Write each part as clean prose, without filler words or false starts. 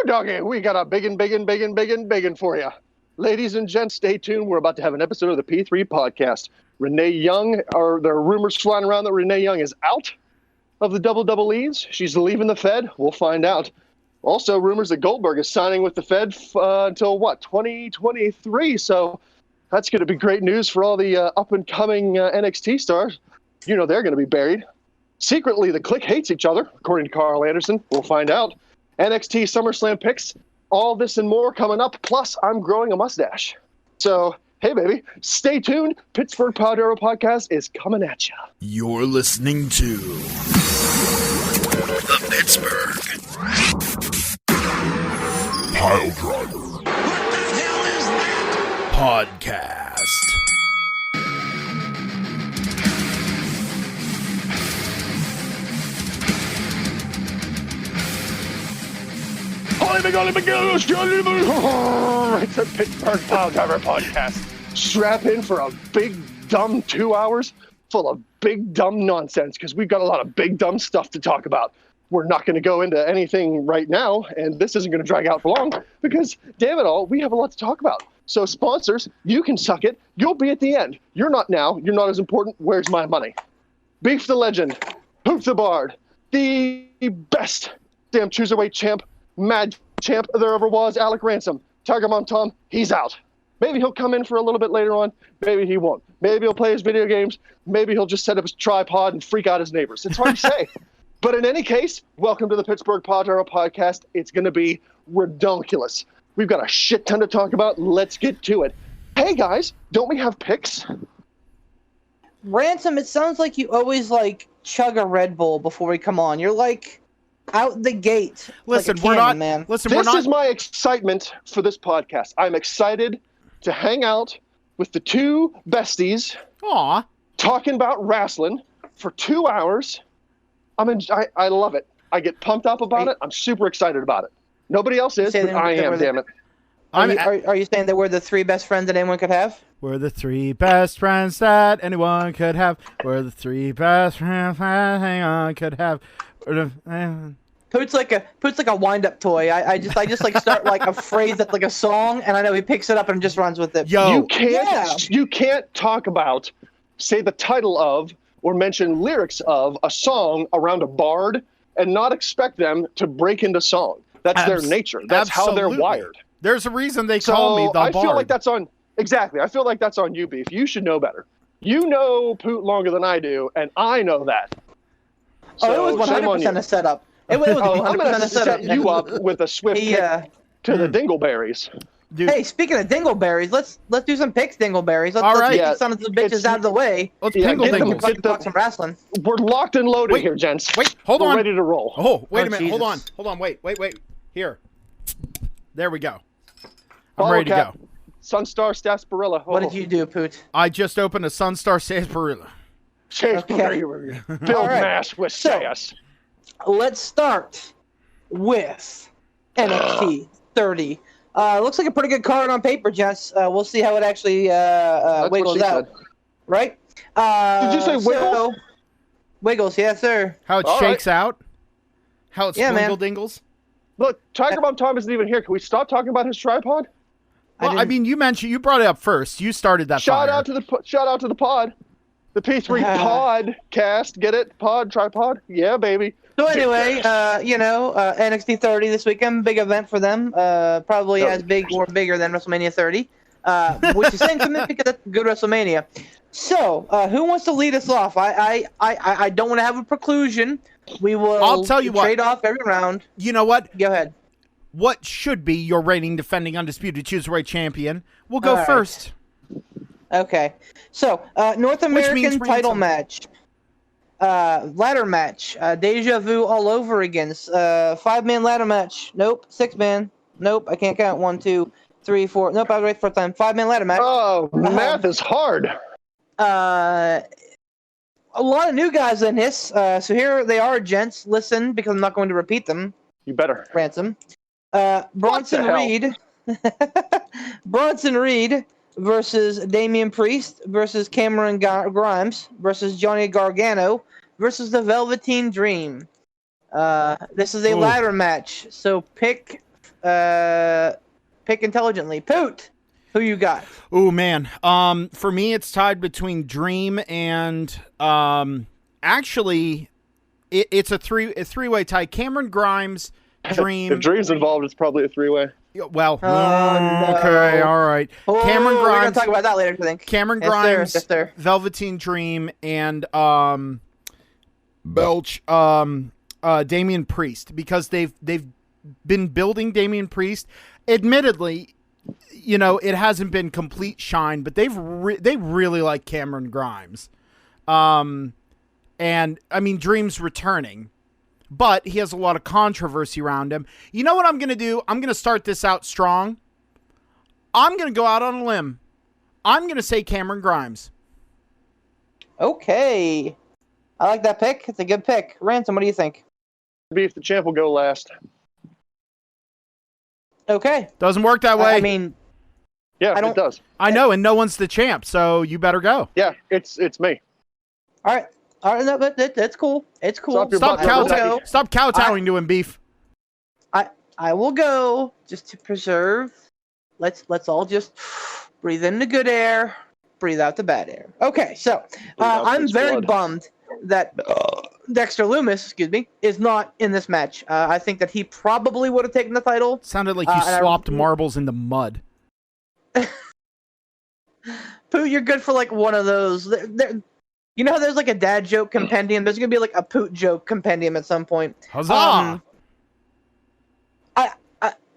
Doggy, we got a biggin for you. Ladies and gents, stay tuned. We're about to have an episode of the P3 podcast. Renee Young, or there are rumors flying around that Renee Young is out of the Double E's. She's leaving the Fed. We'll find out. Also, rumors that Goldberg is signing with the Fed until, 2023. So that's going to be great news for all the up-and-coming NXT stars. You know they're going to be buried. Secretly, the Clique hates each other, according to Carl Anderson. We'll find out. NXT SummerSlam picks, all this and more coming up. Plus, I'm growing a mustache. So, hey, baby, stay tuned. Pittsburgh Piledriver podcast is coming at you. You're listening to the Pittsburgh Piledriver. What the hell is that? Podcast. It's a Pittsburgh Piledriver podcast. Strap in for a big, dumb 2 hours full of big, dumb nonsense because we've got a lot of big, dumb stuff to talk about. We're not going to go into anything right now, and this isn't going to drag out for long because, damn it all, we have a lot to talk about. So, sponsors, you can suck it. You'll be at the end. You're not now. You're not as important. Where's my money? Beef the Legend, Hoop the Bard, the best damn cruiserweight champ, mad champ there ever was, Alec Ransom. Tiger Mom Tom, he's out. Maybe he'll come in for a little bit later on. Maybe he won't. Maybe he'll play his video games. Maybe he'll just set up his tripod and freak out his neighbors. It's hard to say. But in any case, welcome to the Pittsburgh Piledriver podcast. It's going to be redonkulous. We've got a shit ton to talk about. Let's get to it. Hey, guys, don't we have picks? Ransom, it sounds like you always, chug a Red Bull before we come on. You're, out the gate. Listen, like a cannon, man. This is my excitement for this podcast. I'm excited to hang out with the two besties. Aw. Talking about wrestling for 2 hours. I love it. I get pumped up about it. I'm super excited about it. Nobody else is, but I am, damn it. Are you saying that we're the three best friends that anyone could have? We're the three best friends that anyone could have. We're the three best friends that anyone could have. Poot's like a wind-up toy. I just start a phrase that's like a song, and I know he picks it up and just runs with it. Yo, you can't talk about, say the title of, or mention lyrics of a song around a bard and not expect them to break into song. That's their nature. That's absolutely. How they're wired. There's a reason they call me the bard. I feel like that's on. Exactly. I feel like that's on you, Beef. You should know better. You know Poot longer than I do, and I know that. So, it was 100% a setup. It was 100% a setup. Set you up with a swift kick to the dingleberries. Dude. Hey, speaking of dingleberries, let's do some picks, dingleberries. Let's get these sons of bitches out of the way. Let's pingle talk some wrestling. We're locked and loaded here, gents. Wait, hold on. We're ready to roll. Oh, wait a minute. Jesus. Hold on. Wait. Here. There we go. I'm ready to go. Sunstar Sarsaparilla. What did you do, Poot? I just opened a Sunstar Sarsaparilla. Build mass with SAS. Let's start with NXT 30. Looks like a pretty good card on paper, Jess. We'll see how it actually wiggles out. Right? Did you say wiggles? Wiggles, yes, sir. How it shakes out? How it swingle-dingles? Look, Tiger Bomb Tom isn't even here. Can we stop talking about his tripod? Well, I mean, you brought it up first. You started that Shout fire. out to the pod. The P3 podcast. Get it? Tripod? Yeah, baby. So anyway, NXT 30 this weekend, big event for them. Probably as big or bigger than WrestleMania 30, which is saying something because it's a good WrestleMania. So, who wants to lead us off? I don't want to have a preclusion. We will. I'll tell you trade off every round. You know what? Go ahead. What should be your reigning defending undisputed cruiserweight champion? We'll go first. Okay. So, North American title match. Ladder match. Deja vu all over again. 5-man ladder match. Nope. 6-man. Nope. I can't count. 1, 2, 3, 4. Nope. I was right first time. 5-man ladder match. Oh, math is hard. A lot of new guys in this. So here they are, gents. Listen, because I'm not going to repeat them. You better. Ransom. Bronson Reed. Bronson Reed versus Damian Priest versus Cameron Grimes versus Johnny Gargano versus the Velveteen Dream. This is a ladder match, so pick Pick intelligently. Poot, who you got? Oh man. For me, it's tied between Dream and actually, it's a three-way tie. Cameron Grimes, Dream. If Dream's involved, it's probably a three-way. Well, no. okay, all right. Oh, Cameron we're gonna Grimes. talk about that later, I think. Cameron Yes, sir. Grimes, Yes, sir. Velveteen Dream, and Belch, Damian Priest, because they've been building Damian Priest. Admittedly, it hasn't been complete shine, but they really like Cameron Grimes. And I mean, Dream's returning, but he has a lot of controversy around him. You know what I'm going to do? I'm going to start this out strong. I'm going to go out on a limb. I'm going to say Cameron Grimes. Okay. I like that pick. It's a good pick. Ransom, what do you think? Beef, the champ will go last. Okay. Doesn't work that way. I mean, Yeah, I don't- it does. I know, and no one's the champ, so you better go. Yeah, it's me. all right. All right, no, but that's cool. It's cool. Stop your Stop butt. I will go. kowtowing to him, Beef. I will go just to preserve. Let's all just breathe in the good air, breathe out the bad air. Okay, so out I'm this very blood. bummed that Dexter Lumis, is not in this match. I think that he probably would have taken the title. Sounded like you and I- swapped marbles in the mud. Pooh, you're good for like one of those. You know how there's like a dad joke compendium? There's gonna be like a Poot joke compendium at some point. Huzzah!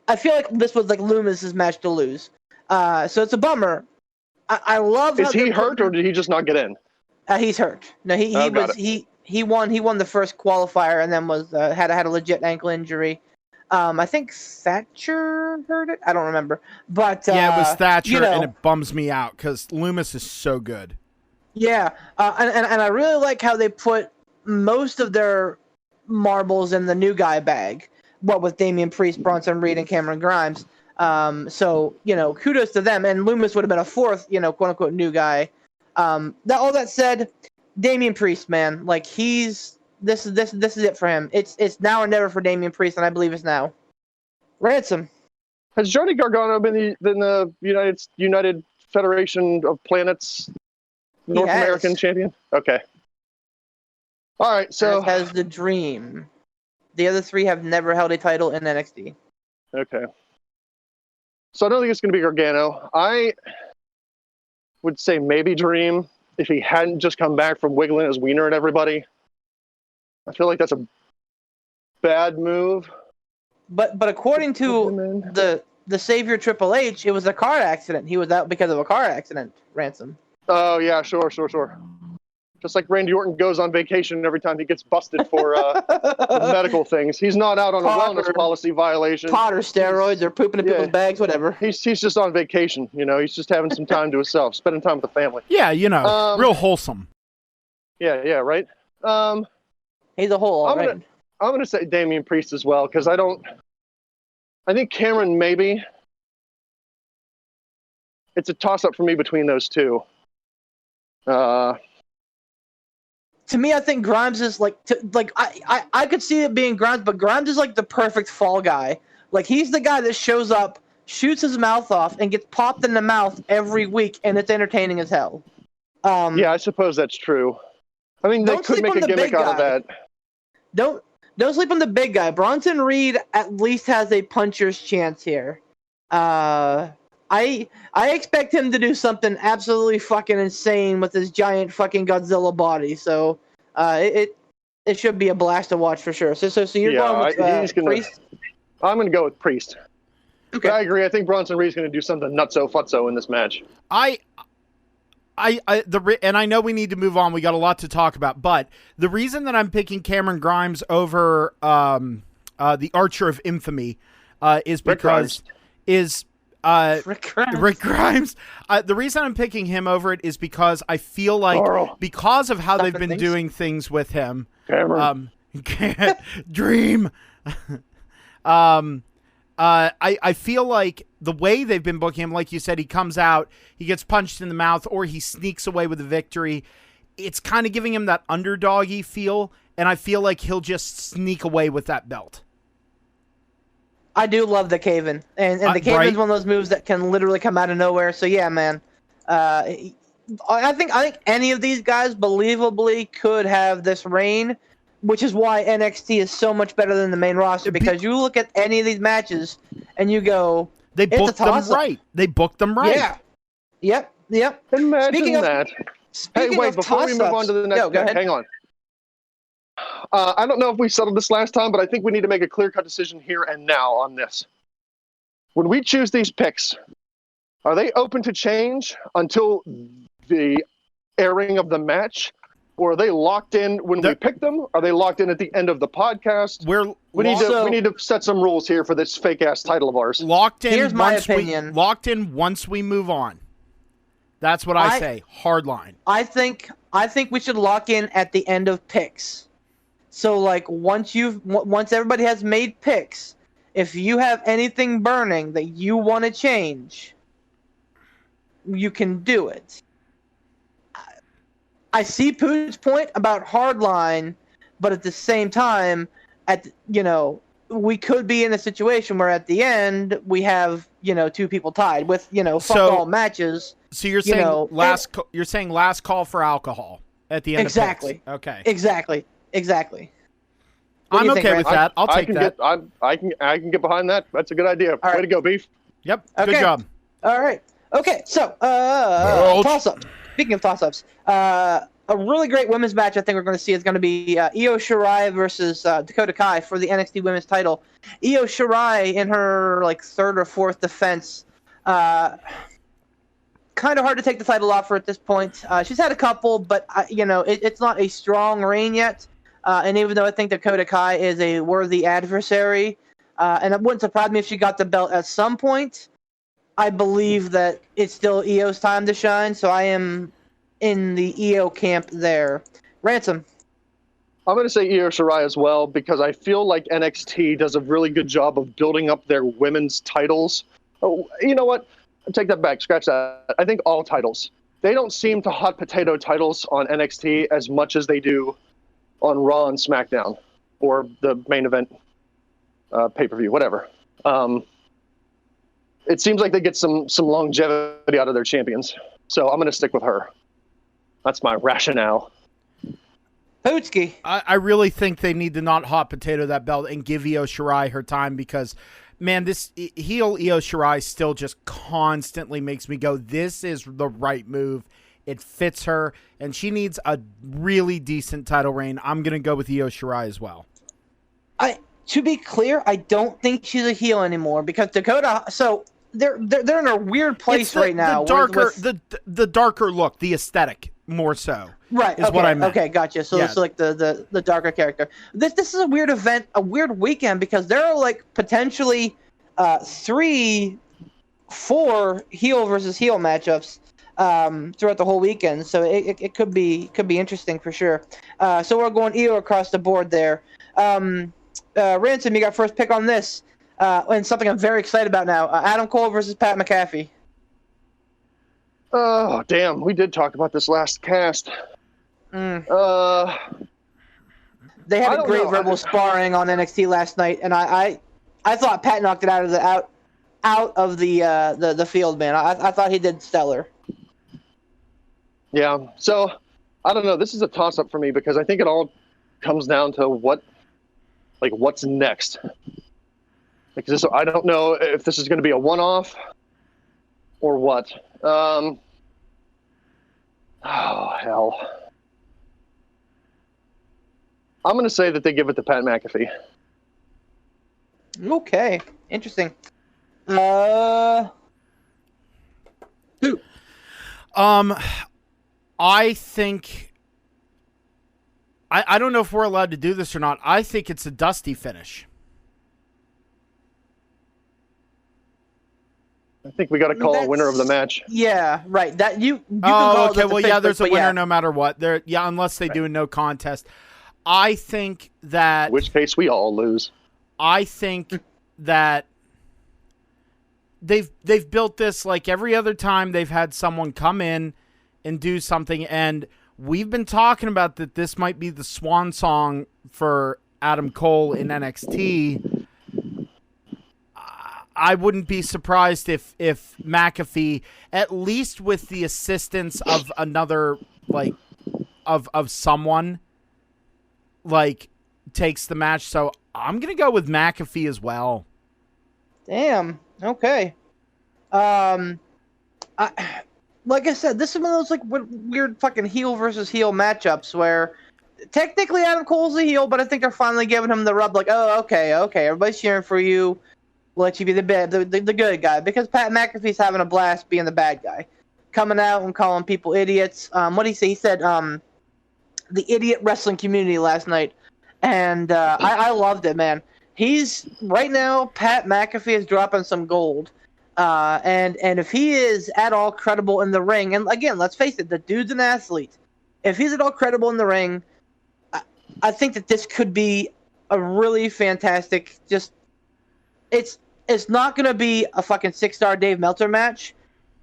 I feel like this was like Loomis's match to lose. So it's a bummer. I love. Is how he they're hurt putting- or did he just not get in? He's hurt. No, he Oh, got was it. he won the first qualifier and then was had a legit ankle injury. I think Thatcher heard it. I don't remember, but Yeah, it was Thatcher, you know, and it bums me out because Loomis is so good. yeah, and I really like how they put most of their marbles in the new guy bag. What with Damian Priest, Bronson Reed, and Cameron Grimes. So kudos to them. And Loomis would have been a fourth, quote unquote new guy. All that said, Damian Priest, man, like this is it for him. It's now or never for Damian Priest, and I believe it's now. Ransom. Has Johnny Gargano been the United Federation of Planets North has. American champion? Okay. All right, so As has the Dream. The other three have never held a title in NXT. okay. So I don't think it's going to be Gargano. I would say maybe Dream if he hadn't just come back from wiggling his wiener at everybody. I feel like that's a bad move. But according to the savior Triple H, it was a car accident. He was out because of a car accident. Ransom. Oh yeah, sure. Just like Randy Orton goes on vacation every time he gets busted for medical things. He's not out on a Potter. wellness policy violation. Pot or steroids or pooping in people's Yeah. bags, whatever. He's just on vacation. He's just having some time to himself, spending time with the family. Yeah, real wholesome. Yeah, right. He's a whole. I'm Right? gonna say Damian Priest as well because I think Cameron maybe. It's a toss up for me between those two. To me, I think Grimes is I could see it being Grimes, but Grimes is like the perfect fall guy. Like he's the guy that shows up, shoots his mouth off, and gets popped in the mouth every week, and it's entertaining as hell. Yeah, I suppose that's true. I mean, they Don't could sleep make on a the gimmick big out of guy. that. Don't sleep on the big guy. Bronson Reed at least has a puncher's chance here. I expect him to do something absolutely fucking insane with his giant fucking Godzilla body. So it should be a blast to watch for sure. So you're going with he's gonna. Priest? I'm gonna go with Priest. Okay. But I agree. I think Bronson Reed's gonna do something nutso futso in this match. And I know we need to move on. We got a lot to talk about, but the reason that I'm picking Cameron Grimes over the Archer of Infamy is because Rick Grimes. Rick Grimes. The reason I'm picking him over it is because I feel like Carl. because of how they've Stopping been things. doing things with him. Cameron. Dream. I feel like the way they've been booking him, like you said, he comes out, he gets punched in the mouth, or he sneaks away with a victory. It's kind of giving him that underdoggy feel, and I feel like he'll just sneak away with that belt. I do love the cave-in, and the cave-in's right. one of those moves that can literally come out of nowhere. So yeah, man. I think any of these guys believably could have this reign, which is why NXT is so much better than the main roster. Because you look at any of these matches and you go, they booked them right. They booked them right. Yeah. Yep. Imagine Speaking of- that. Hey, Speaking wait, of before we move on to the next, go ahead. hang on. I don't know if we settled this last time, but I think we need to make a clear-cut decision here and now on this. When we choose these picks, are they open to change until the airing of the match? Or are they locked in when we pick them? Are they locked in at the end of the podcast? We need to set some rules here for this fake-ass title of ours. Locked in. Here's my opinion. Locked in once we move on. That's what I say. Hard line. I think we should lock in at the end of picks. So like once everybody has made picks, if you have anything burning that you want to change, you can do it. I see Pooch's point about hardline, but at the same time, we could be in a situation where at the end we have two people tied with fuck all matches. So you're saying you're saying last call for alcohol at the end. Exactly. Of picks. Okay. Exactly. I'm okay with that. I'll take that. I can get behind that. That's a good idea. All Way right. to go, Beef. Yep. Okay. Good job. All right. Okay. So toss-ups. Speaking of toss-ups, a really great women's match I think we're going to see is going to be Io Shirai versus Dakota Kai for the NXT Women's title. Io Shirai in her third or fourth defense. Kind of hard to take the title off her at this point. She's had a couple, but it's not a strong reign yet. And even though I think Dakota Kai is a worthy adversary, and it wouldn't surprise me if she got the belt at some point, I believe that it's still Io's time to shine. So I am in the Io camp there. Ransom. I'm going to say Io Shirai as well because I feel like NXT does a really good job of building up their women's titles. Oh, you know what? Take that back. Scratch that. I think all titles. They don't seem to hot potato titles on NXT as much as they do on Raw and SmackDown or the main event pay-per-view, whatever. It seems like they get some longevity out of their champions. So I'm going to stick with her. That's my rationale. Poochki. I really think they need to not hot potato that belt and give Io Shirai her time because, man, this heel Io Shirai still just constantly makes me go, this is the right move. It fits her, and she needs a really decent title reign. I'm going to go with Io Shirai as well. To be clear, I don't think she's a heel anymore because Dakota. So they're in a weird place right now. The darker look, the aesthetic more so. Right. Is what I meant. Okay, gotcha. So it's like the darker character. This is a weird event, a weird weekend because there are potentially 3-4 heel versus heel matchups throughout the whole weekend. So it could be interesting for sure. So we're going Io across the board there. Ransom, you got first pick on this, and something I'm very excited about now. Adam Cole versus Pat McAfee. Oh, damn. We did talk about this last cast. They had a great verbal sparring on NXT last night, and I thought Pat knocked it out of the field, man. I thought he did stellar. Yeah. So, I don't know. This is a toss-up for me because I think it all comes down to what's next. Because I don't know if this is going to be a one-off or what. Oh, hell. I'm going to say that they give it to Pat McAfee. Okay. Interesting. Who? I think... I don't know if we're allowed to do this or not. I think it's a Dusty finish. I think we got to call a winner of the match. Yeah, right. That you can call okay. it Well, yeah, there's a winner yeah. no matter what. Unless they do a no contest. I think that... In which case we all lose. I think that they've built this like every other time they've had someone come in and do something, and we've been talking about that this might be the swan song for Adam Cole in NXT. I wouldn't be surprised if McAfee, at least with the assistance of another, like, of someone, like, takes the match. So I'm gonna go with McAfee as well. Damn. Okay. Like I said, this is one of those like weird fucking heel versus heel matchups where technically Adam Cole's a heel, but I think they're finally giving him the rub. Like, oh, okay, everybody's cheering for you. We'll let you be the good guy, because Pat McAfee's having a blast being the bad guy, coming out and calling people idiots. What did he say? He said the idiot wrestling community last night, and I loved it, man. He's right now. Pat McAfee is dropping some gold. And if he is at all credible in the ring, and again, let's face it, the dude's an athlete. If he's at all credible in the ring, I think that this could be a really fantastic. It's not going to be a fucking 6-star Dave Meltzer match,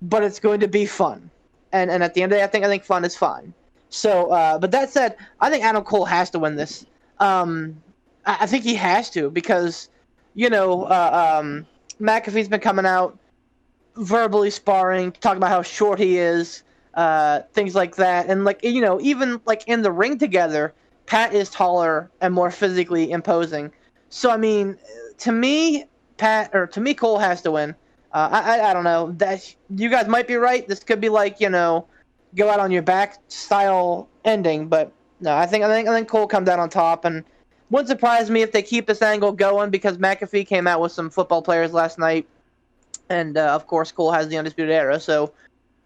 but it's going to be fun. And at the end of the day, I think fun is fine. So, but that said, I think Adam Cole has to win this. I think he has to, because, McAfee's been coming out verbally sparring, talking about how short he is, things like that. And, like, even, like, in the ring together, Pat is taller and more physically imposing. So, I mean, to me, Cole has to win. I don't know. That you guys might be right. This could be like, go out on your back style ending. But, no, I think Cole comes out on top. And wouldn't surprise me if they keep this angle going, because McAfee came out with some football players last night. And, of course, Cole has the Undisputed Era. So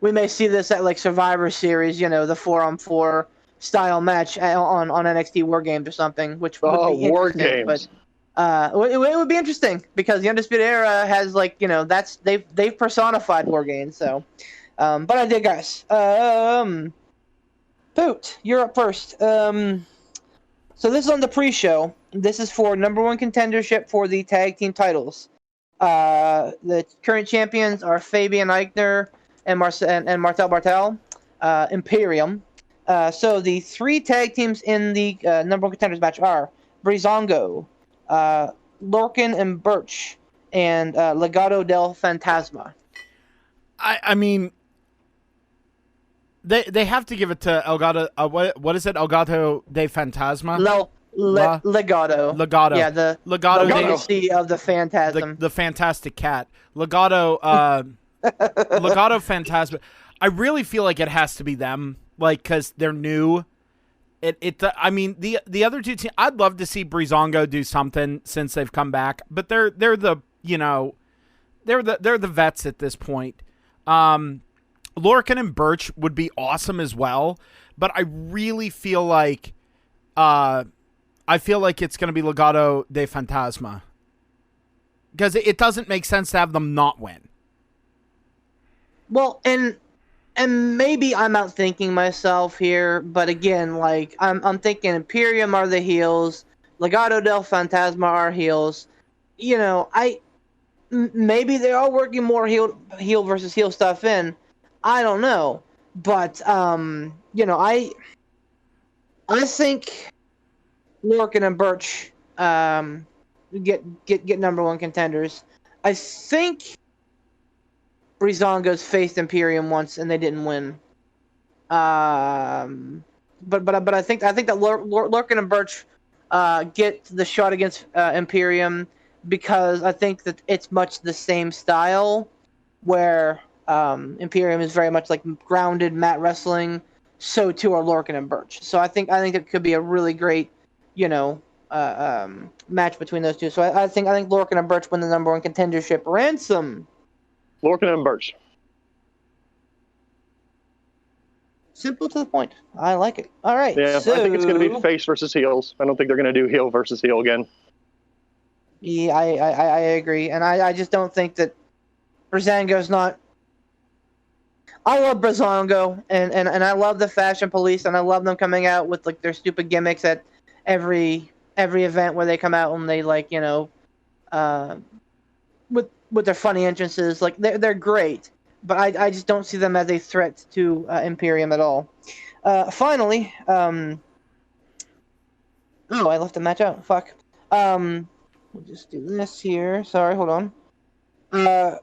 we may see this at, like, Survivor Series, the 4-on-4 style match on NXT War Games or something, which would be War interesting. Games. But it would be interesting, because the Undisputed Era has, like, they've personified War Games. So, but I digress. Poot, you're up first. So this is on the pre-show. This is for #1 contendership for the tag team titles. The current champions are Fabian Eichner and Martel Bartel, Imperium. So the 3 tag teams in the #1 contenders match are Breezango, Lorcan and Birch, and Legado del Fantasma. I mean, they have to give it to Elgato. What is it? Elgato de Fantasma? Legado. Legado. Yeah, the Legado legacy of the Phantasm. The fantastic cat. Legado. Legado Fantasma. I really feel like it has to be them, like, because they're new. I mean, the other 2 teams, I'd love to see Breezango do something since they've come back, but they're the vets at this point. Lorcan and Birch would be awesome as well, but I really feel like it's going to be Legado de Fantasma, because it doesn't make sense to have them not win. Well, and maybe I'm outthinking myself here, but again, like, I'm thinking Imperium are the heels, Legado del Fantasma are heels. Maybe they are working more heel versus heel stuff in. I don't know, but I think Lorcan and Birch get #1 contenders. I think Breezango's faced Imperium once and they didn't win. But I think that Lorcan and Birch get the shot against Imperium, because I think that it's much the same style, where Imperium is very much like grounded mat wrestling. So too are Lorcan and Birch. So I think it could be a really great, match between those two. So I think Lorcan and Birch win the #1 contendership. Ransom. Lorcan and Birch. Simple to the point. I like it. All right. Yeah, so, I think it's going to be face versus heels. I don't think they're going to do heel versus heel again. Yeah, I agree, and I just don't think that Breezango's not. I love Breezango, and I love the Fashion Police, and I love them coming out with, like, their stupid gimmicks at every event where they come out, and they, like, with their funny entrances. Like, they're great, but I just don't see them as a threat to Imperium at all. Finally, I left the match out. Fuck. We'll just do this here. Sorry, hold on. This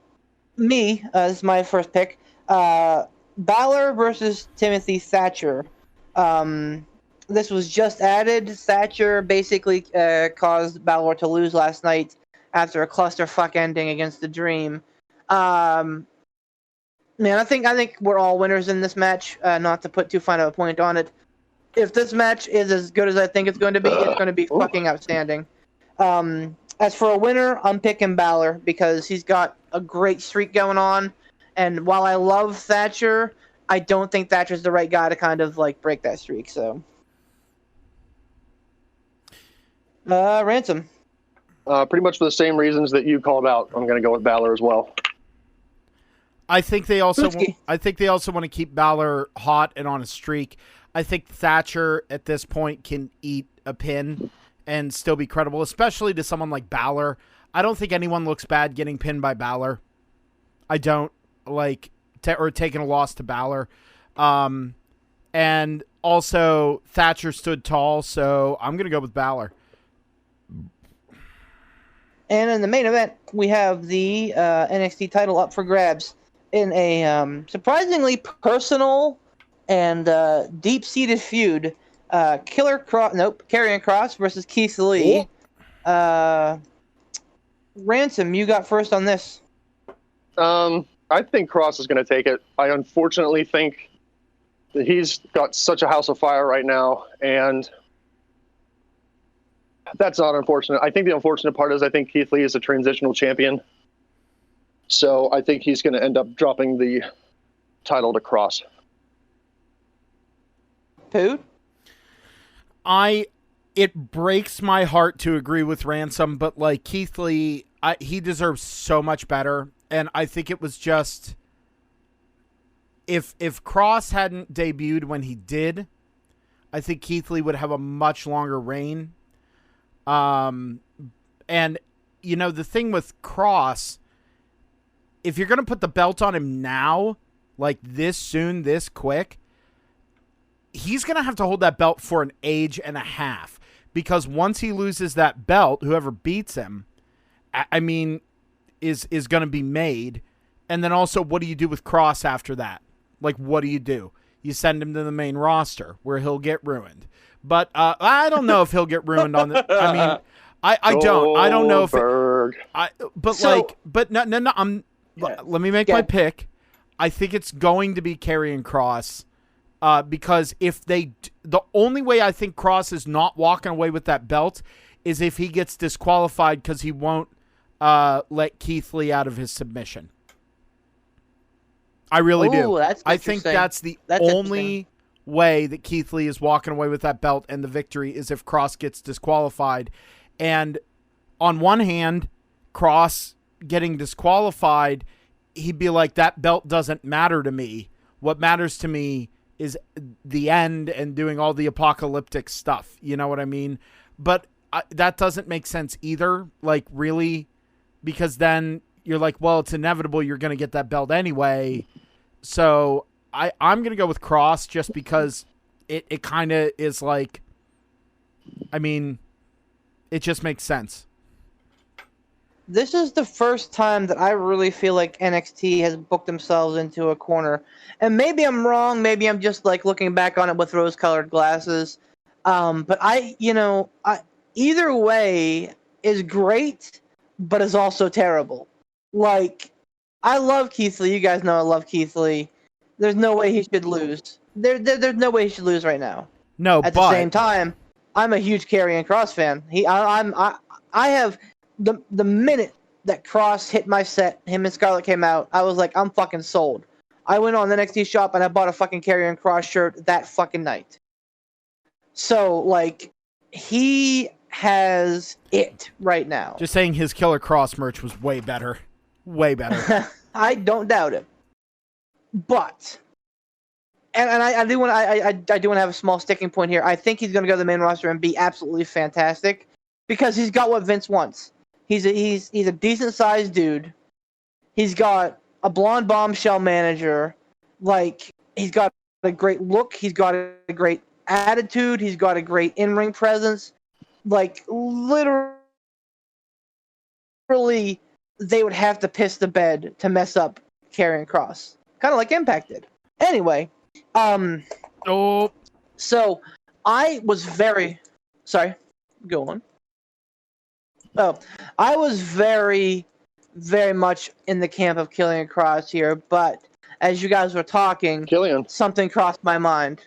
is my first pick. Balor versus Timothy Thatcher. This was just added. Thatcher basically caused Balor to lose last night after a clusterfuck ending against the Dream. Man, I think we're all winners in this match. Not to put too fine of a point on it. If this match is as good as I think it's going to be, it's going to be fucking outstanding. As for a winner, I'm picking Balor because he's got a great streak going on. And while I love Thatcher, I don't think Thatcher's the right guy to kind of like break that streak. So, Ransom. Pretty much for the same reasons that you called out. I'm going to go with Balor as well. I think they also Putski. want to keep Balor hot and on a streak. I think Thatcher at this point can eat a pin and still be credible, especially to someone like Balor. I don't think anyone looks bad getting pinned by Balor. I don't like or taking a loss to Balor. And also Thatcher stood tall, so I'm going to go with Balor. And in the main event, we have the NXT title up for grabs in a surprisingly personal and deep-seated feud. Karrion Kross versus Keith Lee. Ransom, you got first on this. I think Kross is going to take it. I unfortunately think that he's got such a house of fire right now, and that's not unfortunate. I think the unfortunate part is I think Keith Lee is a transitional champion. So I think he's going to end up dropping the title to Kross. Poot? It breaks my heart to agree with Ransom, but like Keith Lee, he deserves so much better. And I think it was just if Kross hadn't debuted when he did, I think Keith Lee would have a much longer reign. And you know, the thing with Kross, if you're going to put the belt on him now, like this soon, this quick, he's going to have to hold that belt for an age and a half, because once he loses that belt, whoever beats him, I mean, is going to be made. And then also, what do you do with Kross after that? Like, what do? You send him to the main roster where he'll get ruined. But I don't know if he'll get ruined on the. I mean, I don't know if. Let me make my pick. I think it's going to be Karrion Kross, because if the only way I think Kross is not walking away with that belt is if he gets disqualified because he won't let Keith Lee out of his submission. I really do. I think that's the only way that Keith Lee is walking away with that belt and the victory is if Kross gets disqualified. And on one hand, Kross getting disqualified, he'd be like, that belt doesn't matter to me. What matters to me is the end and doing all the apocalyptic stuff. You know what I mean? But that doesn't make sense either. Like, really? Because then you're like, well, it's inevitable you're going to get that belt anyway. So I'm going to go with Kross just because it kind of is like, I mean, it just makes sense. This is the first time that I really feel like NXT has booked themselves into a corner. And maybe I'm wrong. Maybe I'm just like looking back on it with rose-colored glasses. But either way is great, but is also terrible. Like, I love Keith Lee. You guys know I love Keith Lee. There's no way he should lose. There's no way he should lose right now. No, At the same time, I'm a huge Karrion Kross fan. I have the minute that Kross hit my set, him and Scarlett came out, I was like, I'm fucking sold. I went on the NXT shop and I bought a fucking Karrion Kross shirt that fucking night. So, like, he has it right now. Just saying his Killer Kross merch was way better. Way better. I don't doubt it. But, and I do want to have a small sticking point here. I think he's going to go to the main roster and be absolutely fantastic because he's got what Vince wants. He's a decent sized dude. He's got a blonde bombshell manager. Like, he's got a great look. He's got a great attitude. He's got a great in-ring presence. Like, literally they would have to piss the bed to mess up Karrion Kross, kind of like Impact did. Anyway, Oh, so I was very sorry. Go on. Oh, I was very, very much in the camp of Karrion Kross here, but as you guys were talking, Killian. something crossed my mind.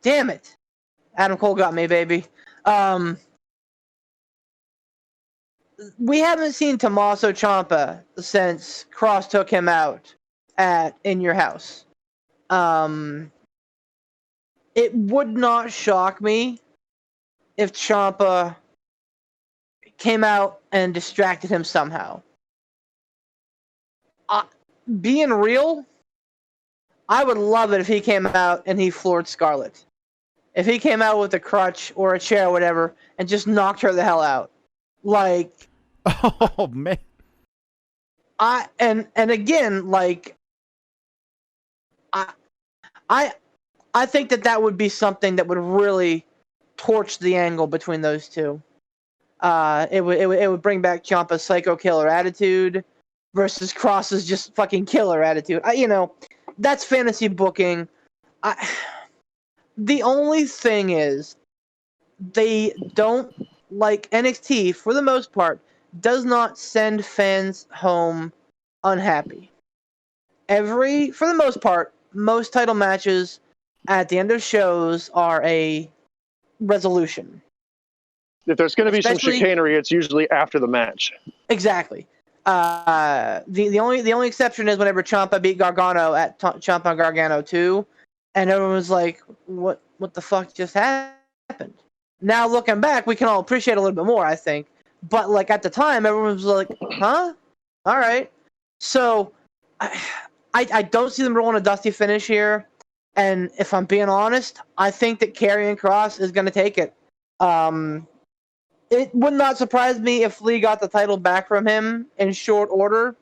Damn it. Adam Cole got me, baby. We haven't seen Tommaso Ciampa since Cross took him out at In Your House. It would not shock me if Ciampa came out and distracted him somehow. Being real, I would love it if he came out and he floored Scarlett. If he came out with a crutch or a chair or whatever and just knocked her the hell out. Like, oh man. And again, like, I think that would be something that would really torch the angle between those two. It would bring back Ciampa's psycho killer attitude versus Cross's just fucking killer attitude. That's fantasy booking. The only thing is, they don't, like, NXT, for the most part, does not send fans home unhappy. For the most part, most title matches at the end of shows are a resolution. If there's going to be some Especially- chicanery, it's usually after the match. Exactly. The only exception is whenever Ciampa beat Gargano at Ciampa and Gargano 2, and everyone was like, "What the fuck just happened?" Now looking back, we can all appreciate a little bit more, I think. But like at the time, everyone was like, "Huh? All right." So I don't see them rolling a dusty finish here, and if I'm being honest, I think that Karrion Kross is going to take it. It would not surprise me if Lee got the title back from him in short order,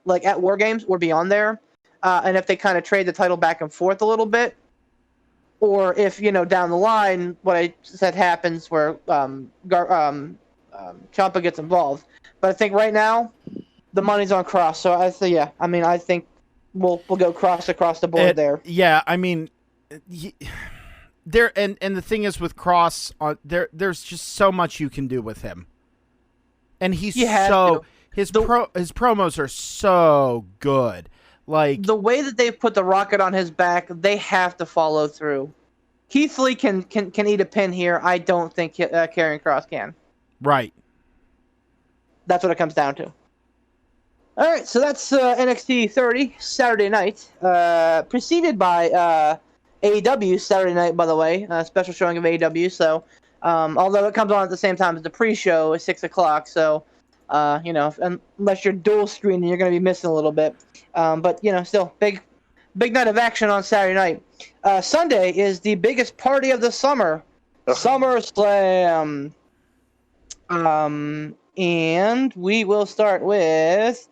like at War Games or beyond there, and if they kind of trade the title back and forth a little bit, or if down the line what I said happens where Ciampa gets involved. But I think right now the money's on Kross, so I think we'll go Kross across the board there. Yeah, I mean. There and the thing is with Kross, there's just so much you can do with him, and he's his promos are so good. Like the way that they put the rocket on his back, they have to follow through. Keith Lee can eat a pin here. I don't think Karrion Kross can. Right. That's what it comes down to. All right, so that's NXT 30 Saturday night, preceded by. AEW Saturday night, by the way, special showing of AEW. So, although it comes on at the same time as the pre-show at 6 o'clock, so unless you're dual screening, you're going to be missing a little bit. But still big night of action on Saturday night. Sunday is the biggest party of the summer, SummerSlam. And we will start with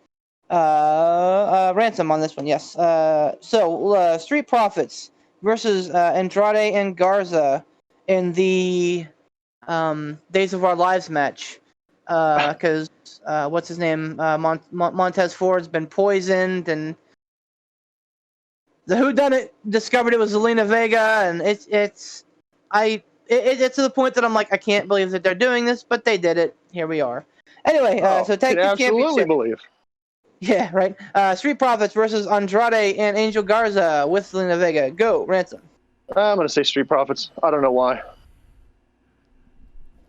Ransom on this one. Yes. So Street Profits versus Andrade and Garza in the Days of Our Lives match. Because what's his name? Montez Ford's been poisoned, and the Whodunit discovered it was Zelina Vega, and it's to the point that I'm like, I can't believe that they're doing this, but they did it. Here we are. Anyway, so tag team absolutely championship. believe. Yeah, right. Street Profits versus Andrade and Angel Garza with Zelina Vega. Go, Ransom. I'm going to say Street Profits. I don't know why.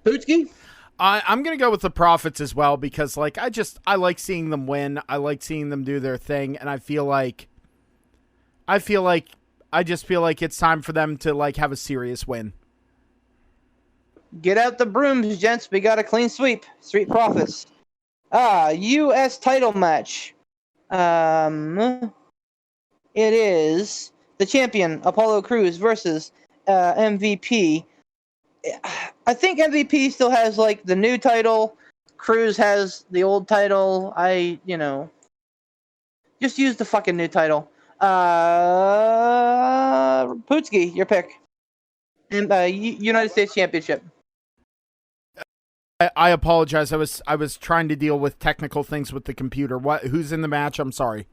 Bootski? I'm going to go with the Profits as well because, like, I like seeing them win. I like seeing them do their thing, and I just feel like it's time for them to, like, have a serious win. Get out the brooms, gents. We got a clean sweep. Street Profits. U.S. title match. It is the champion, Apollo Crews, versus MVP. I think MVP still has, like, the new title. Crews has the old title. Just use the fucking new title. Putski, your pick. And United States Championship. I apologize. I was trying to deal with technical things with the computer. Who's in the match? I'm sorry.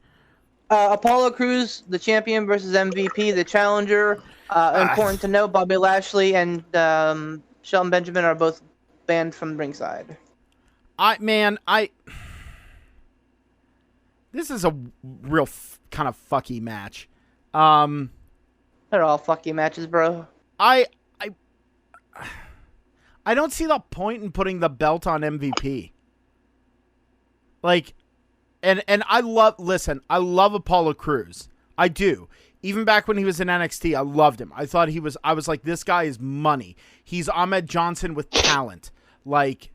Apollo Crews, the champion, versus MVP, the challenger. Important to note, Bobby Lashley and Shelton Benjamin are both banned from ringside. This is a real kind of fucky match. They're all fucky matches, bro. I don't see the point in putting the belt on MVP. Like, and I love Apollo Crews. I do. Even back when he was in NXT, I loved him. I was like, this guy is money. He's Ahmed Johnson with talent. But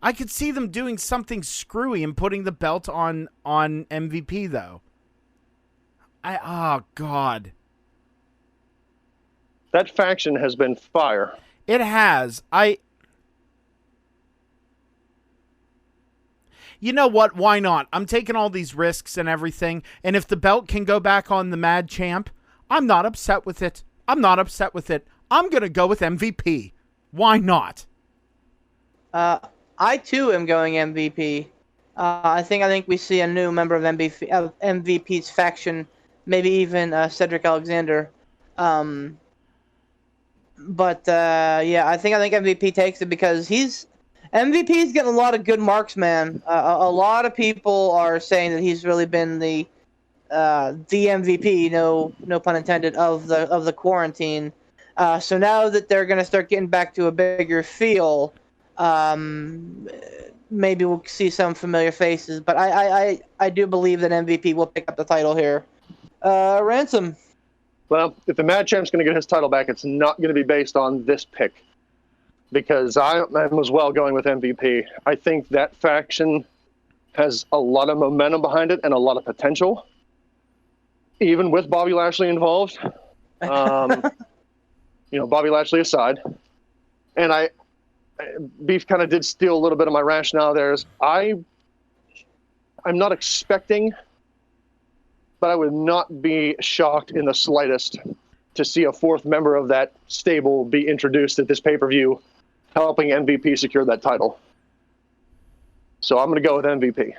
I could see them doing something screwy and putting the belt on MVP though. Oh God. That faction has been fire. It has. You know what? Why not? I'm taking all these risks and everything, and if the belt can go back on the Mad Champ, I'm not upset with it. I'm going to go with MVP. Why not? I too am going MVP. I think we see a new member of MVP's faction, maybe even Cedric Alexander. Yeah, I think MVP takes it because MVP's getting a lot of good marks, man. A lot of people are saying that he's really been the MVP, no pun intended, of the quarantine. So now that they're going to start getting back to a bigger feel, maybe we'll see some familiar faces. But I do believe that MVP will pick up the title here. Ransom. Well, if the Mad Champ's going to get his title back, it's not going to be based on this pick. Because I'm as well going with MVP. I think that faction has a lot of momentum behind it and a lot of potential, even with Bobby Lashley involved. Bobby Lashley aside. And Beef kind of did steal a little bit of my rationale there. I'm not expecting, but I would not be shocked in the slightest to see a fourth member of that stable be introduced at this pay-per-view, helping MVP secure that title. So I'm going to go with MVP.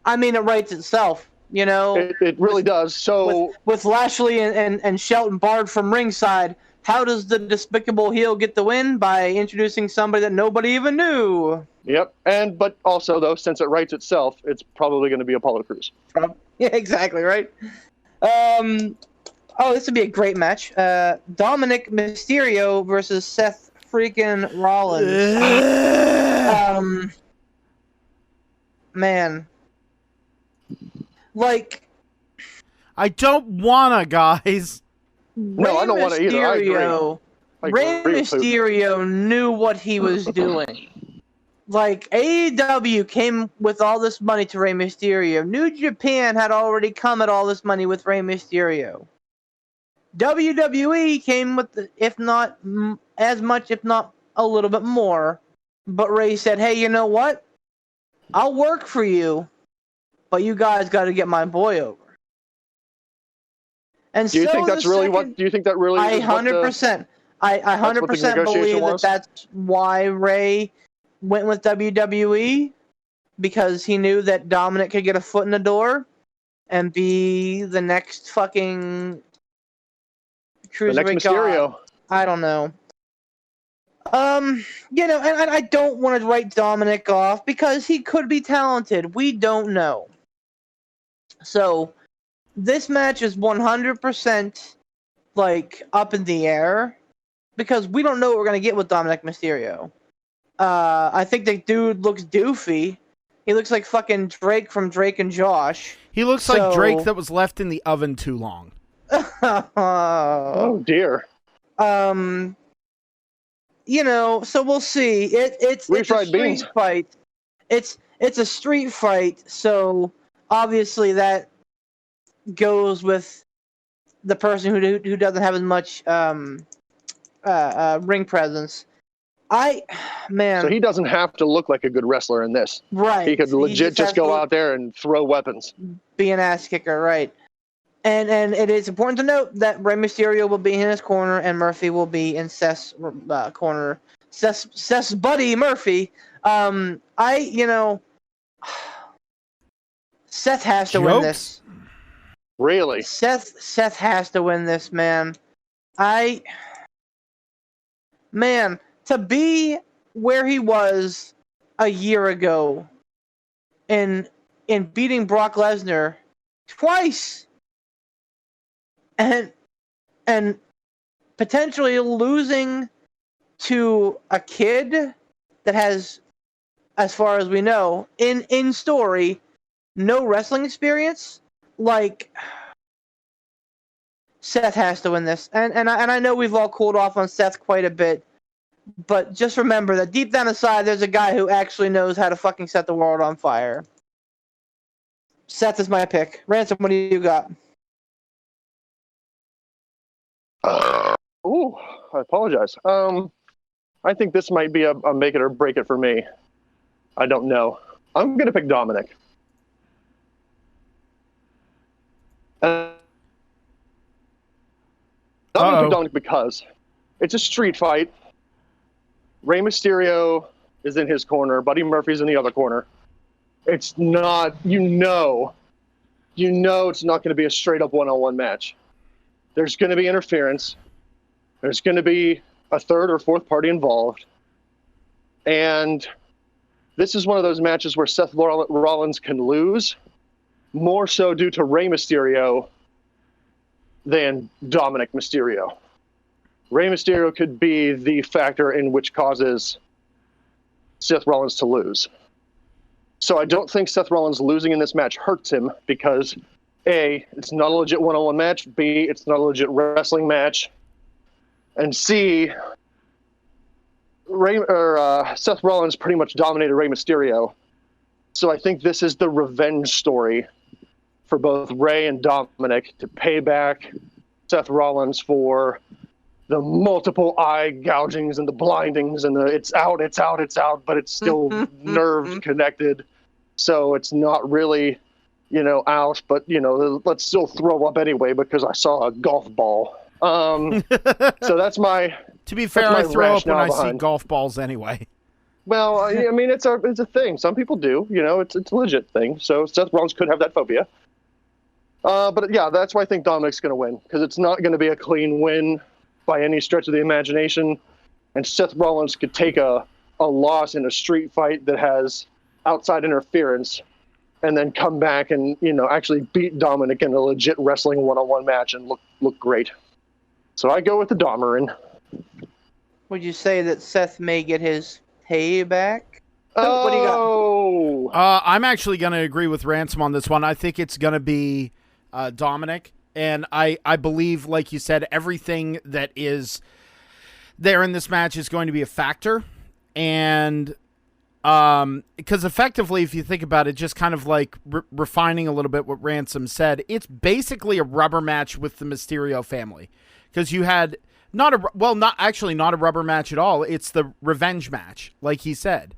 I mean, it writes itself, you know. It really does. So with Lashley and Shelton barred from ringside, how does the despicable heel get the win? By introducing somebody that nobody even knew. Yep. But also, though, since it writes itself, it's probably going to be Apollo Crews. Yeah, exactly, right? This would be a great match. Dominic Mysterio versus Seth freaking Rollins. Man. Like, I don't wanna, guys. No, I don't want to either. I agree. Rey Mysterio knew what he was doing. Like, AEW came with all this money to Rey Mysterio. New Japan had already come at all this money with Rey Mysterio. WWE came with, if not as much, if not a little bit more. But Rey said, hey, you know what? I'll work for you, but you guys got to get my boy over. And do you think that's really what? Do you think that really? I 100%. I 100% believe that that's why Rey went with WWE, because he knew that Dominic could get a foot in the door and be the next fucking cruiserweight Mysterio. I don't know. And I don't want to write Dominic off because he could be talented. We don't know. So this match is 100% like up in the air because we don't know what we're gonna get with Dominic Mysterio. I think the dude looks doofy. He looks like fucking Drake from Drake and Josh. He looks like Drake that was left in the oven too long. Oh dear. So we'll see. It's a street fight. It's a street fight, so obviously that goes with the person who doesn't have as much ring presence. So he doesn't have to look like a good wrestler in this. Right. He could legit just go out there and throw weapons. Be an ass kicker, right. And it is important to note that Rey Mysterio will be in his corner and Murphy will be in Seth's corner. Seth's buddy Murphy. Seth has to win this. Really? Seth has to win this, man. To be where he was a year ago in beating Brock Lesnar twice and potentially losing to a kid that has, as far as we know, in story, no wrestling experience, like, Seth has to win this. And I know we've all cooled off on Seth quite a bit, but just remember that deep down inside, there's a guy who actually knows how to fucking set the world on fire. Seth is my pick. Ransom, what do you got? Ooh, I apologize. I think this might be a make it or break it for me. I don't know. I'm going to pick Dominic. I'm going to pick Dominic because it's a street fight. Rey Mysterio is in his corner. Buddy Murphy's in the other corner. It's not, it's not going to be a straight up one-on-one match. There's going to be interference. There's going to be a third or fourth party involved. And this is one of those matches where Seth Rollins can lose, more so due to Rey Mysterio than Dominic Mysterio. Rey Mysterio could be the factor in which causes Seth Rollins to lose. So I don't think Seth Rollins losing in this match hurts him because A, it's not a legit one-on-one match, B, it's not a legit wrestling match, and C, Seth Rollins pretty much dominated Rey Mysterio. So I think this is the revenge story for both Rey and Dominic to pay back Seth Rollins for the multiple eye gougings and the blindings and the it's out, but it's still nerve connected. So it's not really, out, but, let's still throw up anyway because I saw a golf ball. So that's my... To be fair, I throw up when I see golf balls anyway. Well, I mean, it's a thing. Some people do. It's a legit thing. So Seth Rollins could have that phobia. But yeah, that's why I think Dominic's going to win because it's not going to be a clean win by any stretch of the imagination. And Seth Rollins could take a loss in a street fight that has outside interference and then come back and, actually beat Dominic in a legit wrestling one-on-one match and look great. So I go with the Domerin. Would you say that Seth may get his payback? Oh, what do you got? I'm actually going to agree with Ransom on this one. I think it's going to be Dominic. And I believe, like you said, everything that is there in this match is going to be a factor. And because effectively, if you think about it, just kind of like refining a little bit what Ransom said, it's basically a rubber match with the Mysterio family. Because you had not a rubber match at all. It's the revenge match, like he said.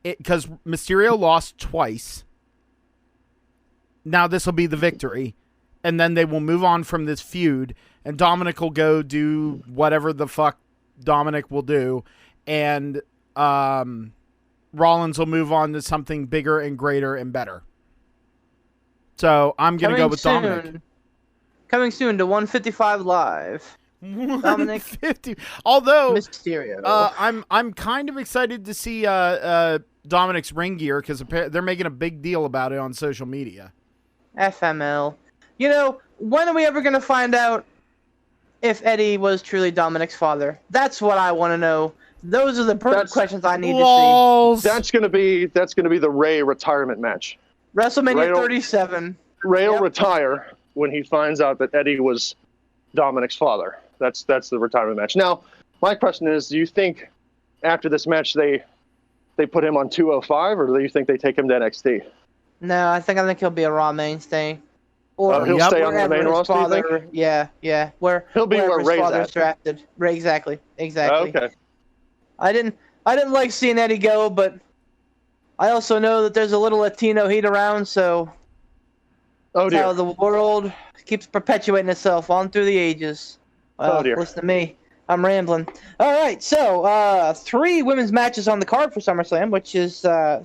Because Mysterio lost twice. Now this will be the victory. And then they will move on from this feud. And Dominic will go do whatever the fuck Dominic will do. And Rollins will move on to something bigger and greater and better. So I'm going to go with Dominic. Coming soon to 155 Live. Dominic 50. Although Mysterio. I'm kind of excited to see Dominic's ring gear because they're making a big deal about it on social media. FML. When are we ever going to find out if Eddie was truly Dominic's father? That's what I want to know. Those are the questions I need to see. That's going to be the Rey retirement match. WrestleMania 37. Rey will retire when he finds out that Eddie was Dominic's father. That's the retirement match. Now, my question is, do you think after this match they put him on 205, or do you think they take him to NXT? No, I think he'll be a Raw mainstay. Or he'll stay on the main roster, you think? Yeah. He'll be where Rey's at. Drafted. Ray, exactly. Okay. I didn't like seeing Eddie go, but I also know that there's a little Latino heat around, so Oh That's how dear. the world keeps perpetuating itself on through the ages. Oh, dear. Listen to me. I'm rambling. All right, so 3 women's matches on the card for SummerSlam, which is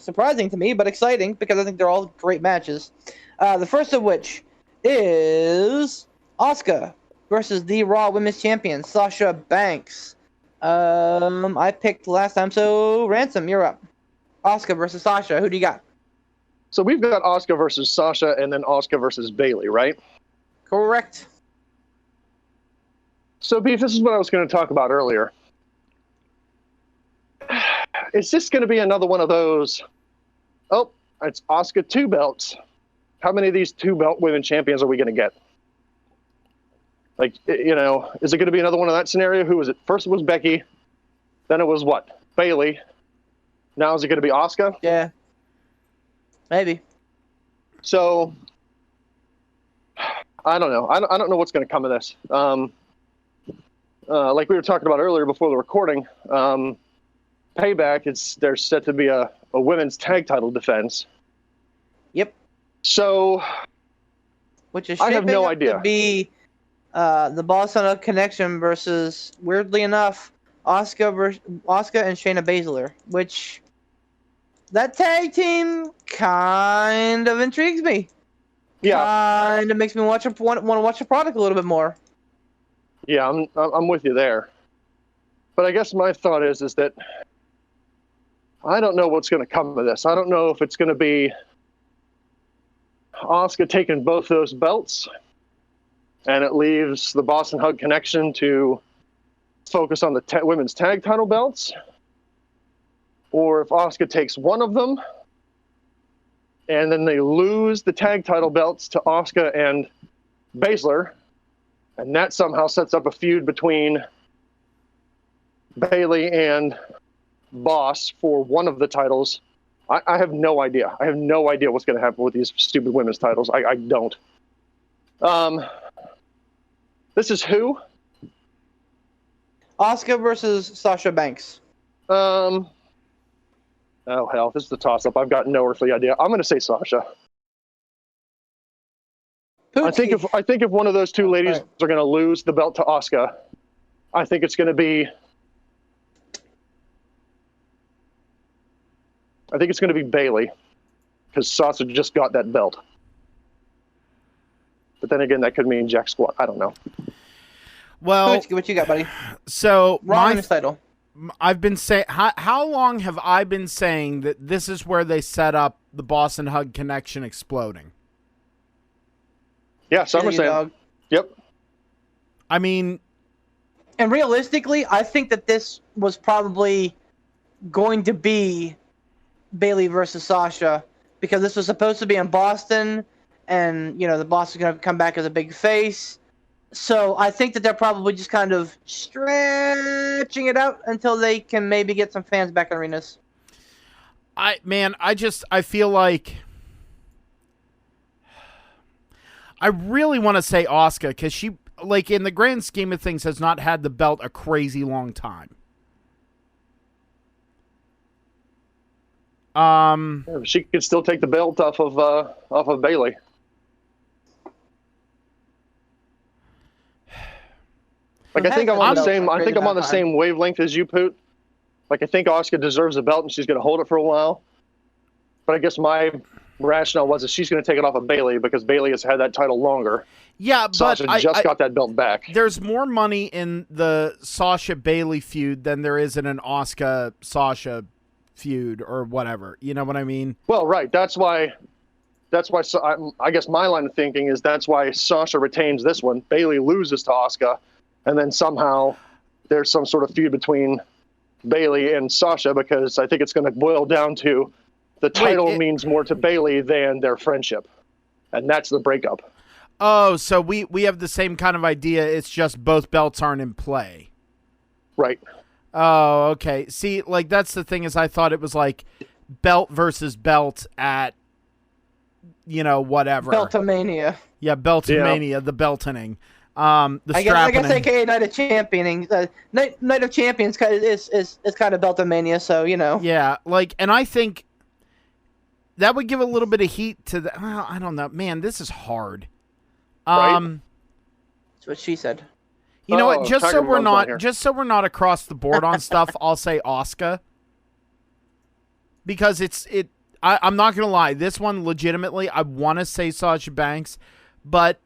surprising to me, but exciting because I think they're all great matches. The first of which is Asuka versus the Raw Women's Champion, Sasha Banks. I picked last time, so Ransom, you're up. Asuka versus Sasha. Who do you got? So we've got Asuka versus Sasha and then Asuka versus Bayley, right? Correct. So, Beef, this is what I was going to talk about earlier. Is this going to be another one of those, oh, it's Asuka 2 belts. How many of these 2-belt women champions are we going to get? Like, you know, is it going to be another one of that scenario? Who was it? First it was Becky. Then it was what? Bayley. Now is it going to be Asuka? Yeah. Maybe. So, I don't know. I don't know what's going to come of this. Like we were talking about earlier before the recording, Payback, there's set to be a women's tag title defense. Yep. So, Which is I have shaping no up idea. to be the Boston Connection versus, weirdly enough, Asuka and Shayna Baszler, which that tag team kind of intrigues me. yeah, Kind of makes me want to watch the product a little bit more. yeah, I'm with you there. But I guess my thought is that I don't know what's going to come of this. I don't know if it's going to be Asuka taking both those belts, and it leaves the Boston Hug Connection to focus on the women's tag title belts, or if Asuka takes one of them, and then they lose the tag title belts to Asuka and Baszler, and that somehow sets up a feud between Bayley and Boss for one of the titles. I have no idea. I have no idea what's going to happen with these stupid women's titles. I don't. This is who? Asuka versus Sasha Banks. Oh, hell. This is a toss-up. I've got no earthly idea. I'm going to say Sasha. I think if one of those two ladies Right. are going to lose the belt to Asuka, I think it's going to be Bayley, because Sasha just got that belt. But then again, that could mean jack squat. I don't know. Well, What you got, buddy? so Raw Women's title. I've been saying, how long have I been saying that this is where they set up the Boston Hug Connection exploding? Yeah, SummerSlam. Dog. Yep. I mean, And realistically, I think that this was probably going to be Bayley versus Sasha, because this was supposed to be in Boston, and the boss is going to come back as a big face. So I think that they're probably just kind of stretching it out until they can maybe get some fans back in arenas. I feel like I really want to say Asuka, because she, like, in the grand scheme of things, has not had the belt a crazy long time. She could still take the belt off of Bayley. Like, I think I'm on the same wavelength as you, Poot. Like, I think Asuka deserves a belt and she's going to hold it for a while. But I guess my rationale was that she's going to take it off of Bayley because Bayley has had that title longer. Yeah, but Sasha just got that belt back. There's more money in the Sasha Bayley feud than there is in an Asuka Sasha feud or whatever. You know what I mean? Well, right. That's why. I guess my line of thinking is that's why Sasha retains this one. Bayley loses to Asuka, and then somehow there's some sort of feud between Bayley and Sasha, because I think it's going to boil down to the title means more to Bayley than their friendship, and that's the breakup. Oh, so we have the same kind of idea. It's just both belts aren't in play. Right. Oh, okay. See, like, that's the thing, is I thought it was like belt versus belt at, whatever. Beltomania. Yeah, Beltomania, the beltoning. The strappening. I guess AKA Night of Championing. Night of Champions is kind of Beltomania, so Yeah, like, and I think that would give a little bit of heat to the. Well, I don't know, man. This is hard. Right? That's what she said. You know what? Tiger Mom's on here. Just so we're not across the board on stuff, I'll say Asuka. Because I'm not gonna lie. This one, legitimately, I want to say Sasha Banks, but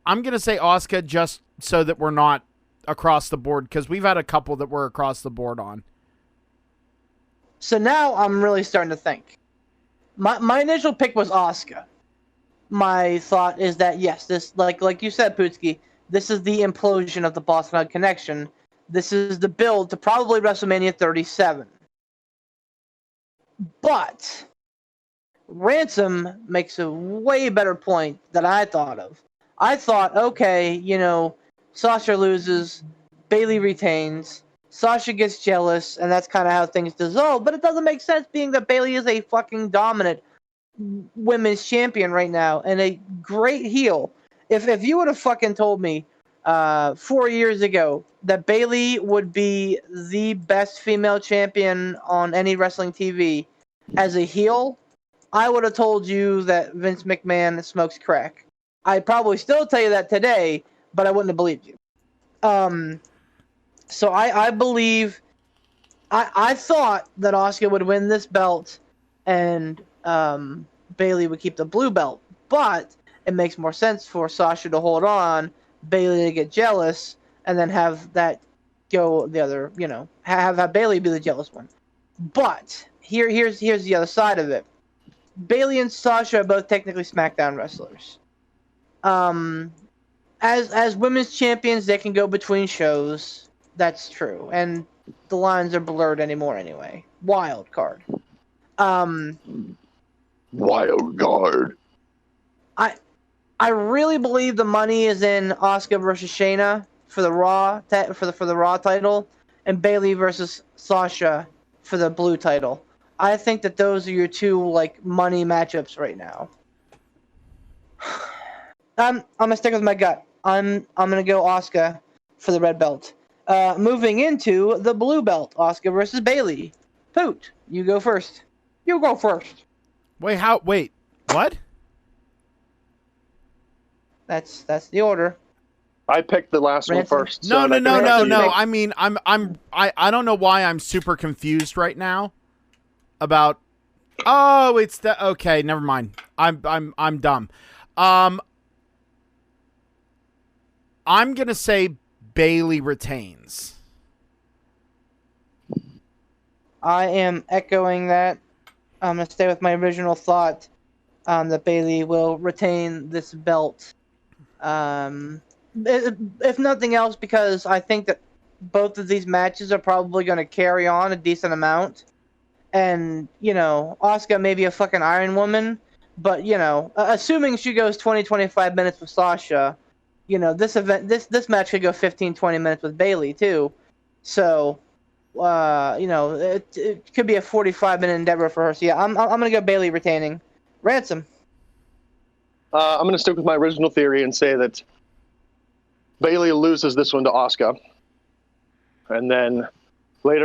I'm gonna say Asuka just so that we're not across the board, because we've had a couple that we're across the board on. So now I'm really starting to think. My initial pick was Asuka. My thought is that yes, this like you said, Putski, this is the implosion of the Boston Hug connection. This is the build to probably WrestleMania 37. But Ransom makes a way better point than I thought of. I thought, okay, Sasha loses, Bayley retains, Sasha gets jealous, and that's kind of how things dissolve. But it doesn't make sense, being that Bayley is a fucking dominant women's champion right now and a great heel. If you would have fucking told me 4 years ago that Bayley would be the best female champion on any wrestling TV as a heel, I would have told you that Vince McMahon smokes crack. I'd probably still tell you that today, but I wouldn't have believed you. So I believe, I thought that Asuka would win this belt and Bayley would keep the blue belt, but it makes more sense for Sasha to hold on, Bayley to get jealous, and then have that go the other, have Bayley be the jealous one. But here's the other side of it. Bayley and Sasha are both technically SmackDown wrestlers. As women's champions, they can go between shows. That's true, and the lines are blurred anymore anyway. Wild card. Wild card. I really believe the money is in Asuka versus Shayna for the Raw for the Raw title, and Bayley versus Sasha for the blue title. I think that those are your two money matchups right now. I'm gonna stick with my gut. I'm gonna go Asuka for the red belt. Moving into the blue belt, Asuka versus Bayley. Poot, you go first. You go first. Wait, what? That's the order. I picked the last one Ransom? first. No. so I mean, I don't know why I'm super confused right now about. Oh, it's the okay. Never mind. I'm dumb. I'm gonna say Bayley retains. I am echoing that. I'm gonna stay with my original thought that Bayley will retain this belt. If nothing else, because I think that both of these matches are probably going to carry on a decent amount. And, Asuka may be a fucking Iron Woman, but, assuming she goes 20-25 minutes with Sasha, this match could go 15-20 minutes with Bayley, too. So, it could be a 45-minute endeavor for her. So, yeah, I'm going to go Bayley retaining. Ransom. I'm going to stick with my original theory and say that Bayley loses this one to Asuka. And then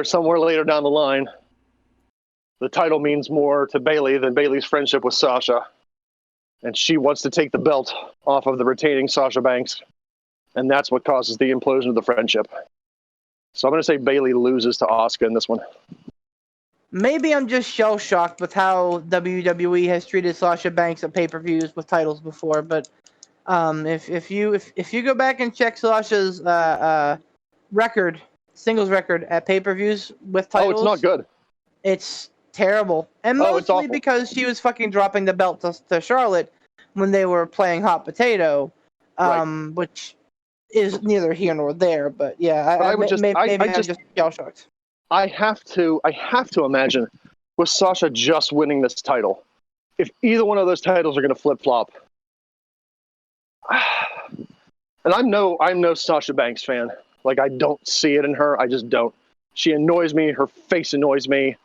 somewhere later down the line, the title means more to Bayley than Bayley's friendship with Sasha. And she wants to take the belt off of the retaining Sasha Banks. And that's what causes the implosion of the friendship. So I'm going to say Bayley loses to Asuka in this one. Maybe I'm just shell-shocked with how WWE has treated Sasha Banks at pay-per-views with titles before, but if you go back and check Sasha's singles record at pay-per-views with titles, it's not good. It's terrible, and it's mostly awful. because she was fucking dropping the belt to Charlotte when they were playing hot potato, Right. which is neither here nor there. But yeah, I'm just shell-shocked. I have to imagine with Sasha just winning this title, if either one of those titles are going to flip-flop. And I'm no Sasha Banks fan. I don't see it in her. I just don't. She annoys me. Her face annoys me.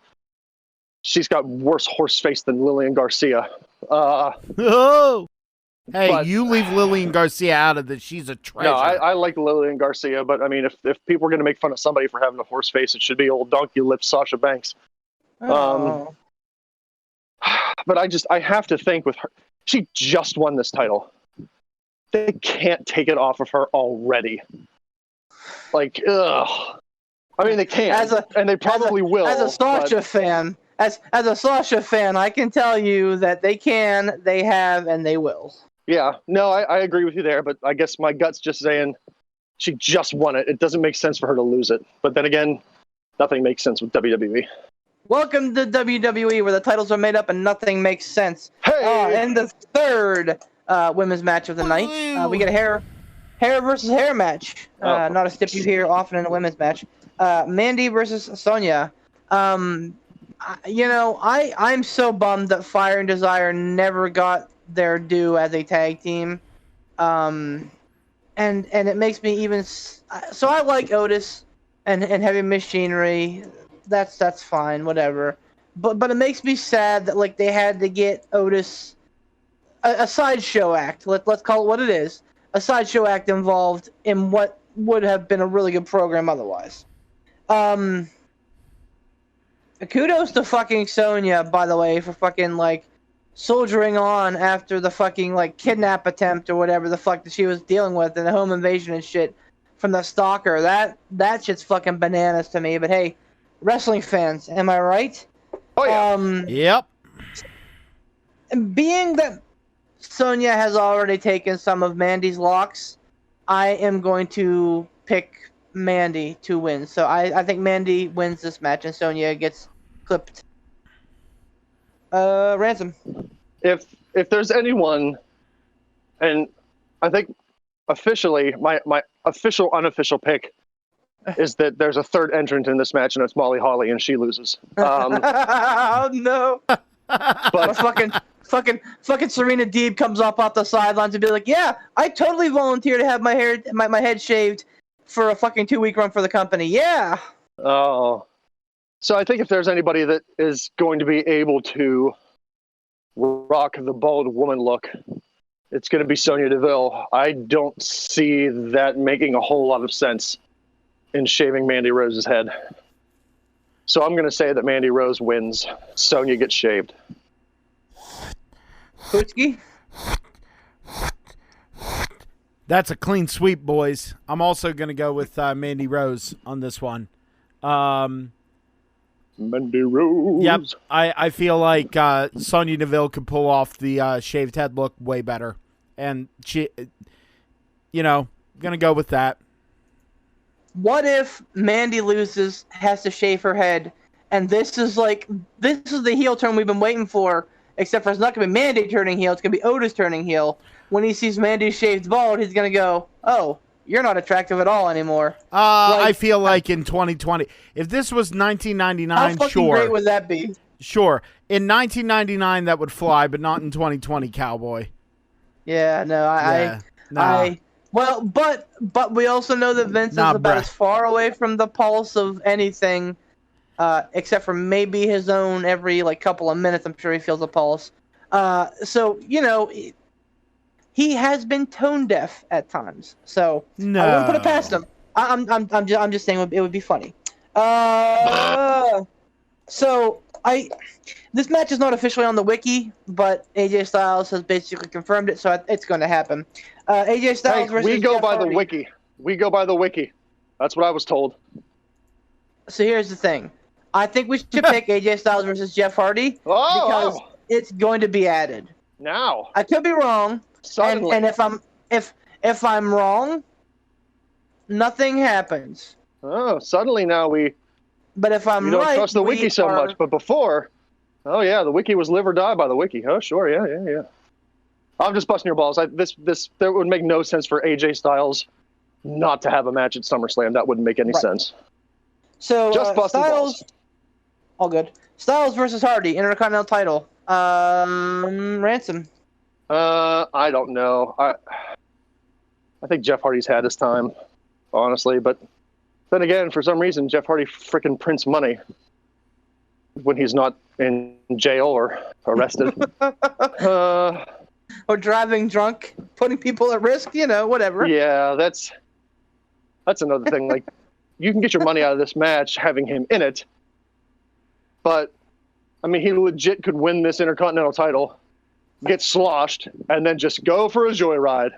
She's got worse horse face than Lillian Garcia. Oh! Hey, But- you leave Lillian Garcia out of this. She's a treasure. No, I like Lillian Garcia, but I mean, if people are going to make fun of somebody for having a horse face, it should be old donkey lips Sasha Banks. Oh. but I have to think with her, she just won this title. They can't take it off of her already. Like, ugh. I mean, they can, and they probably will. As a Sasha fan, as a Sasha fan, I can tell you that they can, they have, and they will. Yeah, no, I agree with you there, but I guess my gut's just saying she just won it. It doesn't make sense for her to lose it. But then again, nothing makes sense with WWE. Welcome to WWE, where the titles are made up and nothing makes sense. Hey! And the third women's match of the night, we get a hair versus hair match. Not a stip you hear often in a women's match. Mandy versus Sonya. I'm so bummed that Fire and Desire never got their due as a tag team. And it makes me even... So I like Otis and Heavy Machinery. That's fine, whatever. But it makes me sad that like they had to get Otis a sideshow act. Let's call it what it is. A sideshow act involved in what would have been a really good program otherwise. Kudos to fucking Sonya, by the way, for fucking like soldiering on after the fucking like kidnap attempt or whatever the fuck that she was dealing with and the home invasion and shit from the stalker. That shit's fucking bananas to me. But hey, wrestling fans, am I right? Oh yeah. Yep. Being that Sonya has already taken some of Mandy's locks, I am going to pick Mandy to win. So I think Mandy wins this match and Sonya gets clipped. Ransom. If there's anyone, and I think officially my official unofficial pick is that there's a third entrant in this match and it's Molly Holly and she loses. Oh no! But fucking Serena Deeb comes up off the sidelines and be like, "Yeah, I totally volunteer to have my head shaved for a fucking 2-week run for the company." Yeah. Oh. So I think if there's anybody that is going to be able to rock the bald woman look, it's going to be Sonya Deville. I don't see that making a whole lot of sense in shaving Mandy Rose's head. So I'm going to say that Mandy Rose wins. Sonya gets shaved. Kutsky? That's a clean sweep, boys. I'm also going to go with Mandy Rose on this one. Mandy Rose. Yep. I feel like Sonya Deville could pull off the shaved head look way better. And she, going to go with that. What if Mandy loses, has to shave her head, and this is the heel turn we've been waiting for, except for it's not going to be Mandy turning heel, it's going to be Otis turning heel. When he sees Mandy shaved bald, he's going to go, "Oh, you're not attractive at all anymore." I feel like in 2020, if this was 1999, how fucking sure. great would that be? Sure. In 1999, that would fly, but not in 2020, cowboy. Yeah, no, Well, but we also know that Vince is about as far away from the pulse of anything, except for maybe his own every couple of minutes. I'm sure he feels a pulse. So he has been tone deaf at times. So no. I wouldn't put it past him. I'm just saying it would be funny. So this match is not officially on the wiki, but AJ Styles has basically confirmed it, so it's going to happen. AJ Styles versus we go Jeff by Hardy. the wiki. We go by the wiki. That's what I was told. So here's the thing. I think we should pick AJ Styles versus Jeff Hardy because it's going to be added. Now. I could be wrong. Suddenly. And if I'm wrong, nothing happens. Oh, suddenly now we But if I'm don't right, trust the wiki so much. But before, oh yeah, the wiki was live or die by the wiki. Oh sure, yeah. I'm just busting your balls. There would make no sense for AJ Styles not to have a match at SummerSlam. That wouldn't make any sense. So just busting Styles, balls. All good. Styles versus Hardy, Intercontinental title. Ransom. I don't know. I think Jeff Hardy's had his time, honestly. But then again, for some reason, Jeff Hardy frickin' prints money when he's not in jail or arrested. Or driving drunk, putting people at risk, whatever. Yeah, that's another thing. Like, you can get your money out of this match having him in it, but I mean, he legit could win this Intercontinental title, get sloshed, and then just go for a joyride.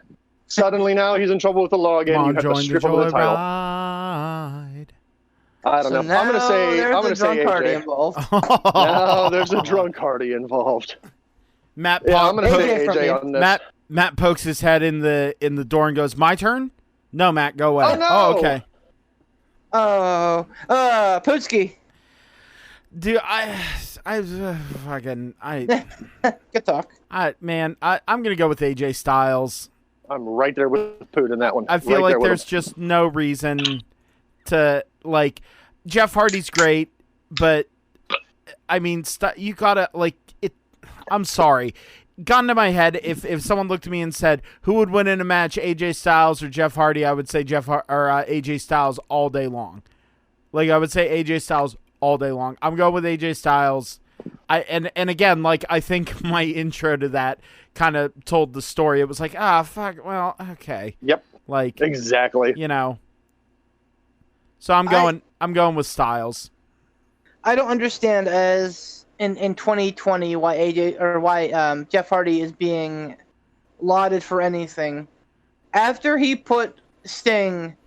Suddenly now he's in trouble with the law again. Come on, You have to join the strip him of the title. joyride. I don't know. I'm gonna say Hardy AJ. involved. No, there's a drunk Hardy involved. Matt, Yeah, I'm gonna say AJ from AJ you. on this. Matt pokes his head in the door and goes, "My turn." No, Matt, go away. Oh, no! Oh, okay. Oh, Pootsky. Dude, fucking, Good talk. man, I'm gonna go with AJ Styles. I'm right there with Poot in that one. I feel Right like there with there's him. just no reason to like. Jeff Hardy's great, but I mean, you gotta like it. I'm sorry. Gun to my head, if someone looked at me and said, who would win in a match, AJ Styles or Jeff Hardy, I would say AJ Styles all day long. Like, I would say AJ Styles all day long. I'm going with AJ Styles. And again, like, I think my intro to that kind of told the story. It was like, fuck, well, okay. Yep. Like, Exactly. you know. So I'm going with Styles. I don't understand in 2020 why Jeff Hardy is being lauded for anything. After he put Sting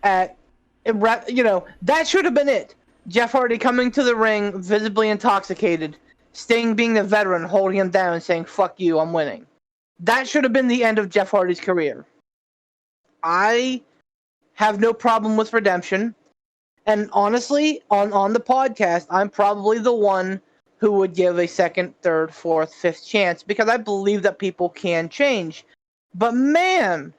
at, that should have been it. Jeff Hardy coming to the ring visibly intoxicated, Sting being the veteran holding him down and saying, "Fuck you, I'm winning." That should have been the end of Jeff Hardy's career. I have no problem with redemption. And honestly, on the podcast, I'm probably the one who would give a second, third, fourth, fifth chance because I believe that people can change. But man,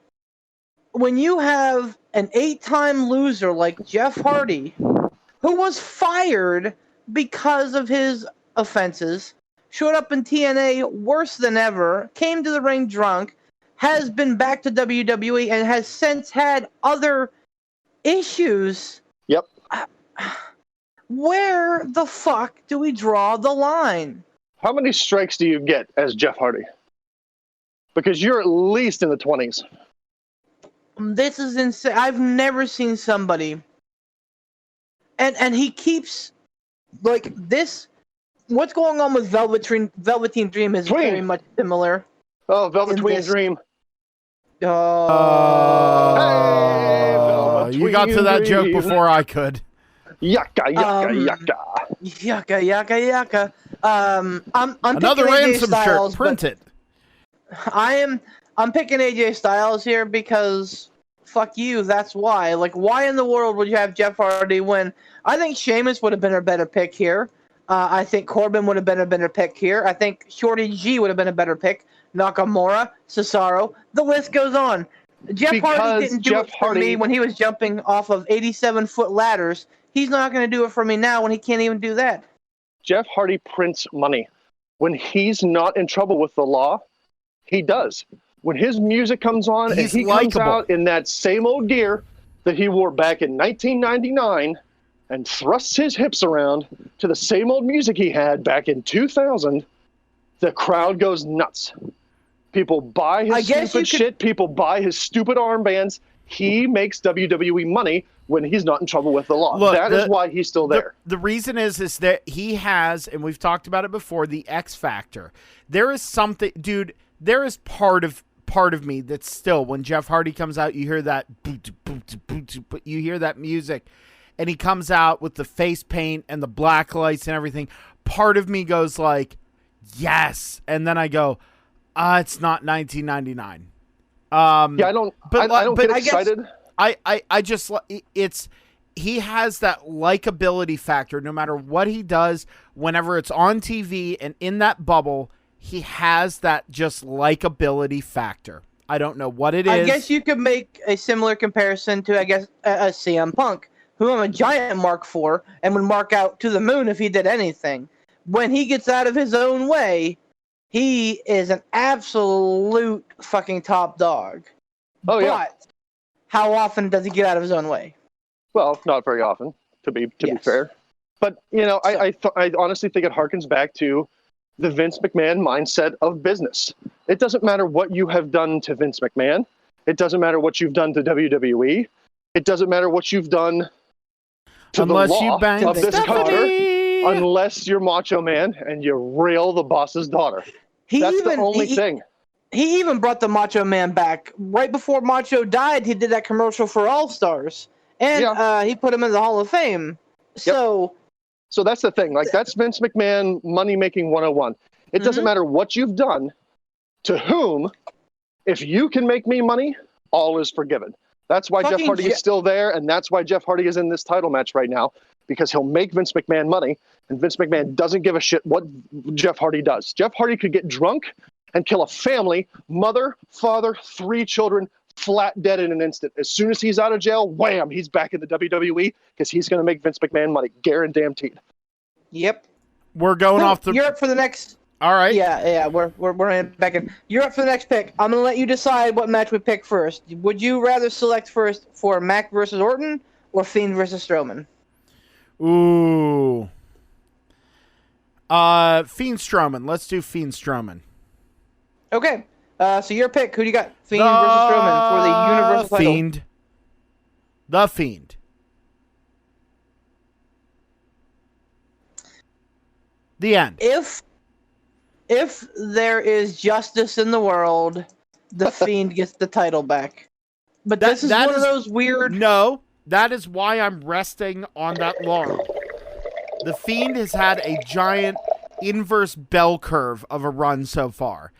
when you have an 8-time loser like Jeff Hardy, who was fired because of his offenses, showed up in TNA worse than ever, came to the ring drunk, has been back to WWE, and has since had other issues. Yep. Where the fuck do we draw the line? How many strikes do you get as Jeff Hardy? Because you're at least in the 20s. This is insane. I've never seen somebody. And he keeps like this. What's going on with Velveteen Dream is very much similar. Oh, Velvet In Tween this- Dream. You Velvet got to that Tween joke Dream. before I could. Yucca, yucca, yucca. Yaka. I'm Another picking AJ Ransom Styles, shirt. Print it. I'm picking AJ Styles here because fuck you, that's why. Like, why in the world would you have Jeff Hardy win? I think Sheamus would have been a better pick here. I think Corbin would have been a better pick here. I think Shorty G would have been a better pick. Nakamura, Cesaro, the list goes on. Jeff Hardy didn't do it for me when he was jumping off of 87-foot ladders. He's not going to do it for me now when he can't even do that. Jeff Hardy prints money. When he's not in trouble with the law, he does. When his music comes on and he comes out in that same old gear that he wore back in 1999 and thrusts his hips around to the same old music he had back in 2000, the crowd goes nuts. People buy his stupid shit. People buy his stupid armbands. He makes WWE money when he's not in trouble with the law. Look, that is why he's still there. The reason is that he has, and we've talked about it before, the X factor. There is something, dude. There is part of me that's still, when Jeff Hardy comes out, you hear that, you hear that music, and he comes out with the face paint and the black lights and everything. Part of me goes like, yes, and then I go, it's not 1999. Yeah, I don't get excited. I just, he has that likability factor no matter what he does. Whenever it's on TV and in that bubble, he has that just likability factor. I don't know what it is. I guess you could make a similar comparison to, a CM Punk, who I'm a giant mark for and would mark out to the moon if he did anything. When he gets out of his own way, he is an absolute fucking top dog. Oh, yeah. But how often does he get out of his own way? Well, not very often, to be fair. But, I honestly think it harkens back to the Vince McMahon mindset of business. It doesn't matter what you have done to Vince McMahon. It doesn't matter what you've done to WWE. It doesn't matter what you've done to unless the law you bang of this country. unless you're Macho Man and you rail the boss's daughter. That's the only thing. He even brought the Macho Man back. Right before Macho died, he did that commercial for All Stars. And he put him in the Hall of Fame. So that's the thing. Like, that's Vince McMahon money-making 101. It doesn't matter what you've done, to whom, if you can make me money, all is forgiven. That's why Jeff Hardy is still there, and that's why Jeff Hardy is in this title match right now, because he'll make Vince McMahon money, and Vince McMahon doesn't give a shit what Jeff Hardy does. Jeff Hardy could get drunk and kill a family, mother, father, 3 children, flat dead in an instant. As soon as he's out of jail, wham, he's back in the WWE, because he's going to make Vince McMahon money, guaranteed. Yep. We're going off the... You're up for the next... All right. Yeah, we're back in. You're up for the next pick. I'm gonna let you decide what match we pick first. Would you rather select first for Mac versus Orton or Fiend versus Strowman? Ooh. Fiend Strowman. Let's do Fiend Strowman. Okay. So your pick. Who do you got? Fiend versus Strowman for the Universal title. The Fiend. The end. If there is justice in the world, the Fiend gets the title back. But this is one of those weird... No, that is why I'm resting on that laurel. The Fiend has had a giant inverse bell curve of a run so far.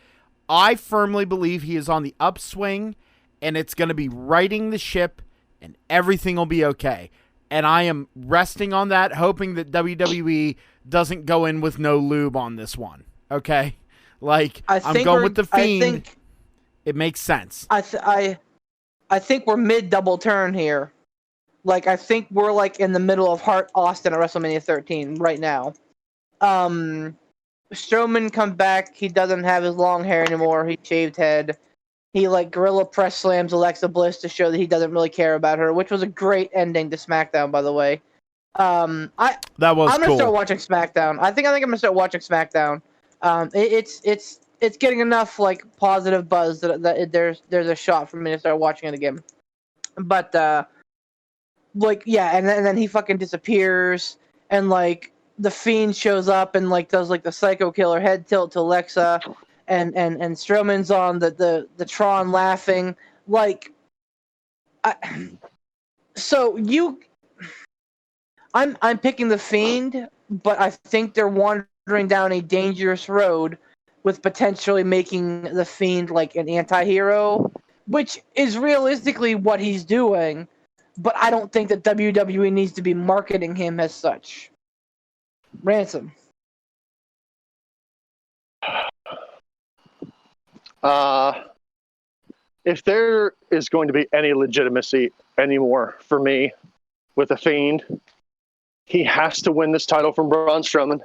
I firmly believe he is on the upswing, and it's going to be righting the ship, and everything will be okay. And I am resting on that, hoping that WWE doesn't go in with no lube on this one. Okay, like I'm going with the Fiend. It makes sense. I think we're mid double turn here. Like, I think we're like in the middle of Hart Austin at WrestleMania 13 right now. Strowman comes back. He doesn't have his long hair anymore. He shaved head. He like gorilla press slams Alexa Bliss to show that he doesn't really care about her, which was a great ending to SmackDown, by the way. I'm gonna start watching SmackDown. I think I'm gonna start watching SmackDown. It's getting enough like positive buzz that there's a shot for me to start watching it again. But and then he fucking disappears, and like the Fiend shows up and like does like the Psycho Killer head tilt to Alexa, and Strowman's on the Tron laughing like. I'm picking the Fiend, but I think they're wandering down a dangerous road with potentially making the Fiend like an anti-hero, which is realistically what he's doing, but I don't think that WWE needs to be marketing him as such. Ransom. If there is going to be any legitimacy anymore for me with the Fiend, he has to win this title from Braun Strowman.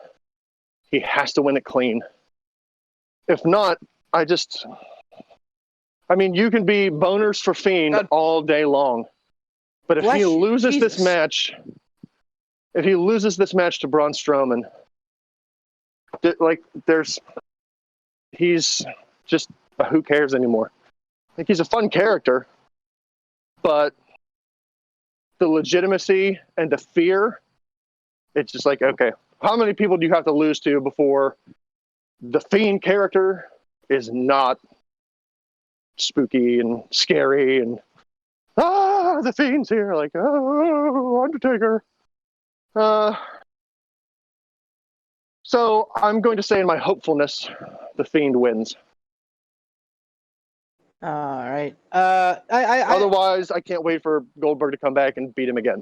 He has to win it clean. If not, you can be boners for Fiend all day long. But if he loses this match to Braun Strowman, he's just who cares anymore? Like, he's a fun character, but the legitimacy and the fear, it's just like, okay, how many people do you have to lose to before the Fiend character is not spooky and scary and the Fiend's here, like, oh, Undertaker. So I'm going to say in my hopefulness, the Fiend wins. All right. Otherwise, I can't wait for Goldberg to come back and beat him again.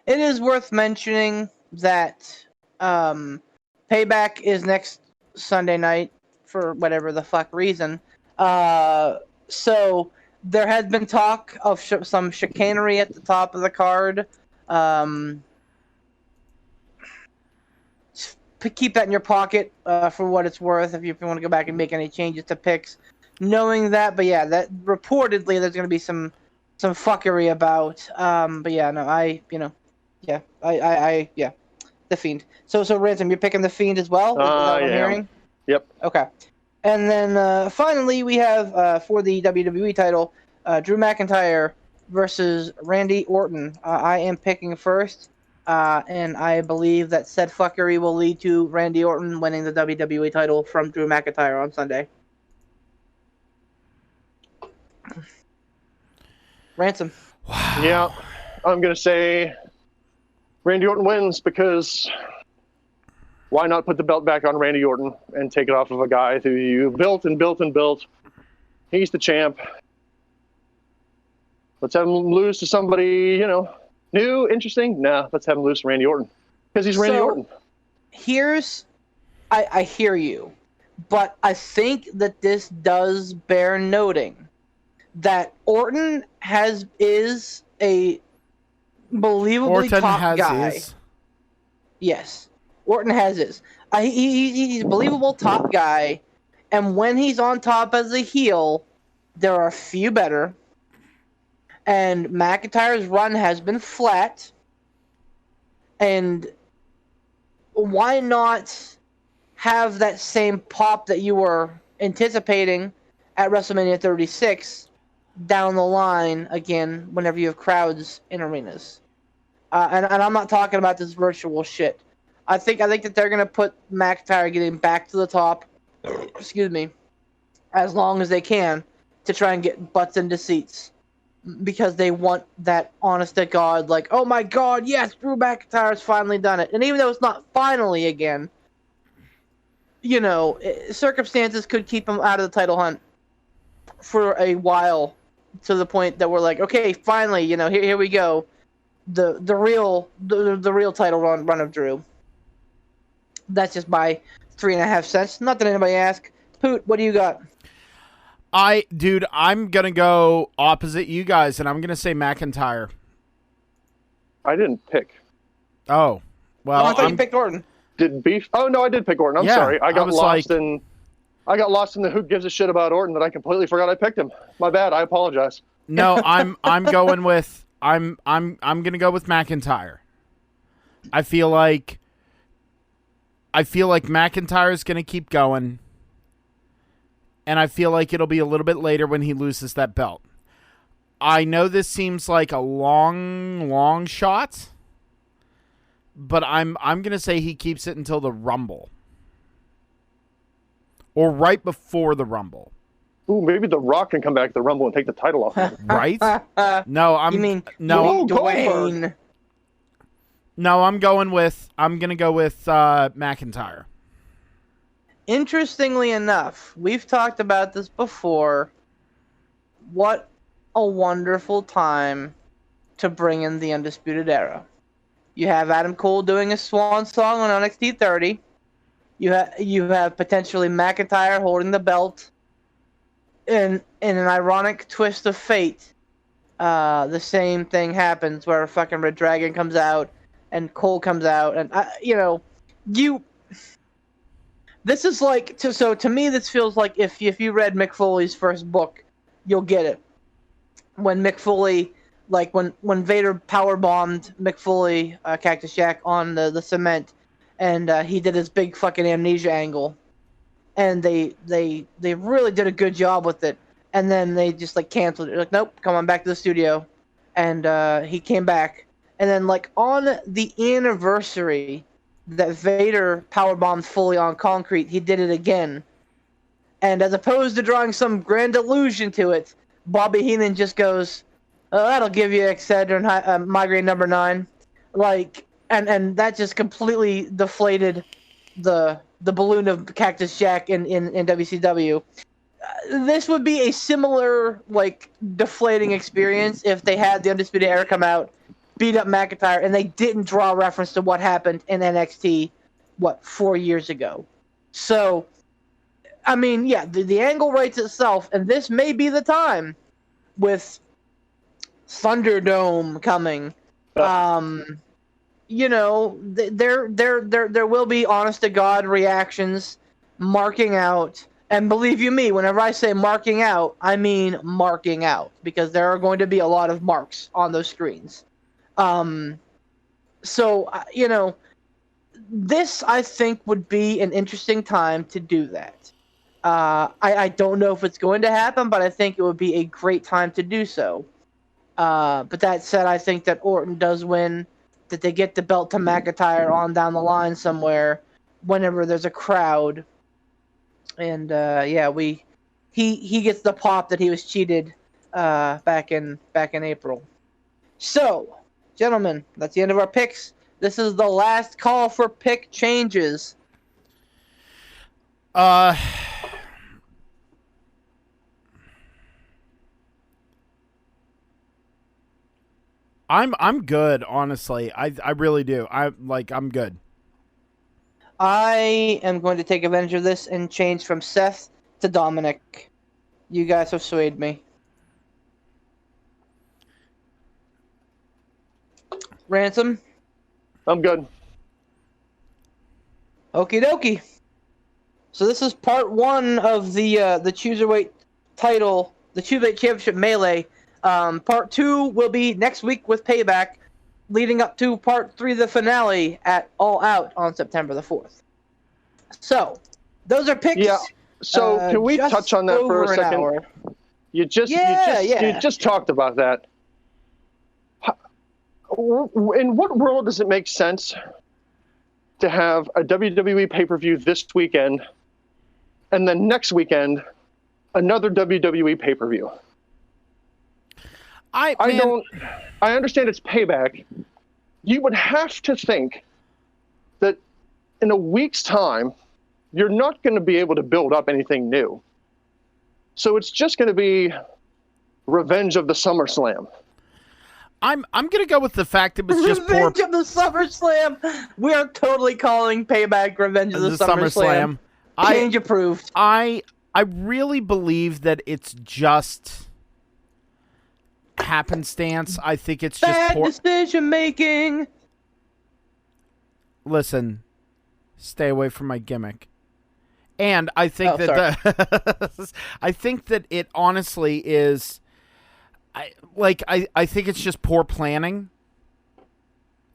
It is worth mentioning that Payback is next Sunday night for whatever the fuck reason. So there has been talk of some chicanery at the top of the card. Keep that in your pocket for what it's worth if you want to go back and make any changes to picks. Knowing that, but yeah, that reportedly there's going to be some fuckery about. But yeah, no, the Fiend. So Ransom, you're picking the Fiend as well? Is that what I'm hearing? Yep. Okay. And then finally we have for the WWE title, Drew McIntyre versus Randy Orton. I am picking first. and I believe that said fuckery will lead to Randy Orton winning the WWE title from Drew McIntyre on Sunday. Ransom. Wow. Yeah, I'm going to say Randy Orton wins because why not put the belt back on Randy Orton and take it off of a guy who you built and built and built? He's the champ. Let's have him lose to somebody, new, interesting. Nah, let's have him lose to Randy Orton because he's Randy Orton. I hear you, but I think that this does bear noting that Orton is a believably top guy. His. Yes, Orton has his. He's a believable top guy, and when he's on top as a heel, there are a few better. And McIntyre's run has been flat. And why not have that same pop that you were anticipating at WrestleMania 36 down the line again whenever you have crowds in arenas? And I'm not talking about this virtual shit. I think that they're going to put McIntyre getting back to the top, excuse me, as long as they can to try and get butts into seats. Because they want that honest to God, like, oh my God, yes, Drew McIntyre's finally done it. And even though it's not finally again, circumstances could keep him out of the title hunt for a while, to the point that we're like, okay, finally, here we go, the real title run of Drew. That's just my 3.5 cents. Not that anybody asked. Poot, what do you got? I'm going to go opposite you guys, and I'm going to say McIntyre. I didn't pick. Oh. Well, I thought you picked Orton. Did Beef? Oh, no, I did pick Orton. I'm sorry. I got lost in the who gives a shit about Orton that I completely forgot I picked him. My bad. I apologize. No, I'm going with I'm going to go with McIntyre. I feel like McIntyre is going to keep going. And I feel like it'll be a little bit later when he loses that belt. I know this seems like a long shot, but I'm going to say he keeps it until the Rumble. Or right before the Rumble. Ooh, maybe The Rock can come back to the Rumble and take the title off him. Right? No, You mean Dwayne? No, I'm going to go with McIntyre. Interestingly enough, we've talked about this before. What a wonderful time to bring in the Undisputed Era. You have Adam Cole doing a swan song on NXT 30. You have potentially McIntyre holding the belt. In an ironic twist of fate, the same thing happens where fucking Red Dragon comes out and Cole comes out, and This is like, so to me, this feels like if you read Mick Foley's first book, you'll get it. When Mick Foley, like when Vader powerbombed Mick Foley, Cactus Jack, on the cement, and he did his big fucking amnesia angle, and they really did a good job with it, and then they just like canceled it. Like, nope, come on back to the studio, and he came back, and then like on the anniversary that Vader powerbombed Foley on concrete, he did it again. And as opposed to drawing some grand illusion to it, Bobby Heenan just goes, oh, that'll give you Excedrin migraine number 9. Like, and that just completely deflated the balloon of Cactus Jack in WCW. This would be a similar, like, deflating experience if they had the Undisputed Era come out, beat up McIntyre, and they didn't draw reference to what happened in NXT, 4 years ago. So, I mean, yeah, the angle writes itself, and this may be the time with Thunderdome coming. There will be honest to God reactions, marking out, and believe you me, whenever I say marking out, I mean marking out, because there are going to be a lot of marks on those screens. This, I think, would be an interesting time to do that. I don't know if it's going to happen, but I think it would be a great time to do so. But that said, I think that Orton does win that they get the belt to McIntyre on down the line somewhere whenever there's a crowd. And he gets the pop that he was cheated back in April. So, gentlemen, that's the end of our picks. This is the last call for pick changes. I'm good, honestly. I really do. I'm good. I am going to take advantage of this and change from Seth to Dominic. You guys have swayed me. Ransom? I'm good. Okie dokie. So this is part 1 of the Cruiserweight title, the Cruiserweight Championship Melee. Part 2 will be next week with Payback, leading up to part 3, the finale at All Out on September the 4th. So, those are picks. Yeah. So can we touch on that for a second? You just talked about that. In what world does it make sense to have a WWE pay-per-view this weekend and then next weekend another WWE pay-per-view? I understand it's Payback. You would have to think that in a week's time, you're not going to be able to build up anything new. So it's just going to be Revenge of the SummerSlam. I'm going to go with the fact it was just Revenge of the SummerSlam. We are totally calling Payback Revenge of the SummerSlam. Change approved. I really believe that it's just happenstance. I think it's just bad decision making. Listen, stay away from my gimmick. And I think I think that it honestly is. I think it's just poor planning.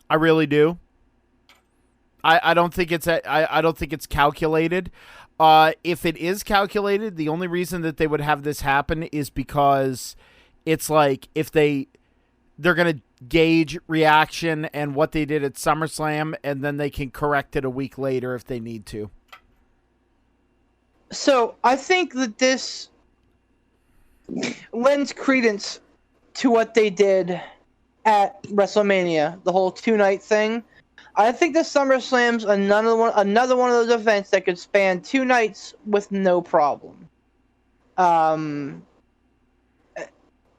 I really do. I don't think it's I don't think it's calculated. If it is calculated, the only reason that they would have this happen is because it's like if they're gonna gauge reaction and what they did at SummerSlam, and then they can correct it a week later if they need to. So I think that this lends credence to what they did at WrestleMania, the whole 2-night thing. I think the SummerSlam's another one of those events that could span 2 nights with no problem.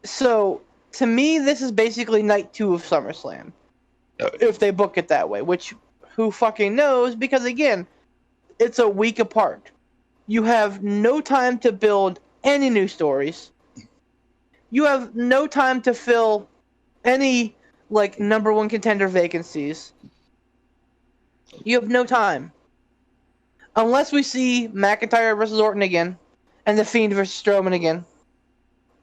So to me, this is basically night 2 of SummerSlam, if they book it that way. Which, who fucking knows? Because again, it's a week apart. You have no time to build any new stories. You have no time to fill any, number 1 contender vacancies. You have no time. Unless we see McIntyre versus Orton again, and The Fiend versus Strowman again,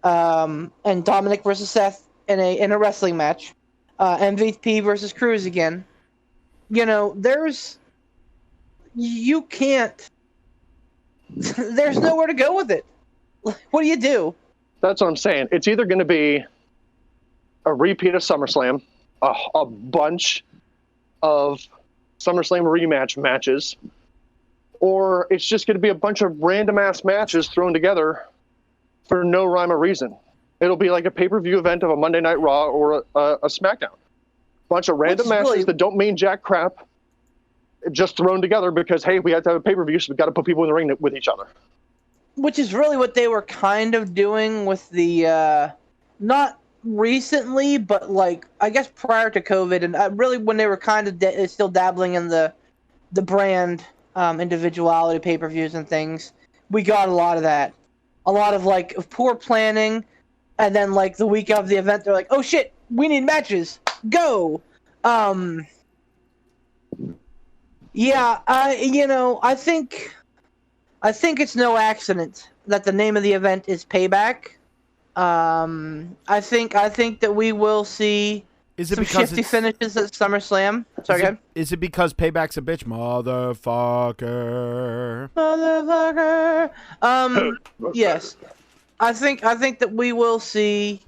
and Dominic versus Seth in a wrestling match, MVP versus Cruz again. You can't. There's nowhere to go with it. What do you do? That's what I'm saying. It's either going to be a repeat of SummerSlam, a bunch of SummerSlam rematch matches, or it's just going to be a bunch of random-ass matches thrown together for no rhyme or reason. It'll be like a pay-per-view event of a Monday Night Raw or a SmackDown. Bunch of random matches that don't mean jack crap, just thrown together because, hey, we have to have a pay-per-view, so we've got to put people in the ring with each other. Which is really what they were kind of doing with the, not recently, but I guess prior to COVID, and really when they were kind of still dabbling in the brand individuality pay-per-views and things. We got a lot of that. A lot of poor planning, and then the week of the event, they're like, oh shit, we need matches. Go! Yeah, I think it's no accident that the name of the event is Payback. I think that we will see some shifty finishes at SummerSlam. Sorry, go ahead. Is it because Payback's a bitch? Motherfucker. Yes. I think that we will see,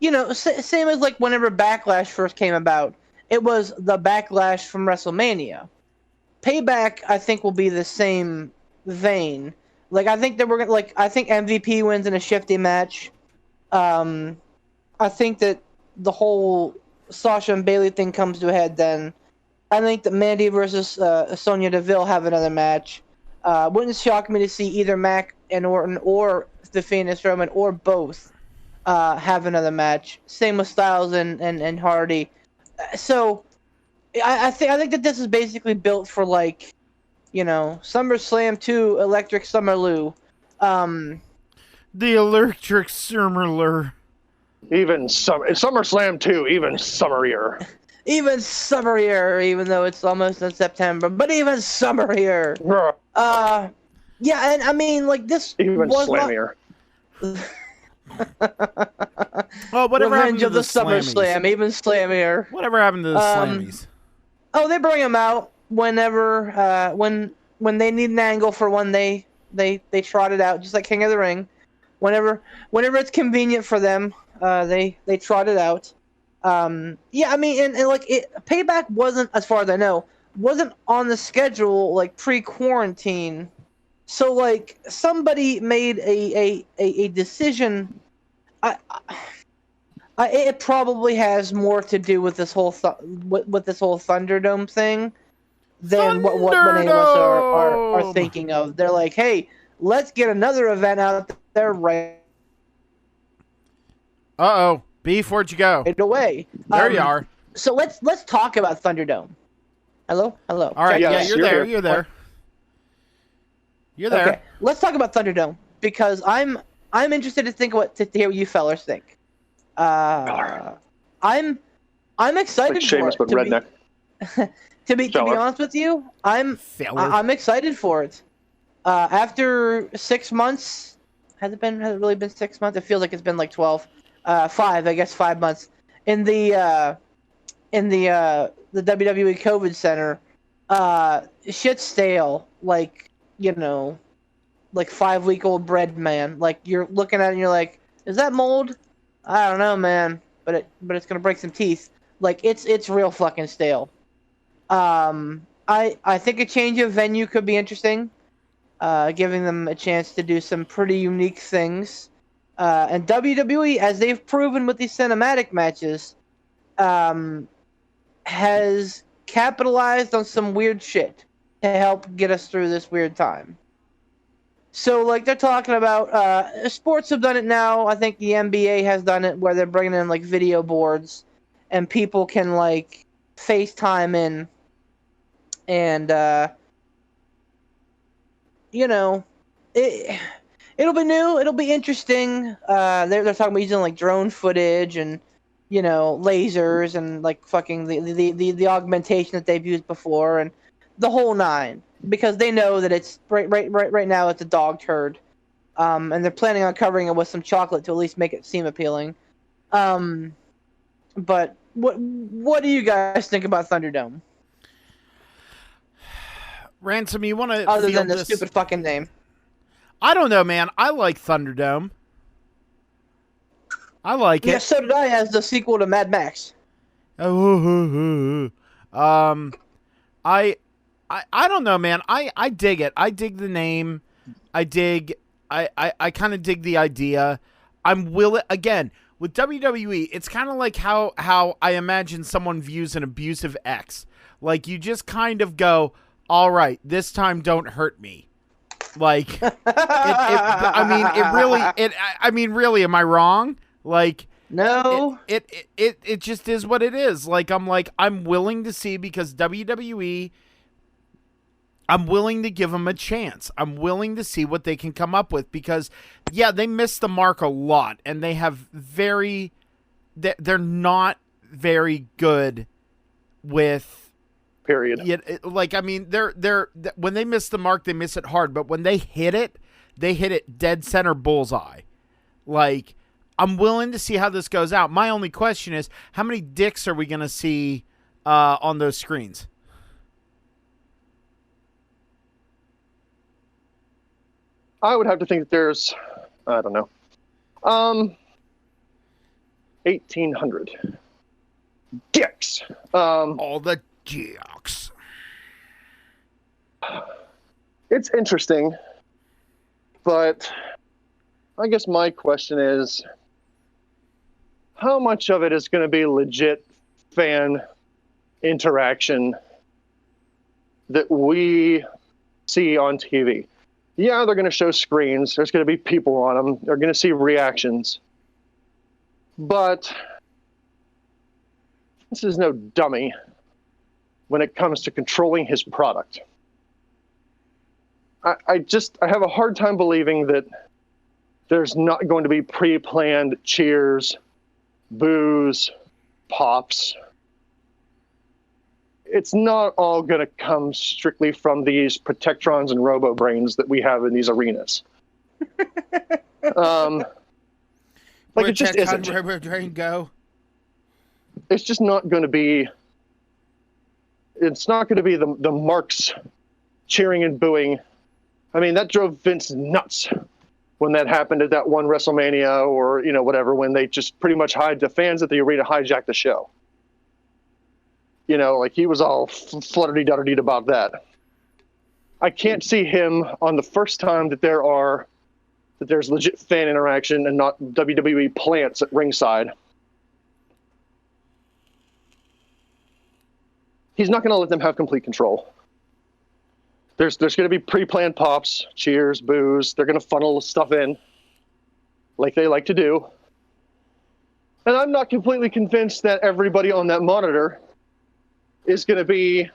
same as whenever Backlash first came about, It was the backlash from WrestleMania. Payback, I think, will be the same vein. Like, I think that I think MVP wins in a shifty match. I think that the whole Sasha and Bailey thing comes to a head then. I think that Mandy versus Sonya Deville have another match. Wouldn't shock me to see either Mac and Orton or the Phoenix Roman or both have another match. Same with Styles and Hardy. So I think that this is basically built for, like, you know, SummerSlam 2 Electric Summerloo. The Electric Summerler. Even SummerSlam 2, even summerier. Even summerier, even though it's almost in September, but even summerier. Yeah, and I mean, like, this Even was slammier. Well, whatever happened Revenge to of the Slammies? SummerSlam, even slammier. Whatever happened to the Slammies? Oh, they bring them out whenever, when they need an angle for when they trot it out, just like King of the Ring. Whenever it's convenient for them, they trot it out. Yeah, I mean, and like, Payback wasn't, as far as I know, wasn't on the schedule, like, pre-quarantine. So, like, somebody made a decision. It probably has more to do with this whole with this whole Thunderdome thing than what many of us are thinking of. They're like, hey, let's get another event out there right Beef, where'd you go? away. There you are. So let's talk about Thunderdome. Hello. All right, Yes, yeah, you're you're there. here. You're there. You're there. Okay, let's talk about Thunderdome because I'm interested to hear what you fellers think. I'm excited Like Sheamus, for but it. redneck. To be Feller. honest with you, I'm excited for it. After 6 months, has it really been 6 months? It feels like it's been like 12. 5, I guess 5 months in the WWE COVID Center. Shit's stale, like, you know, like 5-week-old bread, man. Like, you're looking at it and you're like, is that mold? I don't know, man, but it's gonna break some teeth. Like, it's real fucking stale. I think a change of venue could be interesting, giving them a chance to do some pretty unique things. And WWE, as they've proven with these cinematic matches, has capitalized on some weird shit to help get us through this weird time. So, like, they're talking about, sports have done it now. I think the NBA has done it where they're bringing in, like, video boards and people can, like, FaceTime in and, you know, it'll be new. It'll be interesting. They're talking about using, like, drone footage and, you know, lasers and, like, fucking the augmentation that they've used before and the whole nine, because they know that it's right now it's a dog turd, and they're planning on covering it with some chocolate to at least make it seem appealing. But what do you guys think about Thunderdome? Ransom, you want to Other than the stupid fucking name. I don't know, man. I like Thunderdome. I like it. Yeah, so did I, as the sequel to Mad Max. I don't know, man. I dig it. I dig the name. I kind of dig the idea. I'm willing, again, with WWE, it's kind of like how I imagine someone views an abusive ex. Like, you just kind of go, all right, this time don't hurt me. Like, really, am I wrong? Like, no, it just is what it is. Like, I'm willing to see, because WWE, I'm willing to give them a chance. I'm willing to see what they can come up with, because, yeah, they missed the mark a lot, and they have they're not very good with. Period. Yeah, like, I mean, they're when they miss the mark, they miss it hard, but when they hit it dead center bullseye. Like, I'm willing to see how this goes out. My only question is, how many dicks are we going to see on those screens? I would have to think that there's, I don't know, 1,800. dicks. All the dicks. It's interesting, but I guess my question is, how much of it is going to be legit fan interaction that we see on TV? Yeah, they're going to show screens. There's going to be people on them. They're going to see reactions. But this is no dummy when it comes to controlling his product. I have a hard time believing that there's not going to be pre-planned cheers, boos, pops. It's not all going to come strictly from these protectrons and robo-brains that we have in these arenas. Like it just isn't. Robo-brain go? It's just not going to be. It's not going to be the marks cheering and booing. I mean, that drove Vince nuts when that happened at that one WrestleMania, or whatever, when they just pretty much the fans at the arena hijacked the show. Like he was all flutterty-dutterty about that. I can't see him on the first time that there's legit fan interaction and not WWE plants at ringside. He's not going to let them have complete control. There's going to be pre-planned pops, cheers, boos. They're going to funnel stuff in like they like to do. And I'm not completely convinced that everybody on that monitor is going to be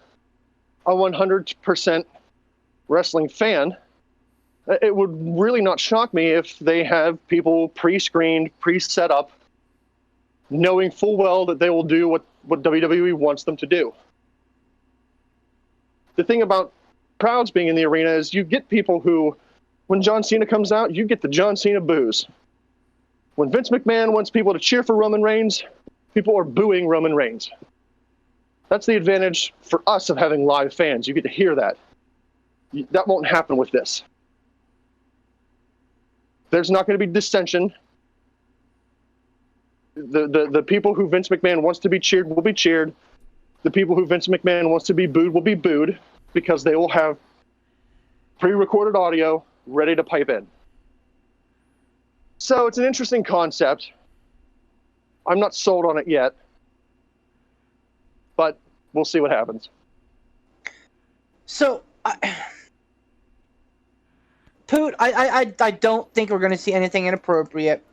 a 100% wrestling fan. It would really not shock me if they have people pre-screened, pre-set up, knowing full well that they will do what WWE wants them to do. The thing about crowds being in the arena is you get people who, when John Cena comes out, you get the John Cena boos. When Vince McMahon wants people to cheer for Roman Reigns, people are booing Roman Reigns. That's the advantage for us of having live fans. You get to hear that. That won't happen with this. There's not going to be dissension. The people who Vince McMahon wants to be cheered will be cheered. The people who Vince McMahon wants to be booed will be booed, because they will have pre-recorded audio ready to pipe in. So it's an interesting concept. I'm not sold on it yet, but we'll see what happens. So, Poot, I don't think we're going to see anything inappropriate.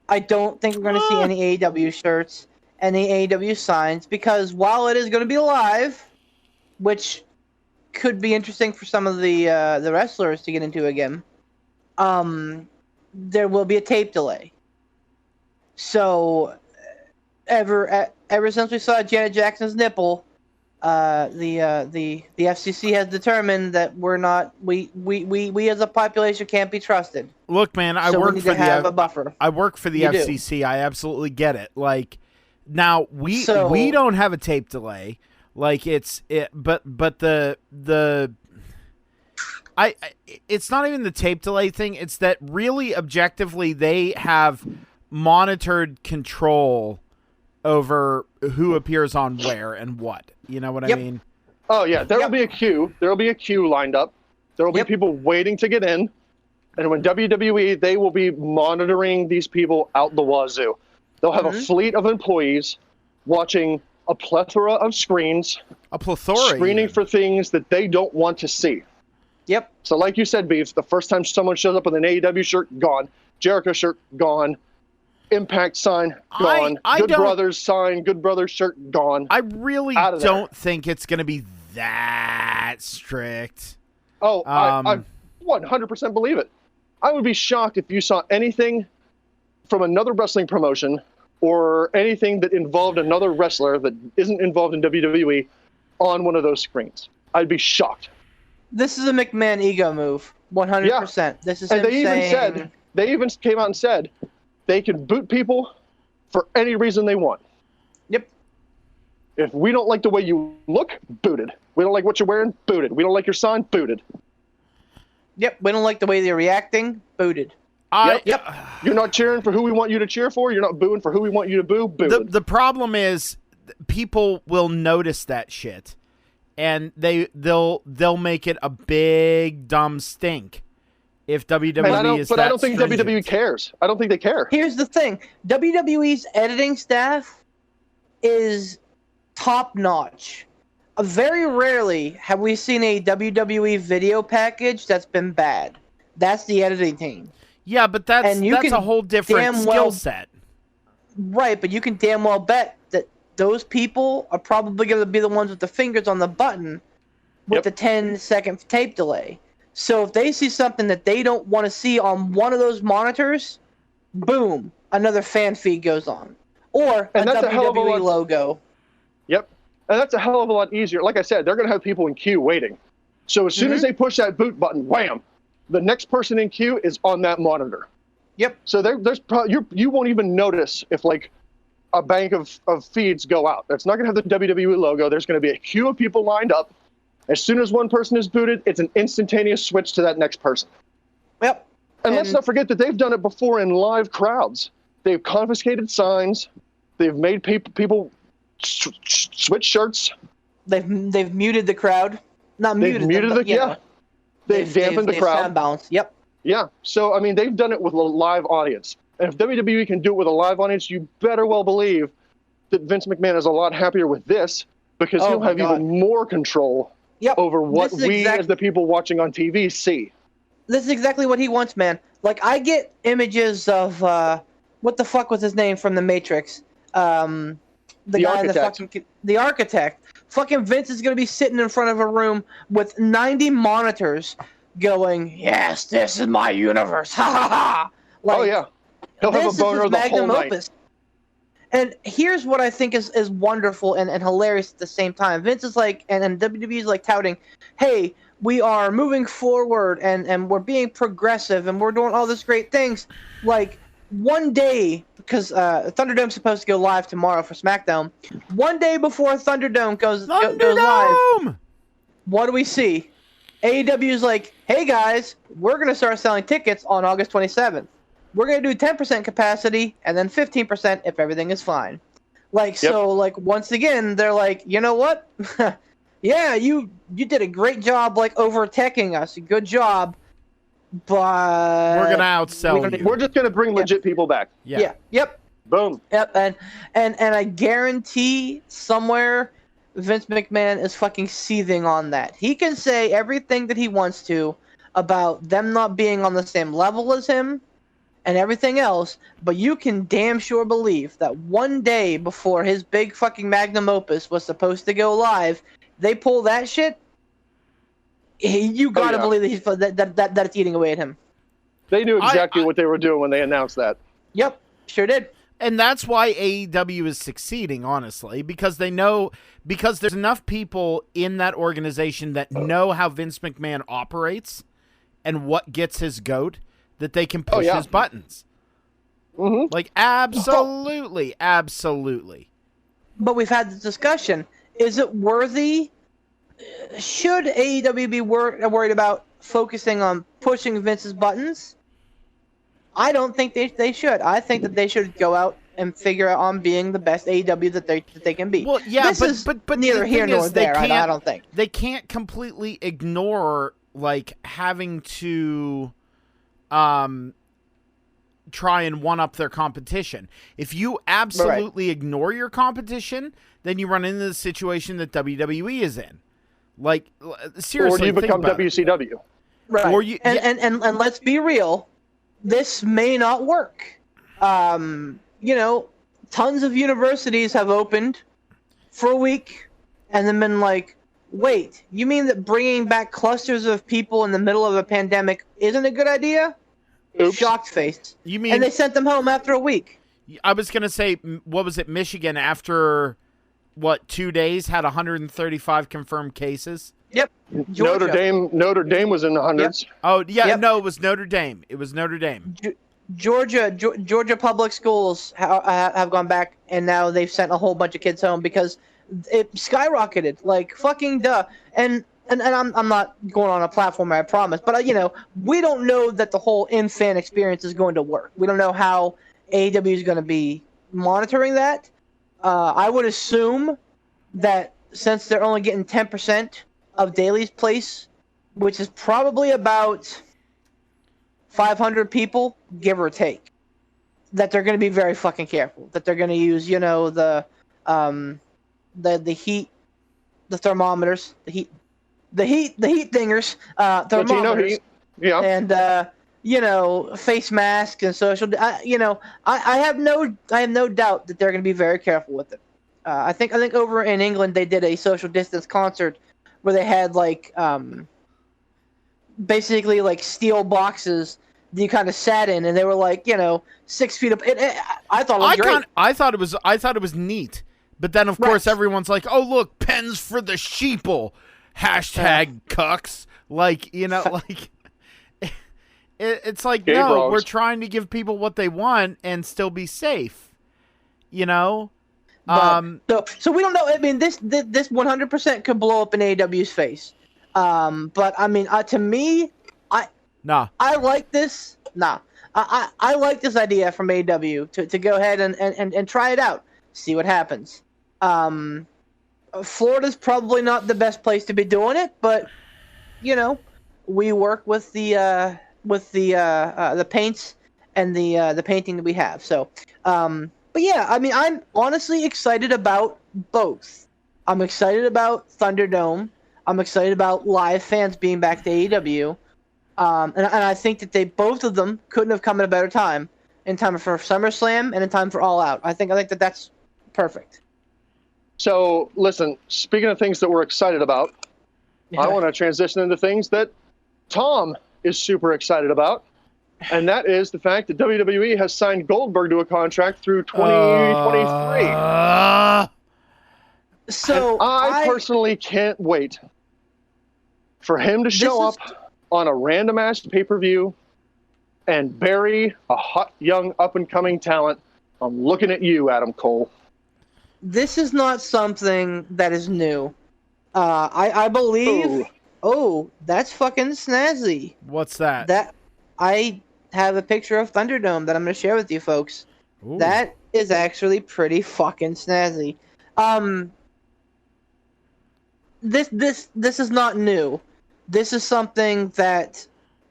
I don't think we're going to see any AEW shirts, any AEW signs, because while it is going to be live, which could be interesting for some of the wrestlers to get into again, there will be a tape delay. So ever since we saw Janet Jackson's nipple, the FCC has determined that we as a population can't be trusted. Look, man, I So we work need for to have a the buffer. I work for the You do. FCC. I absolutely get it. Like, now we So- don't have a tape delay. Like it's it's not even the tape delay thing. It's that really objectively they have monitored control over who appears on where and what. You know what Yep. I mean? Oh yeah, there will Yep. be a queue. There will be a queue lined up. There will be Yep. people waiting to get in. And when WWE, they will be monitoring these people out the wazoo. They'll have a fleet of employees watching a plethora of screens, A plethora. screening even. for things that they don't want to see. Yep. So like you said, Beef, the first time someone shows up with an AEW shirt, gone. Jericho shirt, gone. Impact sign, gone. I Good don't- Brothers sign, Good Brothers shirt, gone. I really Out of there. don't think it's going to be that strict. Oh, I 100% believe it. I would be shocked if you saw anything from another wrestling promotion or anything that involved another wrestler that isn't involved in WWE on one of those screens. I'd be shocked. This is a McMahon ego move. 100%. This is And him they even saying, said, they even came out and said they can boot people for any reason they want. Yep. If we don't like the way you look, booted. We don't like what you're wearing, booted. We don't like your sign, booted. Yep. We don't like the way they're reacting. Booted. You're not cheering for who we want you to cheer for. You're not booing for who we want you to boo. Booted. The problem is people will notice that shit, and they'll make it a big dumb stink. If WWE is but that I don't think stringent. WWE cares. I don't think they care. Here's the thing: WWE's editing staff is top notch. Very rarely have we seen a WWE video package that's been bad. That's the editing team. Yeah, but that's can a whole different damn skill well- set. Right, but you can damn well bet that those people are probably going to be the ones with the fingers on the button with the 10-second tape delay. So if they see something that they don't want to see on one of those monitors, boom, another fan feed goes on. Or And a that's a hell of a WWE lot- logo. Yep. And that's a hell of a lot easier. Like I said, they're going to have people in queue waiting. So as soon as they push that boot button, wham, the next person in queue is on that monitor. Yep. So there's probably you won't even notice if like a bank of feeds go out. It's not going to have the WWE logo. There's going to be a queue of people lined up. As soon as one person is booted, it's an instantaneous switch to that next person. Yep. And let's not forget that they've done it before in live crowds. They've confiscated signs. They've made people switch shirts. They've muted the crowd. Not muted them, but, you know, They've dampened the crowd. Sound balance. Yep. Yeah. So, I mean, they've done it with a live audience. And if WWE can do it with a live audience, you better well believe that Vince McMahon is a lot happier with this because he'll have even more control over what we as the people watching on TV see. This is exactly what he wants, man. Like, I get images of, what the fuck was his name from The Matrix? The guy Architect. in the Architect. Fucking Vince is going to be sitting in front of a room with 90 monitors going, yes, this is my universe. Ha ha ha. Like, oh, yeah. He'll have a boner the whole night. And here's what I think is wonderful and hilarious at the same time. Vince is like, and WWE is like touting, hey, we are moving forward and we're being progressive and we're doing all these great things. Like, one day, because Thunderdome's supposed to go live tomorrow for SmackDown, one day before Thunderdome goes live, what do we see? AEW is like, hey guys, we're going to start selling tickets on August 27th. We're going to do 10% capacity and then 15% if everything is fine. Like, so, like, once again, they're like, you know what? Yeah, you did a great job, like, over-teching us. Good job. But we're gonna outsell you. We're just gonna bring legit people back. Yeah. Yep. Boom. Yep. And I guarantee somewhere Vince McMahon is fucking seething on that. He can say everything that he wants to about them not being on the same level as him and everything else, but you can damn sure believe that one day before his big fucking magnum opus was supposed to go live, they pull that shit. You gotta believe that it's eating away at him. They knew exactly what they were doing when they announced that. Yep, sure did. And that's why AEW is succeeding, honestly, because they know, because there's enough people in that organization that know how Vince McMahon operates and what gets his goat, that they can push his buttons. Mm-hmm. Like, absolutely, absolutely. But we've had this discussion. Is it worthy? Should AEW be worried about focusing on pushing Vince's buttons? I don't think they should. I think that they should go out and figure out on being the best AEW that they can be. Well, yeah, but neither here nor there. I don't think they can't completely ignore like having to try and one up their competition. If you absolutely ignore your competition, then you run into the situation that WWE is in. Like, seriously, or you become WCW. Right. Or you, and let's be real, this may not work. You know, tons of universities have opened for a week and then been like, wait, you mean that bringing back clusters of people in the middle of a pandemic isn't a good idea? Oops. Shocked face. You mean, and they sent them home after a week. I was going to say, what was it, Michigan, after, 2 days, had 135 confirmed cases? Yep. Notre Dame was in the hundreds. Yep. Oh, yeah, no, it was Notre Dame. It was Notre Dame. Georgia public schools have gone back, and now they've sent a whole bunch of kids home because it skyrocketed. Like, fucking duh. And I'm not going on a platform, I promise. But, you know, we don't know that the whole in-fan experience is going to work. We don't know how AEW is going to be monitoring that. I would assume that since they're only getting 10% of Daly's place, which is probably about 500 people, give or take, that they're going to be very fucking careful. That they're going to use, the heat, the thermometers, the heat dingers, thermometers, Yeah. and face masks and social. I have no doubt that they're going to be very careful with it. I think over in England they did a social distance concert where they had basically like steel boxes that you kind of sat in, and they were 6 feet up. I thought it was great. I thought it was neat, but then of course everyone's like, "Oh look, pens for the sheeple." Hashtag cucks. It's like, Gay no, bros. we're trying to give people what they want and still be safe. So we don't know. I mean, this 100% could blow up in AEW's face. But I mean, to me, I like this. I like this idea from AEW to go ahead and try it out, see what happens. Florida's probably not the best place to be doing it, but we work with the paints and the painting that we have. So, but yeah, I mean, I'm honestly excited about both. I'm excited about Thunderdome. I'm excited about live fans being back to AEW. And I think that both of them couldn't have come at a better time, in time for SummerSlam and in time for All Out. I think that that's perfect. So, listen, speaking of things that we're excited about, I want to transition into things that Tom is super excited about, and that is the fact that WWE has signed Goldberg to a contract through 2023. So and I personally can't wait for him to show up on a random-ass pay-per-view and bury a hot, young, up-and-coming talent. I'm looking at you, Adam Cole. This is not something that is new. I believe. Ooh. Oh, that's fucking snazzy. What's that? That I have a picture of Thunderdome that I'm going to share with you folks. Ooh. That is actually pretty fucking snazzy. This is not new. This is something that,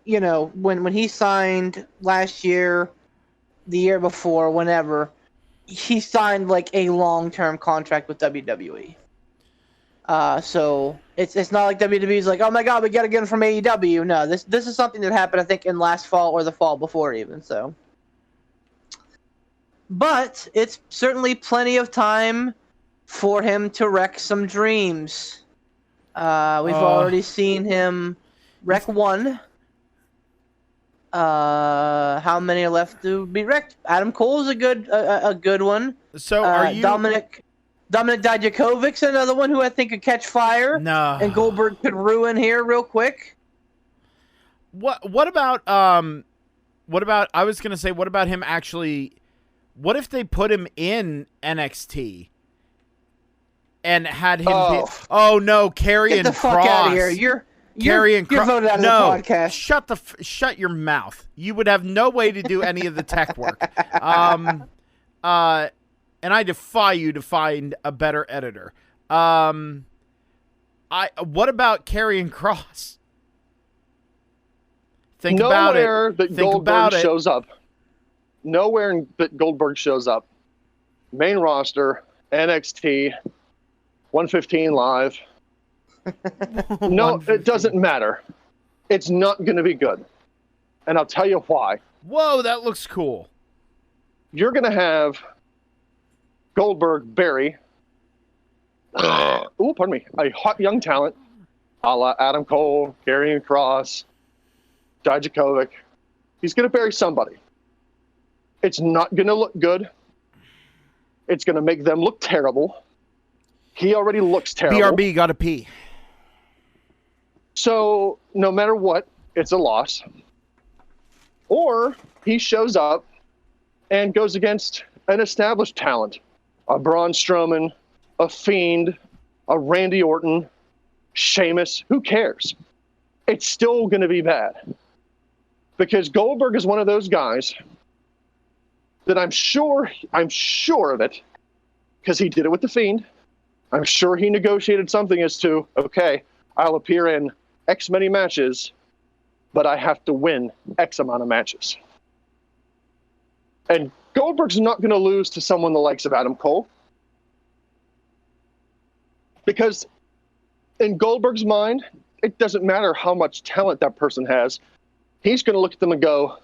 when he signed last year, the year before, whenever, he signed like a long-term contract with WWE. So it's not like WWE's like, oh my god, we gotta get him from AEW. No, this is something that happened, I think, in last fall or the fall before even. So, but it's certainly plenty of time for him to wreck some dreams. We've already seen him wreck one. How many are left to be wrecked? Adam Cole's a good one. So are you Dominic Dijakovic's another one who I think could catch fire. No. And Goldberg could ruin here real quick. What about I was gonna say, what about him actually? What if they put him in NXT and had him be? Oh no, Karrion Get the fuck Kross. out of here! You're voted out of the podcast. Shut your mouth. You would have no way to do any of the tech work. And I defy you to find a better editor. What about Karrion Kross? Think about it. Nowhere that Goldberg shows up. Nowhere that Goldberg shows up. Main roster, NXT, 115 live. No, it doesn't matter. It's not going to be good. And I'll tell you why. Whoa, that looks cool. You're going to have Goldberg bury, a hot young talent, a la Adam Cole, Karrion Kross, Dijakovic. He's going to bury somebody. It's not going to look good. It's going to make them look terrible. He already looks terrible. BRB got to pee. So no matter what, it's a loss. Or he shows up and goes against an established talent. A Braun Strowman, a Fiend, a Randy Orton, Sheamus. Who cares? It's still going to be bad. Because Goldberg is one of those guys that I'm sure of it, because he did it with The Fiend. I'm sure he negotiated something as to, okay, I'll appear in X many matches, but I have to win X amount of matches. And Goldberg's not going to lose to someone the likes of Adam Cole. Because in Goldberg's mind, it doesn't matter how much talent that person has. He's going to look at them and go,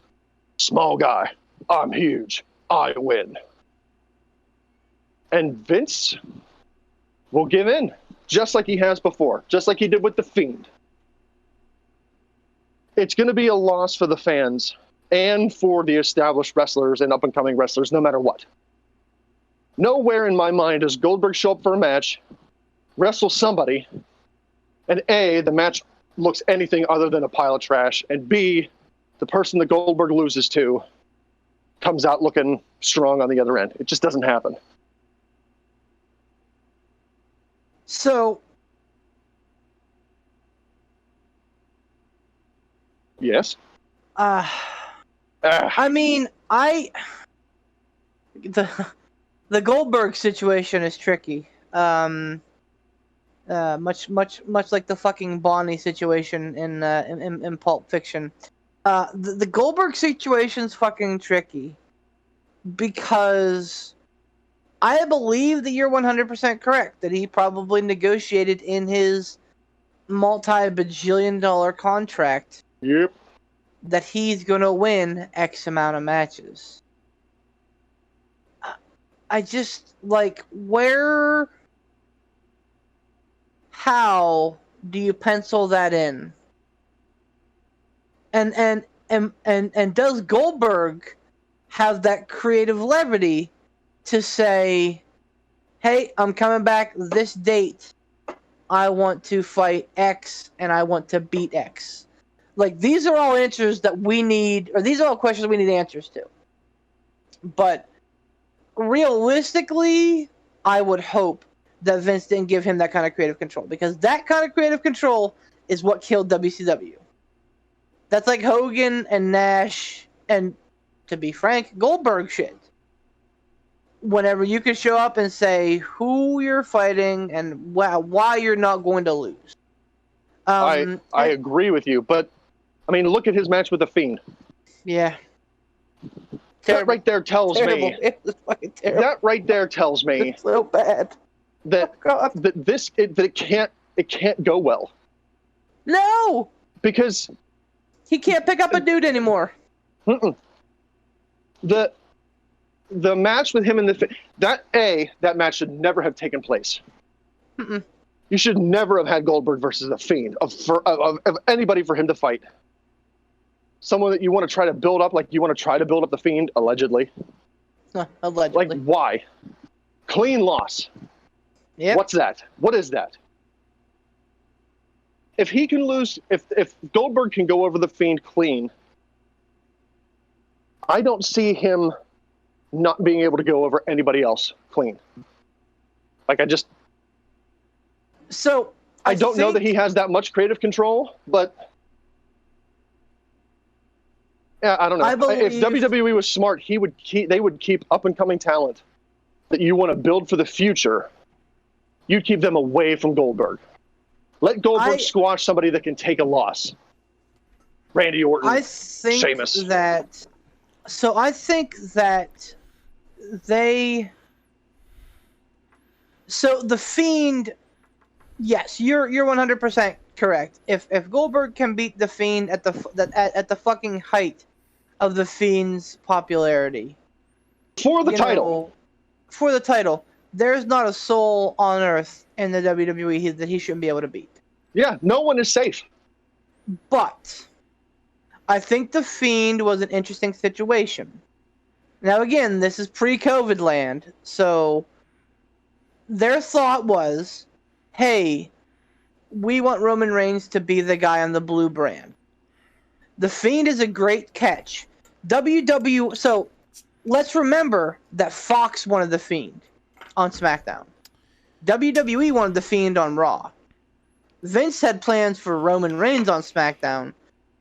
small guy, I'm huge, I win. And Vince will give in, just like he has before, just like he did with The Fiend. It's going to be a loss for the fans and for the established wrestlers and up-and-coming wrestlers, no matter what. Nowhere in my mind does Goldberg show up for a match, wrestle somebody, and A, the match looks anything other than a pile of trash, and B, the person that Goldberg loses to comes out looking strong on the other end. It just doesn't happen. So, Yes? I mean, the Goldberg situation is tricky. Much like the fucking Bonnie situation in Pulp Fiction. The Goldberg situation's fucking tricky because I believe that you're 100% correct that he probably negotiated in his multi-bajillion-dollar contract. Yep. That he's gonna win X amount of matches. I just like how do you pencil that in? And does Goldberg have that creative levity to say, hey, I'm coming back this date. I want to fight X and I want to beat X. Like, these are all answers that we need, or these are all questions we need answers to. But realistically, I would hope that Vince didn't give him that kind of creative control, because that kind of creative control is what killed WCW. That's like Hogan and Nash and, to be frank, Goldberg shit. Whenever you can show up and say who you're fighting and why you're not going to lose. I agree with you, but I mean, look at his match with The Fiend. Yeah. That right there tells me. It was fucking terrible. That right there tells me It's so bad. that Oh, it can't go well, no, because he can't pick up a dude anymore. the match with him and that match should never have taken place. You should never have had Goldberg versus The Fiend of anybody for him to fight. Someone that you want to try to build up, like you want to try to build up The Fiend, allegedly. Allegedly. Like, why? Clean loss. Yep. What's that? What is that? If he can lose, if Goldberg can go over The Fiend clean, I don't see him not being able to go over anybody else clean. Like, So I don't know that he has that much creative control, but yeah, I don't know. If WWE was smart, they would keep up and coming talent that you want to build for the future. You'd keep them away from Goldberg. Let Goldberg squash somebody that can take a loss. Randy Orton. I think Sheamus. that. So I think that they. So The Fiend. Yes, you're 100% correct. If Goldberg can beat The Fiend at the fucking height of The Fiend's popularity for the title, there's not a soul on earth in the WWE that he shouldn't be able to beat. Yeah, no one is safe. But I think The Fiend was an interesting situation. Now again, this is pre-COVID land, so their thought was, hey, we want Roman Reigns to be the guy on the blue brand. The Fiend is a great catch. So let's remember that Fox wanted The Fiend on SmackDown. WWE wanted The Fiend on Raw. Vince had plans for Roman Reigns on SmackDown.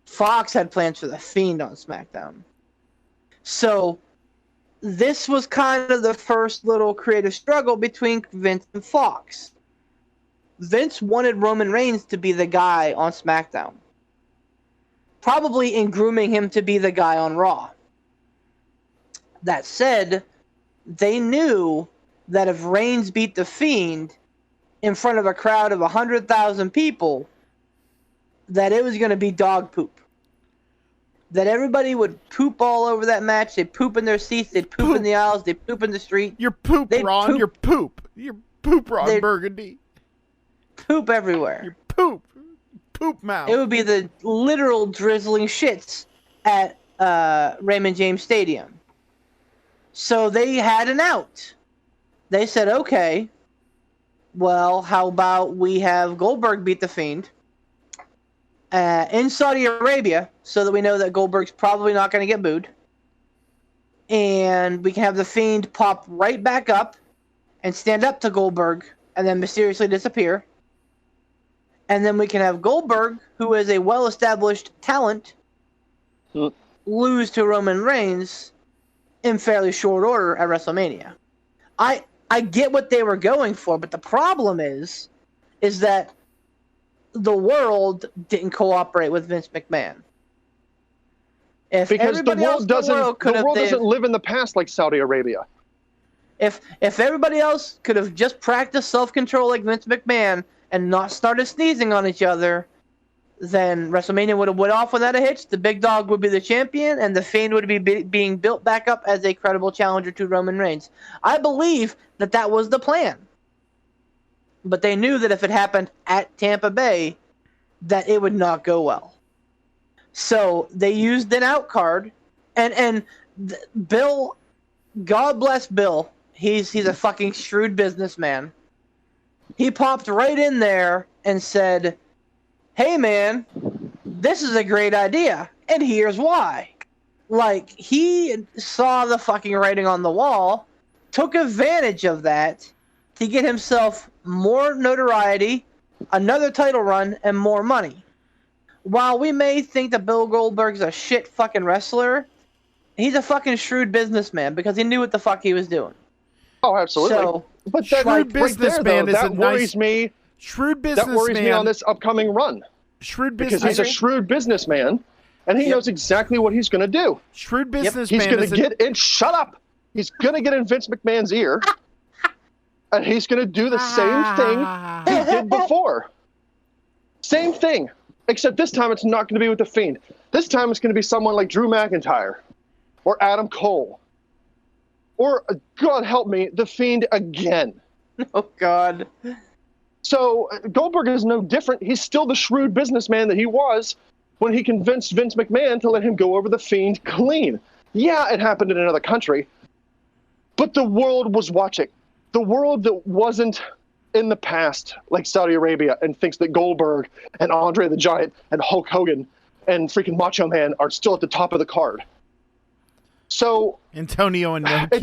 Fox had plans for The Fiend on SmackDown. So this was kind of the first little creative struggle between Vince and Fox. Vince wanted Roman Reigns to be the guy on SmackDown, probably in grooming him to be the guy on Raw. That said, they knew that if Reigns beat The Fiend in front of a crowd of 100,000 people, that it was going to be dog poop. That everybody would poop all over that match. They'd poop in their seats. They'd poop in the aisles. They'd poop in the street. You're poop, They'd Ron. poop. You're poop. You're poop, Ron They'd- Burgundy. Poop everywhere. You're poop. Poop mouth. It would be the literal drizzling shits at Raymond James Stadium. So they had an out. They said, okay, well, how about we have Goldberg beat The Fiend in Saudi Arabia so that we know that Goldberg's probably not going to get booed. And we can have The Fiend pop right back up and stand up to Goldberg and then mysteriously disappear. And then we can have Goldberg, who is a well-established talent, lose to Roman Reigns in fairly short order at WrestleMania. I get what they were going for, but the problem is that the world didn't cooperate with Vince McMahon. If Because the everybody else world in the world could have doesn't live in the past like Saudi Arabia. If everybody else could have just practiced self-control like Vince McMahon and not started sneezing on each other, then WrestleMania would have went off without a hitch. The big dog would be the champion, and The Fiend would be being built back up as a credible challenger to Roman Reigns. I believe that was the plan. But they knew that if it happened at Tampa Bay, that it would not go well. So they used an out card, and Bill, God bless Bill, he's a fucking shrewd businessman. He popped right in there and said, hey man, this is a great idea, and here's why. Like, he saw the fucking writing on the wall, took advantage of that to get himself more notoriety, another title run, and more money. While we may think that Bill Goldberg's a shit fucking wrestler, he's a fucking shrewd businessman because he knew what the fuck he was doing. Oh, absolutely. So, but that shrewd right there, businessman though, is a that worries nice- me. Shrewd That businessman. worries me on this upcoming run. Shrewd Because he's a businessman. shrewd businessman, and he knows exactly what he's going to do. Shrewd He's businessman. going is to a- get in. Shut up. He's going to get in Vince McMahon's ear, and he's going to do the same thing he did before. Same thing, except this time it's not going to be with The Fiend. This time it's going to be someone like Drew McIntyre, or Adam Cole, or, God help me, The Fiend again. Oh, God. So Goldberg is no different. He's still the shrewd businessman that he was when he convinced Vince McMahon to let him go over The Fiend clean. Yeah, it happened in another country, but the world was watching. The world that wasn't in the past, like Saudi Arabia, and thinks that Goldberg and Andre the Giant and Hulk Hogan and freaking Macho Man are still at the top of the card. So Antonio and Noki.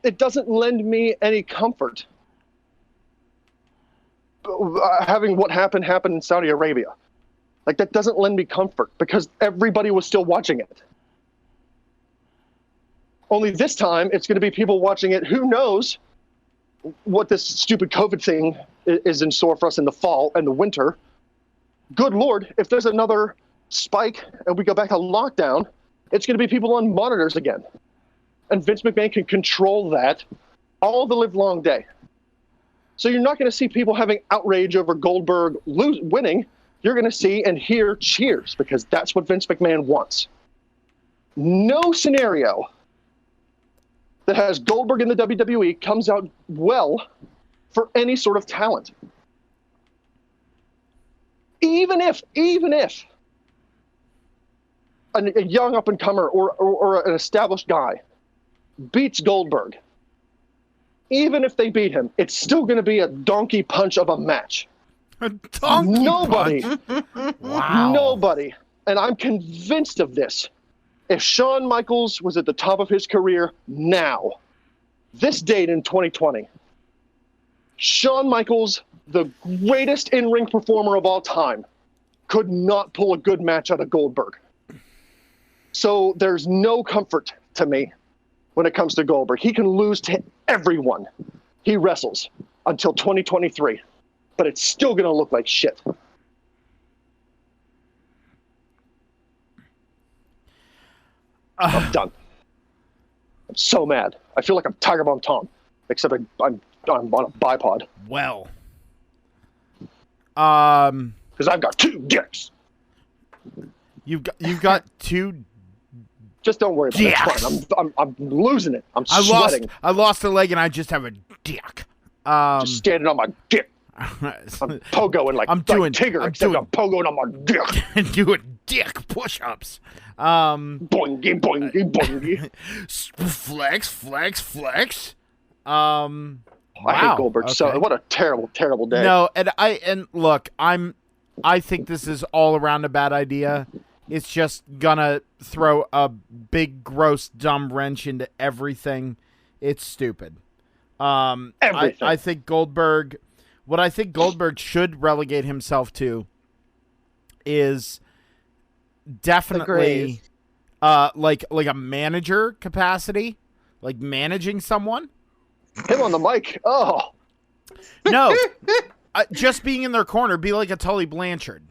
it doesn't lend me any comfort having what happened in Saudi Arabia. Like, that doesn't lend me comfort because everybody was still watching it. Only this time, it's going to be people watching it. Who knows what this stupid COVID thing is in store for us in the fall and the winter. Good Lord, if there's another spike and we go back to lockdown, it's going to be people on monitors again. And Vince McMahon can control that all the live long day. So you're not going to see people having outrage over Goldberg winning. You're going to see and hear cheers because that's what Vince McMahon wants. No scenario that has Goldberg in the WWE comes out well for any sort of talent. Even if a young up-and-comer or an established guy beats Goldberg, even if they beat him, it's still going to be a donkey punch of a match. A donkey Nobody, punch. Wow. nobody, and I'm convinced of this. If Shawn Michaels was at the top of his career now, this date in 2020, Shawn Michaels, the greatest in-ring performer of all time, could not pull a good match out of Goldberg. So there's no comfort to me when it comes to Goldberg. He can lose to everyone he wrestles until 2023, but it's still going to look like shit. I'm done. I'm so mad. I feel like I'm Tiger Bomb Tom, except I'm on a bipod. Well, because I've got 2 dicks. you've got 2. Just don't worry about it. It's fine. I'm losing it. I'm sweating. I lost a leg and I just have a dick. Just standing on my dick. I'm pogoing like Tigger, except I'm pogoing on my dick. And doing dick push-ups. Boingy, boingy, boingy. Flex, flex, flex. I hate Goldberg. Okay. So what a terrible, terrible day. No, and look, I think this is all around a bad idea. It's just gonna throw a big, gross, dumb wrench into everything. It's stupid. Everything. I think Goldberg. What I think Goldberg should relegate himself to is definitely like a manager capacity, like managing someone. Him on the mic. Oh no, just being in their corner. Be like a Tully Blanchard.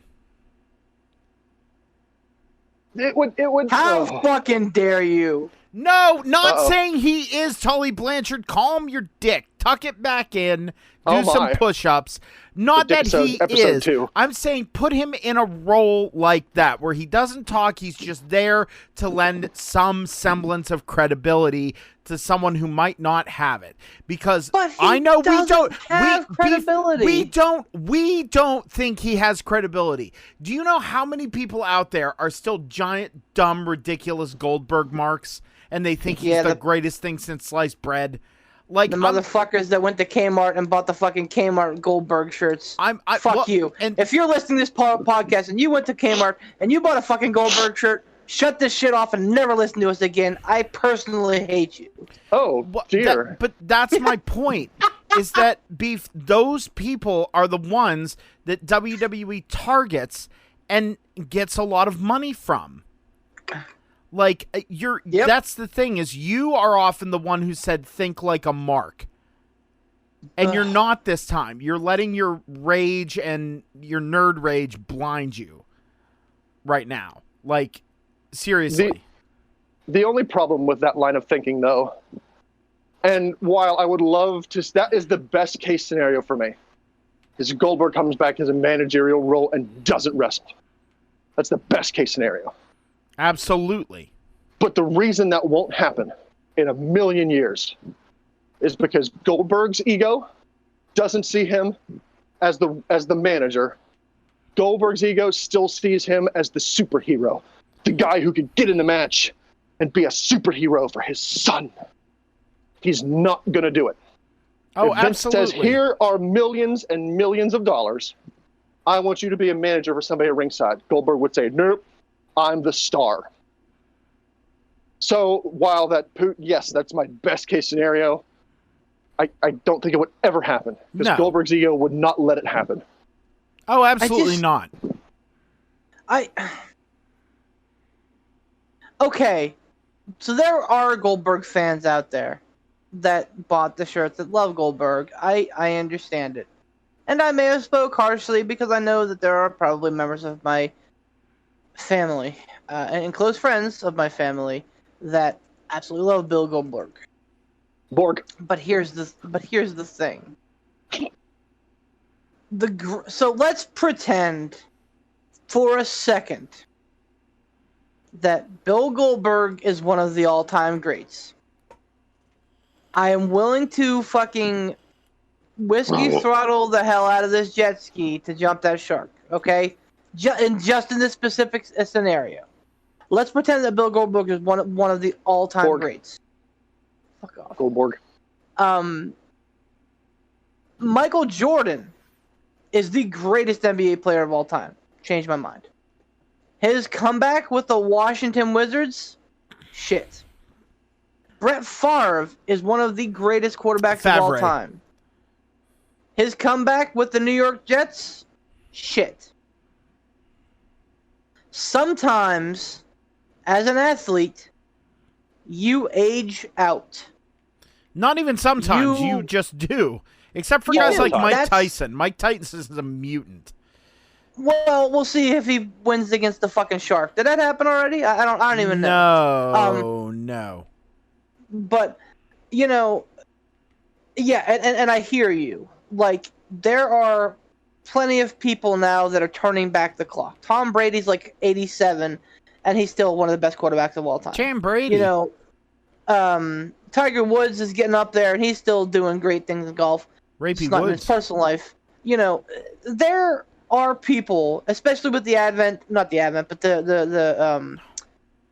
It would. How fucking dare you? No, not saying he is Tully Blanchard. Calm your dick. Tuck it back in. Do some push-ups. Not that he is. 2. I'm saying put him in a role like that where he doesn't talk. He's just there to lend some semblance of credibility to someone who might not have it. Because I know we don't have credibility. We don't think he has credibility. Do you know how many people out there are still giant, dumb, ridiculous Goldberg marks and they think he's the greatest thing since sliced bread? Like the motherfuckers that went to Kmart and bought the fucking Kmart Goldberg shirts. Fuck you. And if you're listening to this podcast and you went to Kmart and you bought a fucking Goldberg shirt, shut this shit off and never listen to us again. I personally hate you. Oh, dear. But that's my point, is that those people are the ones that WWE targets and gets a lot of money from. Like, that's the thing, is you are often the one who said, think like a mark. And you're not this time. You're letting your rage and your nerd rage blind you right now. Like, seriously. The only problem with that line of thinking, though, and while I would love to, that is the best case scenario for me, is Goldberg comes back as a managerial role and doesn't wrestle. That's the best case scenario. Absolutely. But the reason that won't happen in a million years is because Goldberg's ego doesn't see him as the manager. Goldberg's ego still sees him as the superhero, the guy who could get in the match and be a superhero for his son. He's not going to do it. Oh, if Vince absolutely. says, here are millions and millions of dollars, I want you to be a manager for somebody at ringside, Goldberg would say, nope, I'm the star. So while yes, that's my best case scenario, I don't think it would ever happen, because Goldberg's ego would not let it happen. Oh, absolutely not. Okay, so there are Goldberg fans out there that bought the shirts that love Goldberg. I understand it. And I may have spoke harshly because I know that there are probably members of my family and close friends of my family that absolutely love Bill Goldberg. But here's the thing. So let's pretend for a second that Bill Goldberg is one of the all-time greats. I am willing to fucking whiskey throttle the hell out of this jet ski to jump that shark, okay? Just in this specific scenario. Let's pretend that Bill Goldberg is one of the all-time greats. Fuck off. Goldberg. Michael Jordan is the greatest NBA player of all time. Changed my mind. His comeback with the Washington Wizards? Shit. Brett Favre is one of the greatest quarterbacks of all time. His comeback with the New York Jets? Shit. Sometimes, as an athlete, you age out. Not even sometimes. You- You just do. Except for You guys do. like Mike That's- Tyson. Mike Tyson is a mutant. Well, we'll see if he wins against the fucking Shark. Did that happen already? I don't even know. No. But, you know, yeah, and I hear you. Like, there are plenty of people now that are turning back the clock. Tom Brady's like 87, and he's still one of the best quarterbacks of all time. Tom Brady. You know, Tiger Woods is getting up there, and he's still doing great things in golf. Rapey It's not in his Woods. personal life. You know, there are people, especially with the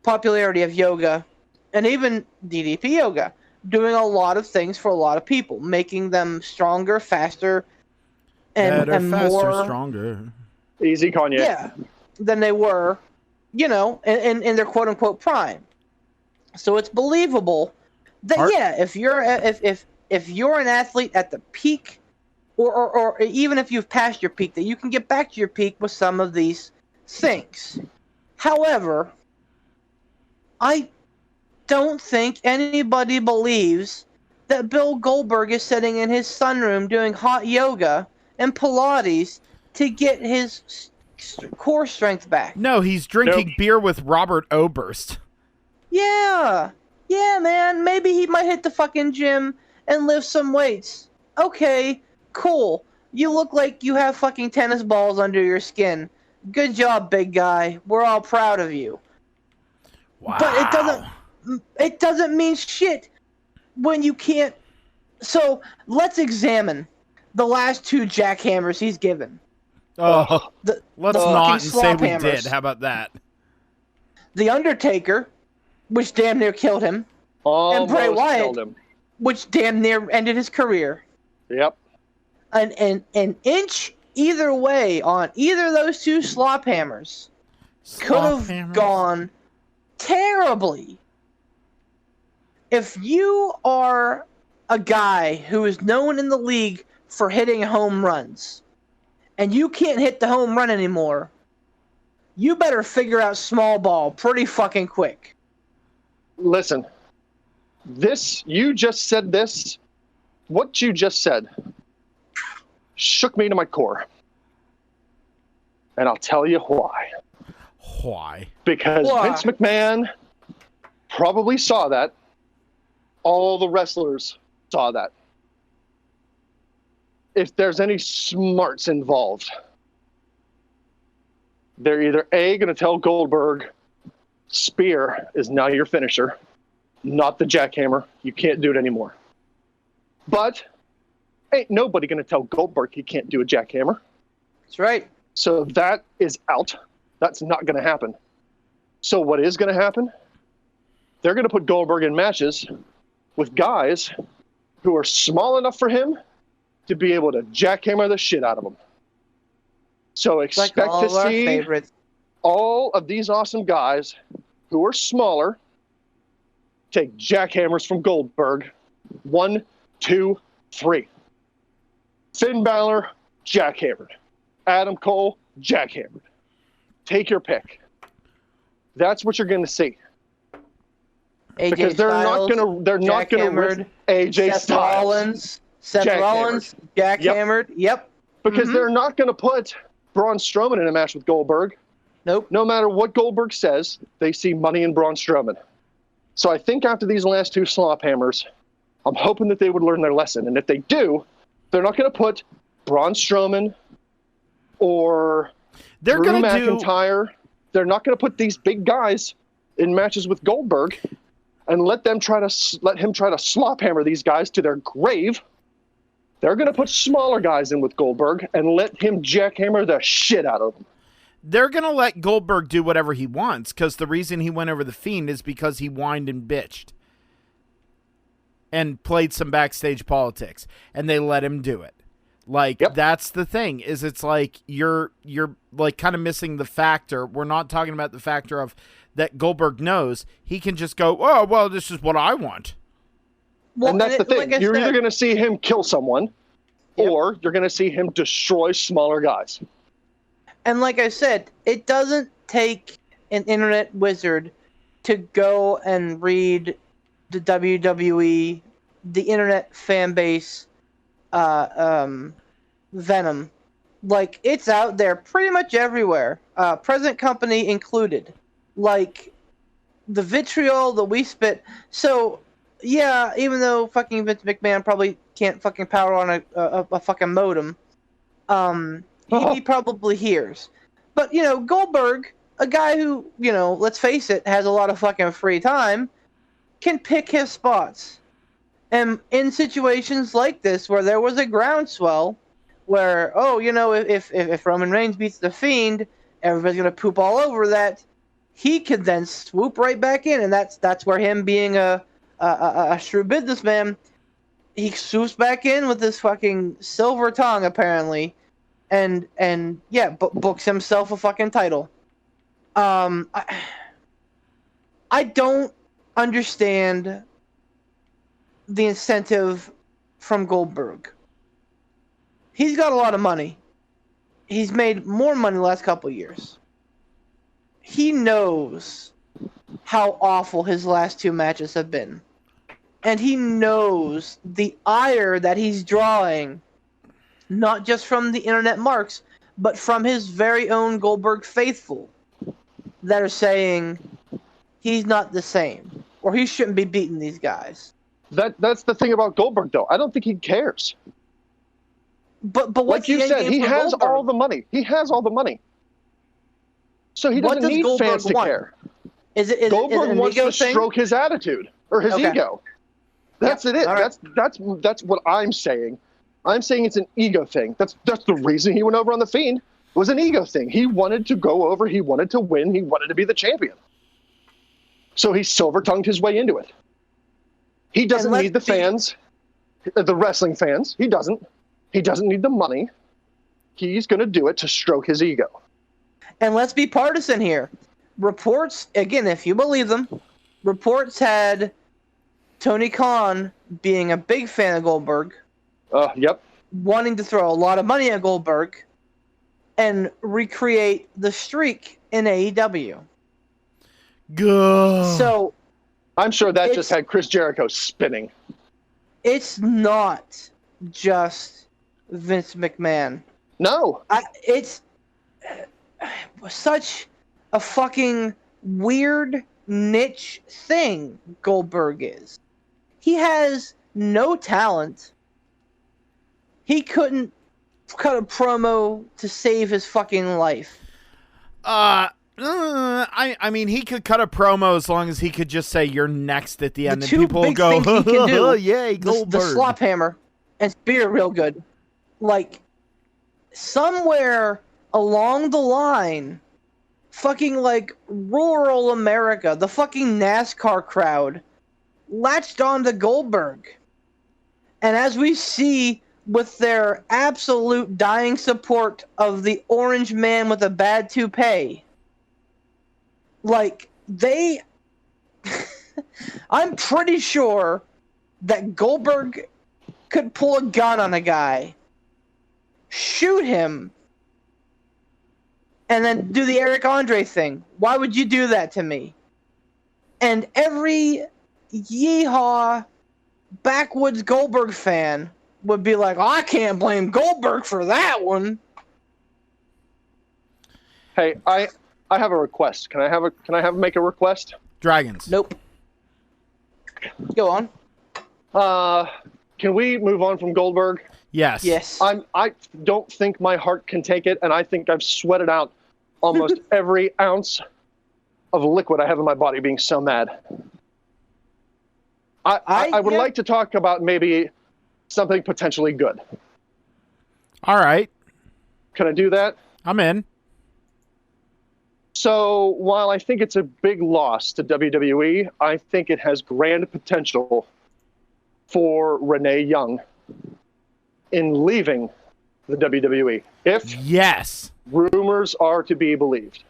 popularity of yoga, and even DDP yoga, doing a lot of things for a lot of people, making them stronger, faster, and Faster, more stronger. Easy, Kanye. yeah, than they were, you know, in their quote unquote prime. So it's believable that if you're an athlete at the peak, or even if you've passed your peak, that you can get back to your peak with some of these things. However, I don't think anybody believes that Bill Goldberg is sitting in his sunroom doing hot yoga and Pilates to get his core strength back. No, he's drinking beer with Robert Oberst. Yeah, man. Maybe he might hit the fucking gym and lift some weights. Okay, cool. You look like you have fucking tennis balls under your skin. Good job, big guy. We're all proud of you. Wow. But it doesn't mean shit when you can't. So let's examine the last two jackhammers he's given. Oh, The, let's the not fucking and say slop we hammers. did. How about that? The Undertaker, which damn near killed him, Almost Bray Wyatt. killed him. which damn near ended his career. Yep. An inch either way on either of those two slop hammers could have Slop-hammers? gone terribly. If you are a guy who is known in the league for hitting home runs, and you can't hit the home run anymore, you better figure out small ball pretty fucking quick. Listen, you just said this. What you just said shook me to my core. And I'll tell you why. Why? Because Why? Vince McMahon probably saw that. All the wrestlers saw that. If there's any smarts involved, they're either A, going to tell Goldberg, spear is now your finisher, not the jackhammer. You can't do it anymore. But ain't nobody going to tell Goldberg he can't do a jackhammer. That's right. So that is out. That's not going to happen. So what is going to happen? They're going to put Goldberg in matches with guys who are small enough for him to be able to jackhammer the shit out of him. So Like expect all to of our see favorites. all of these awesome guys who are smaller take jackhammers from Goldberg. 1, 2, 3. Finn Balor, jackhammered. Adam Cole, jackhammered. Take your pick. That's what you're going to see. AJ Because they're Styles, not going to jackhammered. AJ Seth Styles. Seth Jackhammered. Rollins, jackhammered. Yep. Because Mhm. they're not going to put Braun Strowman in a match with Goldberg. Nope. No matter what Goldberg says, they see money in Braun Strowman. So I think after these last two slop hammers, I'm hoping that they would learn their lesson. And if they do, they're not going to put Braun Strowman or They're Drew going to do. McIntyre. They're not going to put these big guys in matches with Goldberg and let him try to slop hammer these guys to their grave. They're going to put smaller guys in with Goldberg and let him jackhammer the shit out of them. They're going to let Goldberg do whatever he wants because the reason he went over the Fiend is because he whined and bitched and played some backstage politics, and they let him do it. Like, Yep. That's the thing, is it's like you're like kind of missing the factor. We're not talking about the factor of that Goldberg knows. He can just go, oh, well, this is what I want. Well, And that's the thing. like I You're said, either going to see him kill someone Yep. or you're going to see him destroy smaller guys. And like I said, it doesn't take an internet wizard to go and read the WWE, the internet fan base, Venom. Like, it's out there pretty much everywhere, present company included. Like, the vitriol that we spit. So, yeah, even though fucking Vince McMahon probably can't fucking power on a fucking modem, he probably hears. But, you know, Goldberg, a guy who, you know, let's face it, has a lot of fucking free time, can pick his spots. And in situations like this, where there was a groundswell, where, oh, you know, if Roman Reigns beats The Fiend, everybody's going to poop all over that, he could then swoop right back in. And that's where him being a shrewd businessman, he swoops back in with this fucking silver tongue, apparently, and yeah, books himself a fucking title. I don't understand the incentive from Goldberg. He's got a lot of money. He's made more money the last couple of years. He knows how awful his last two matches have been. And he knows the ire that he's drawing, not just from the internet marks, but from his very own Goldberg faithful that are saying he's not the same, or he shouldn't be beating these guys. That's the thing about Goldberg, though. I don't think he cares. But what's like you the end said, game he for has Goldberg? all the money. He has all the money. So he What doesn't does need Goldberg fans to want? care. Is it Goldberg an wants ego to thing? stroke his attitude or his Okay. ego. That's Yep. it. All right. That's what I'm saying. I'm saying it's an ego thing. That's the reason he went over on The Fiend. It was an ego thing. He wanted to go over. He wanted to win. He wanted to be the champion. So he silver-tongued his way into it. He doesn't need the fans, the wrestling fans. He doesn't. He doesn't need the money. He's going to do it to stroke his ego. And let's be partisan here. Reports, again, if you believe them, reports had Tony Khan being a big fan of Goldberg, Yep. wanting to throw a lot of money at Goldberg, and recreate the streak in AEW. Good. So I'm sure that It's- just had Chris Jericho spinning. it's not just Vince McMahon. No. It's such a fucking weird niche thing Goldberg is. He has no talent. He couldn't cut a promo to save his fucking life. I mean, he could cut a promo as long as he could just say "you're next" at the end, The and two people will big go, things he can do, "Yay, the Goldberg!" slop hammer and spear real good. Like, somewhere along the line, fucking like rural America, the fucking NASCAR crowd latched on to Goldberg. And as we see with their absolute dying support of the orange man with a bad toupee, like, they... I'm pretty sure that Goldberg could pull a gun on a guy, shoot him, and then do the Eric Andre thing. Why would you do that to me? And every yeehaw backwoods Goldberg fan would be like, I can't blame Goldberg for that one. Hey, I have a request. Can I make a request? Dragons. Nope. Go on. Can we move on from Goldberg? Yes. Yes. I don't think my heart can take it, and I think I've sweated out almost every ounce of liquid I have in my body being so mad. I would like to talk about maybe something potentially good. All right. Can I do that? I'm in. So while I think it's a big loss to WWE, I think it has grand potential for Renee Young in leaving the WWE, if Yes. rumors are to be believed.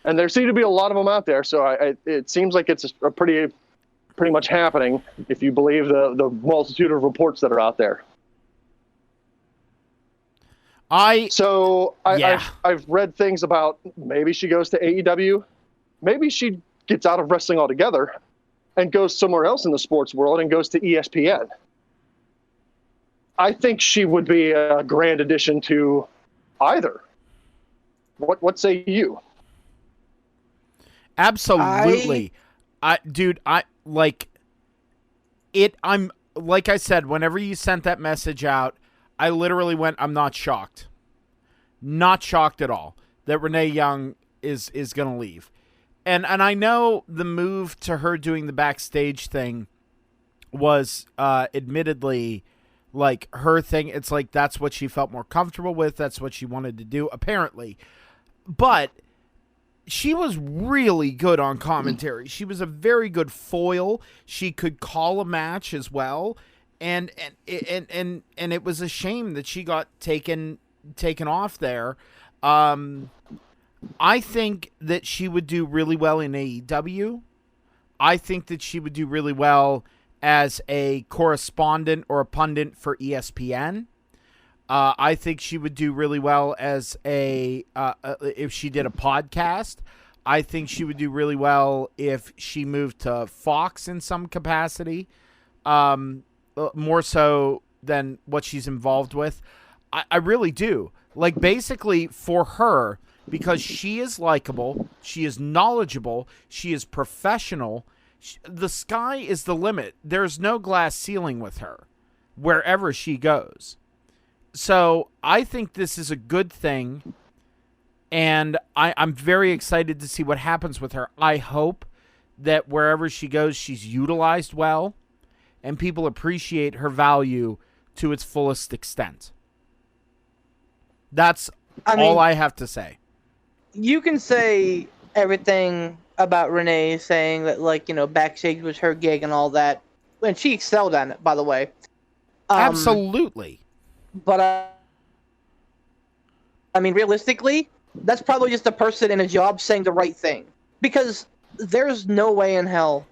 And there seem to be a lot of them out there, so it seems like it's a pretty much happening if you believe the multitude of reports that are out there. I've read things about maybe she goes to AEW, maybe she gets out of wrestling altogether and goes somewhere else in the sports world and goes to ESPN. I think she would be a grand addition to either. What say you? Absolutely. I'm like I said, whenever you sent that message out, I literally went, I'm not shocked. Not shocked at all that Renee Young is going to leave. And I know the move to her doing the backstage thing was admittedly like her thing. It's like that's what she felt more comfortable with. That's what she wanted to do, apparently. But she was really good on commentary. She was a very good foil. She could call a match as well. And it was a shame that she got taken off there. I think that she would do really well in AEW. I think that she would do really well as a correspondent or a pundit for ESPN. I think she would do really well as if she did a podcast. I think she would do really well if she moved to Fox in some capacity, more so than what she's involved with. I really do. Like, basically, for her, because she is likable, she is knowledgeable, she is professional, the sky is the limit. There's no glass ceiling with her, wherever she goes. So I think this is a good thing, and I'm very excited to see what happens with her. I hope that wherever she goes, she's utilized well, and people appreciate her value to its fullest extent. That's all I have to say. You can say everything about Renee, saying that, like, you know, backstage was her gig and all that, and she excelled on it, by the way. Absolutely. But, I mean, realistically, that's probably just a person in a job saying the right thing. Because there's no way in hell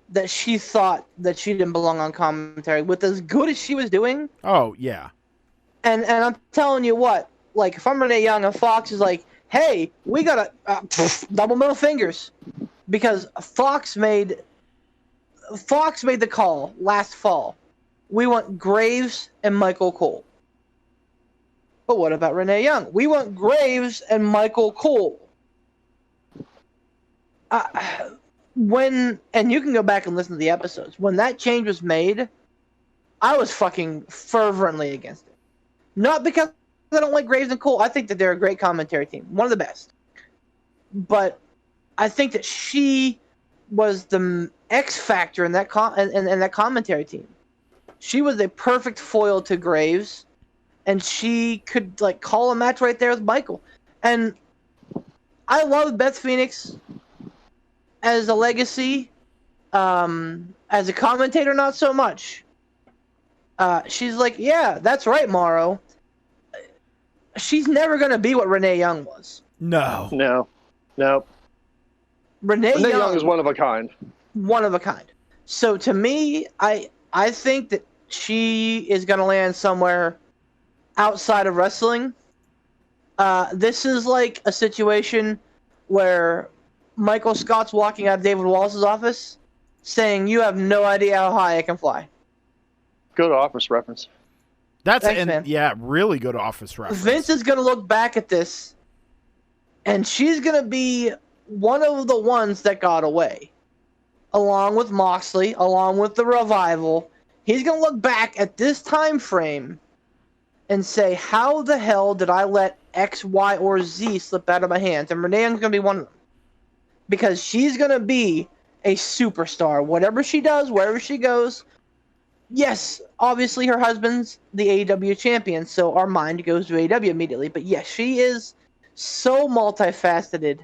that she thought that she didn't belong on commentary. With as good as she was doing... Oh, yeah. And I'm telling you what, like, if I'm Renee Young and Fox is like, hey, we got double middle fingers. Because Fox made the call last fall. We want Graves and Michael Cole. But what about Renee Young? We want Graves and Michael Cole. And you can go back and listen to the episodes. When that change was made, I was fucking fervently against it. Not because I don't like Graves and Cole. I think that they're a great commentary team. One of the best. But I think that she was the X factor in that that commentary team. She was a perfect foil to Graves, and she could, like, call a match right there with Michael. And I love Beth Phoenix as a legacy. As a commentator, not so much. She's like, yeah, that's right, Morrow. She's never going to be what Renee Young was. No. Renee Young is one of a kind. One of a kind. So to me, I think that she is going to land somewhere outside of wrestling. This is like a situation where Michael Scott's walking out of David Wallace's office saying, you have no idea how high I can fly. Good Office reference. Thanks, man. Yeah, really good Office reference. Vince is going to look back at this, and she's going to be one of the ones that got away. Along with Moxley, along with the Revival. He's going to look back at this time frame and say, how the hell did I let X, Y, or Z slip out of my hands? And Renee Young's going to be one of them. Because she's going to be a superstar. Whatever she does, wherever she goes. Yes, obviously her husband's the AEW champion, so our mind goes to AEW immediately. But yes, she is so multifaceted.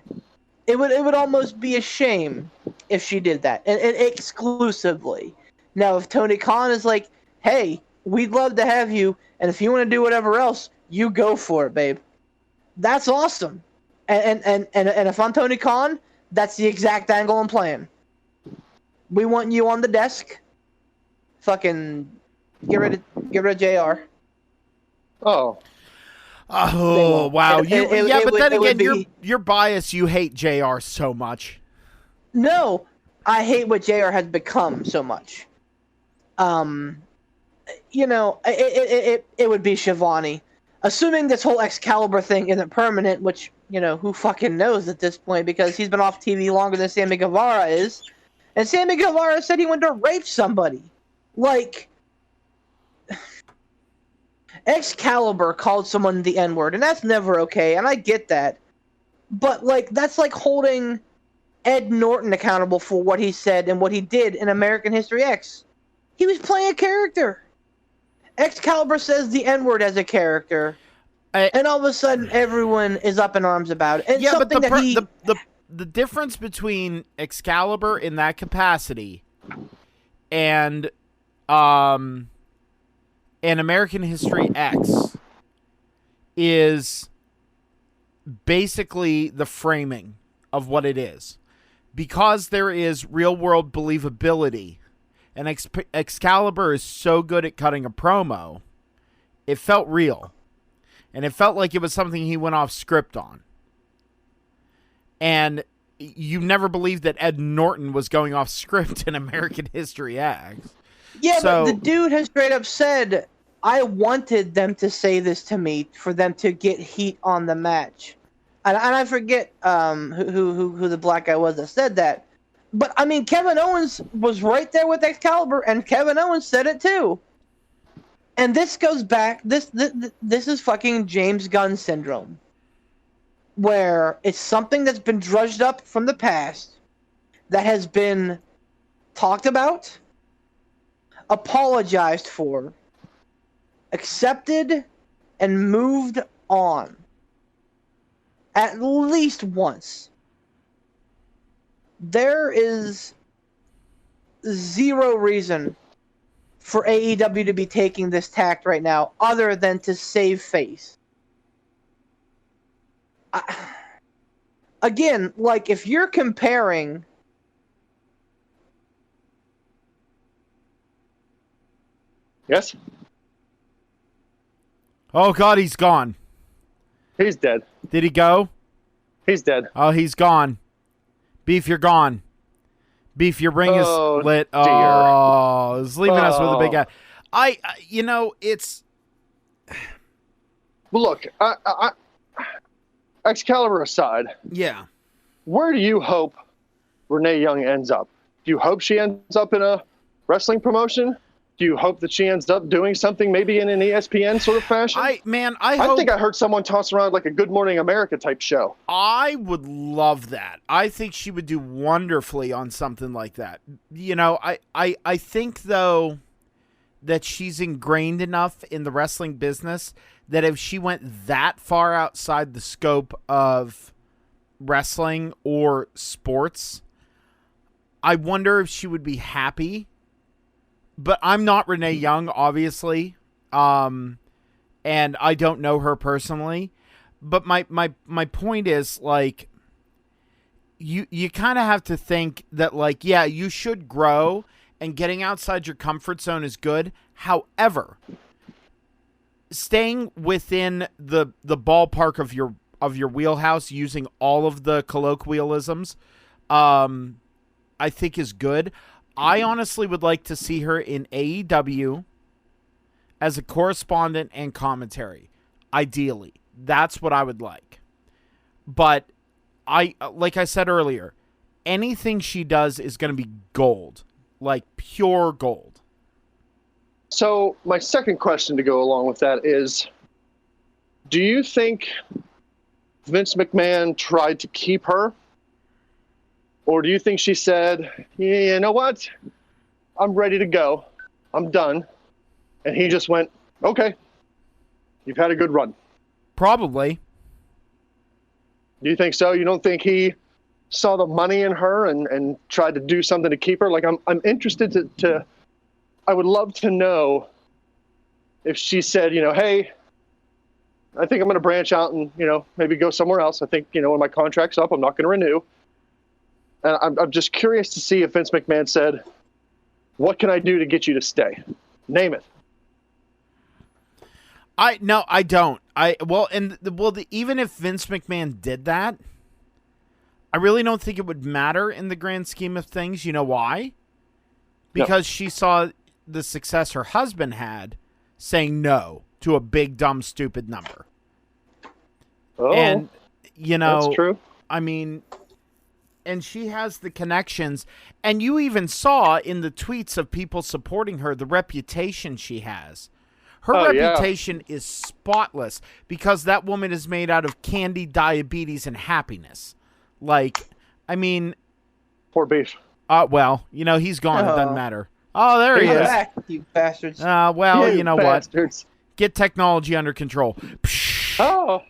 It would almost be a shame if she did that, and exclusively. Now, if Tony Khan is like, hey, we'd love to have you, and if you want to do whatever else, you go for it, babe. That's awesome. And if I'm Tony Khan, that's the exact angle I'm playing. We want you on the desk. Fucking get rid of JR. Oh. Oh, wow. But then again, you're biased. You hate JR so much. No, I hate what JR has become so much. You know, it would be Shivani. Assuming this whole Excalibur thing isn't permanent, which, you know, who fucking knows at this point, because he's been off TV longer than Sammy Guevara is. And Sammy Guevara said he went to rape somebody. Like, Excalibur called someone the N-word, and that's never okay, and I get that. But, like, that's like holding Ed Norton accountable for what he said and what he did in American History X. He was playing a character. Excalibur says the N-word as a character, and all of a sudden everyone is up in arms about it. And yeah, but the difference between Excalibur in that capacity and American History X is basically the framing of what it is. Because there is real-world believability, and Excalibur is so good at cutting a promo, it felt real. And it felt like it was something he went off script on. And you never believed that Ed Norton was going off script in American History X. Yeah, but the dude has straight up said, I wanted them to say this to me for them to get heat on the match. And I forget who the black guy was that said that. But, I mean, Kevin Owens was right there with Excalibur, and Kevin Owens said it too. And this goes back, this is fucking James Gunn syndrome. Where it's something that's been drudged up from the past, that has been talked about, apologized for, accepted, and moved on. At least once. There is zero reason for AEW to be taking this tact right now, other than to save face. Again, like, if you're comparing... Yes? Oh, God, he's gone. He's dead. Did he go? He's dead. Oh, he's gone. Beef, you're gone. Beef, your ring is lit. Dear. Oh, it's leaving us with a big guy. You know, it's... Well, look, Excalibur aside, yeah. Where do you hope Renee Young ends up? Do you hope she ends up in a wrestling promotion? Do you hope that she ends up doing something maybe in an ESPN sort of fashion? I think I heard someone toss around like a Good Morning America type show. I would love that. I think she would do wonderfully on something like that. You know, I think, though, that she's ingrained enough in the wrestling business that if she went that far outside the scope of wrestling or sports, I wonder if she would be happy. But I'm not Renee Young, obviously, and I don't know her personally. But my point is, like, you kind of have to think that, like, yeah, you should grow, and getting outside your comfort zone is good. However, staying within the ballpark of your wheelhouse, using all of the colloquialisms, I think is good. I honestly would like to see her in AEW as a correspondent and commentary. Ideally. That's what I would like. But like I said earlier, anything she does is going to be gold. Like pure gold. So my second question to go along with that is, do you think Vince McMahon tried to keep her? Or do you think she said, yeah, you know what? I'm ready to go. I'm done. And he just went, okay, you've had a good run. Probably. Do you think so? You don't think he saw the money in her and tried to do something to keep her? Like, I'm interested to I would love to know if she said, you know, hey, I think I'm going to branch out and, you know, maybe go somewhere else. I think, you know, when my contract's up, I'm not going to renew. And I'm just curious to see if Vince McMahon said, what can I do to get you to stay? Name it. I don't. Even if Vince McMahon did that, I really don't think it would matter in the grand scheme of things. You know why? Because she saw the success her husband had saying no to a big, dumb, stupid number. Oh, and, that's true. I mean, and she has the connections. And you even saw in the tweets of people supporting her the reputation she has. Her reputation is spotless because that woman is made out of candy, diabetes, and happiness. Like, I mean... Poor Beef. Well, he's gone. It doesn't matter. Oh, there he is. Back, you bastards. Well, you know bastards. What? Get technology under control. Oh.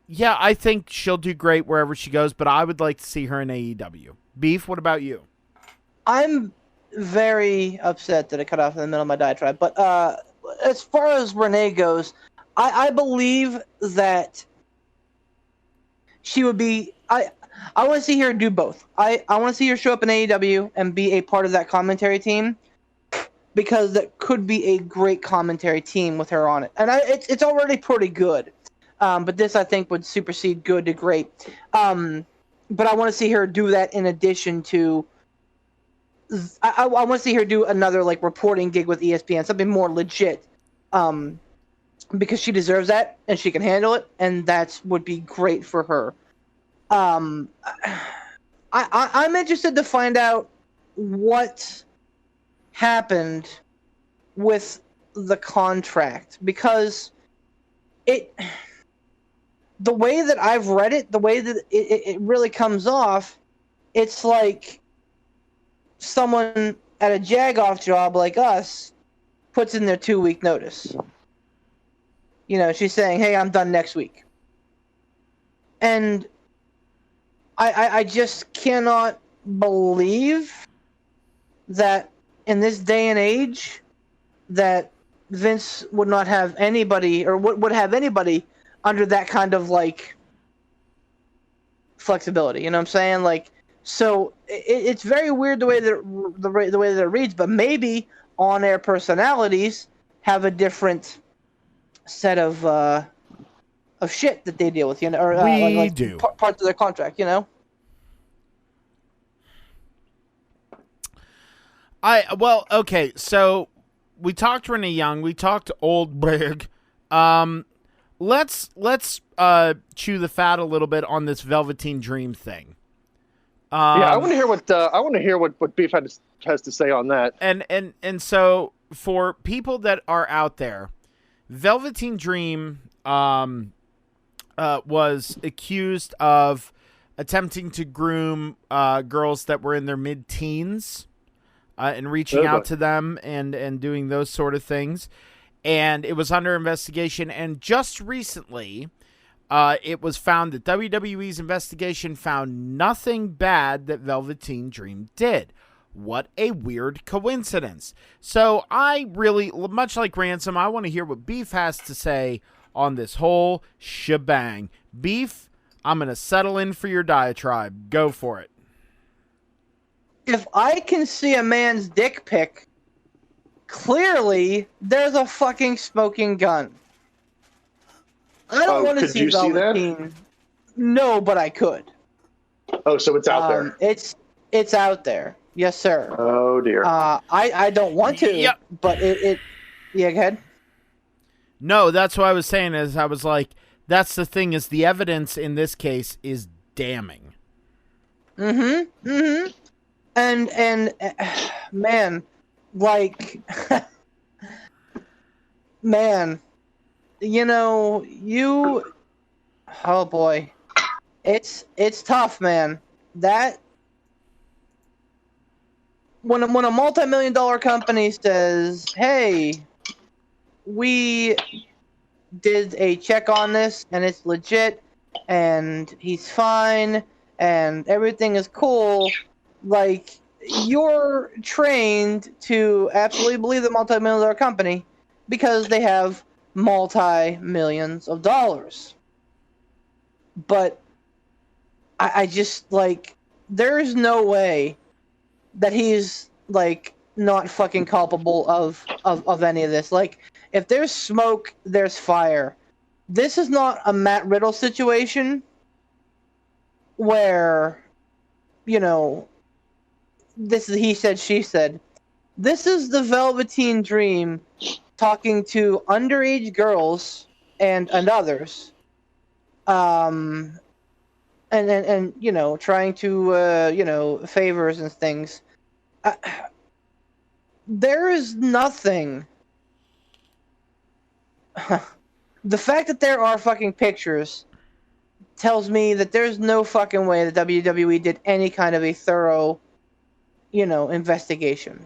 Yeah, I think she'll do great wherever she goes, but I would like to see her in AEW. Beef, what about you? I'm very upset that I cut off in the middle of my diatribe, but as far as Renee goes, I believe that she would be... I want to see her do both. I want to see her show up in AEW and be a part of that commentary team, because that could be a great commentary team with her on it. And it's already pretty good. But this, I think, would supersede good to great. But I want to see her do that in addition to... I want to see her do another reporting gig with ESPN, something more legit. Because she deserves that, and she can handle it, and that would be great for her. I'm interested to find out what happened with the contract, because the way that I've read it, the way that it really comes off, it's like someone at a jag-off job like us puts in their 2-week notice. She's saying, hey, I'm done next week. And I just cannot believe that in this day and age that Vince would not have anybody, or would have anybody under that kind of flexibility. You know what I'm saying? So it's very weird the way that the way that it reads, but maybe on-air personalities have a different set of shit that they deal with, or we do parts of their contract, Okay, so we talked Renee Young, we talked Oldberg. Let's chew the fat a little bit on this Velveteen Dream thing. I want to hear what Beef has to say on that. And so for people that are out there, Velveteen Dream was accused of attempting to groom girls that were in their mid-teens and reaching out to them and doing those sort of things. And it was under investigation. And just recently, it was found that WWE's investigation found nothing bad that Velveteen Dream did. What a weird coincidence. So I really, much like Ransom, I want to hear what Beef has to say on this whole shebang. Beef, I'm going to settle in for your diatribe. Go for it. If I can see a man's dick pic, clearly there's a fucking smoking gun. I don't want to see Velveteen. No, but I could. Oh, so it's out there. It's out there. Yes, sir. Oh dear. I don't want to. Yep. But it. Yeah, go ahead. No, that's what I was saying. Is I was like, that's the thing. Is the evidence in this case is damning. Mm-hmm. Mm-hmm. And man, man, oh boy, it's tough, man. That when a multi-million-dollar company says, "Hey, we did a check on this and it's legit, and he's fine, and everything is cool," you're trained to absolutely believe the multi-million-dollar company because they have multi-millions of dollars. But I just there's no way that he's not fucking culpable of any of this. Like, if there's smoke, there's fire. This is not a Matt Riddle situation where, you know, this is he said, she said. This is the Velveteen Dream talking to underage girls and others, and you know, trying to you know, favors and things. There is nothing. The fact that there are fucking pictures tells me that there's no fucking way that WWE did any kind of a thorough, you know, investigation.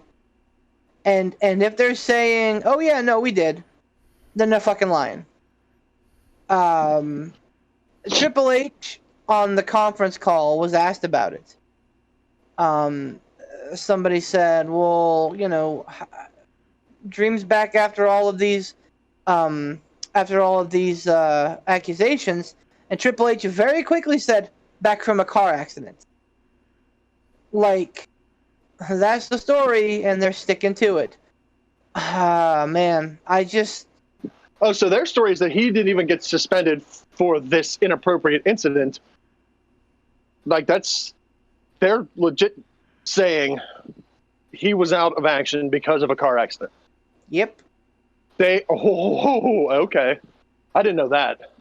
And if they're saying, "Oh yeah, no, we did," then they're fucking lying. Triple H on the conference call was asked about it. Somebody said, "Well, you know, Dream's back after all of these, accusations," and Triple H very quickly said, "Back from a car accident." Like, that's the story, and they're sticking to it. Man, I just... Oh, so their story is that he didn't even get suspended for this inappropriate incident. Like, they're legit saying he was out of action because of a car accident. Yep. Okay. I didn't know that.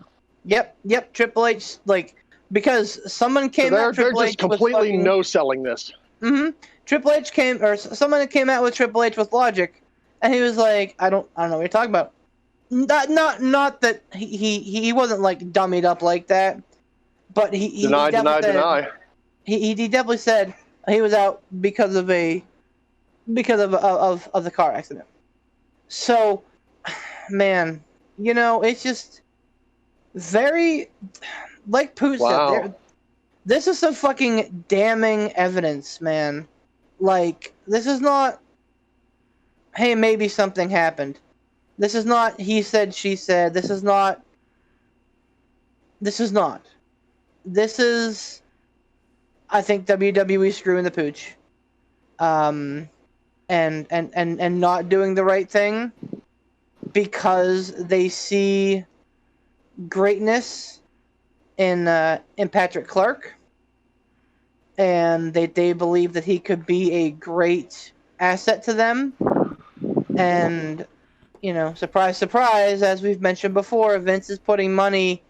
Yep, Triple H, like, because someone came So out... they're Triple just H completely fucking... no-selling this. Mm-hmm. Triple H someone came out with Triple H with logic, and he was like, I don't know what you're talking about. Not that he wasn't like dummied up like that, but he Deny. He definitely said he was out because of the car accident. So, man, you know, it's just very, like Pooh said, this is some fucking damning evidence, man. Like, this is not, hey, maybe something happened. This is not he said, she said. This is, I think, WWE screwing the pooch. And not doing the right thing because they see greatness in Patrick Clark, and they believe that he could be a great asset to them. And, you know, surprise, surprise, as we've mentioned before, Vince is putting money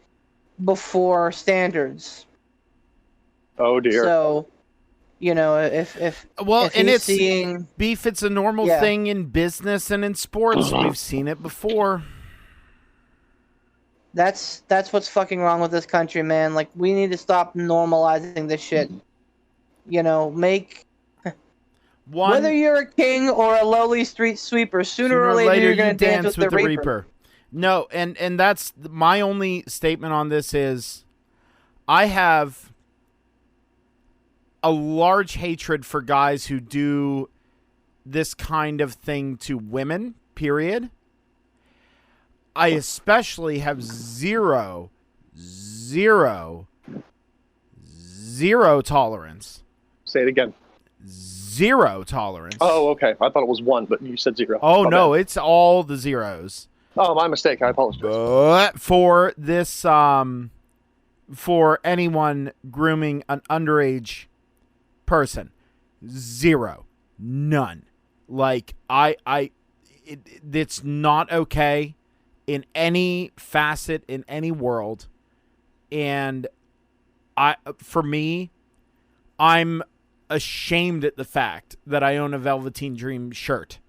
before standards. Oh dear. So, you know, if and he's it's seeing beef, it's a normal thing in business and in sports. We've seen it before. That's what's fucking wrong with this country, man. Like, we need to stop normalizing this shit. You know, whether you're a king or a lowly street sweeper, sooner or later you're going to dance with the Reaper. No, and that's my only statement on this is I have a large hatred for guys who do this kind of thing to women, period. I especially have zero tolerance. Say it again. Zero tolerance. Oh, okay. I thought it was 1, but you said 0. Oh, no, bad. it's all the zeros. Oh, my mistake. I apologize. But for this, for anyone grooming an underage person, 0, none. Like, it's not okay in any facet, in any world. And for me, I'm ashamed at the fact that I own a Velveteen Dream shirt.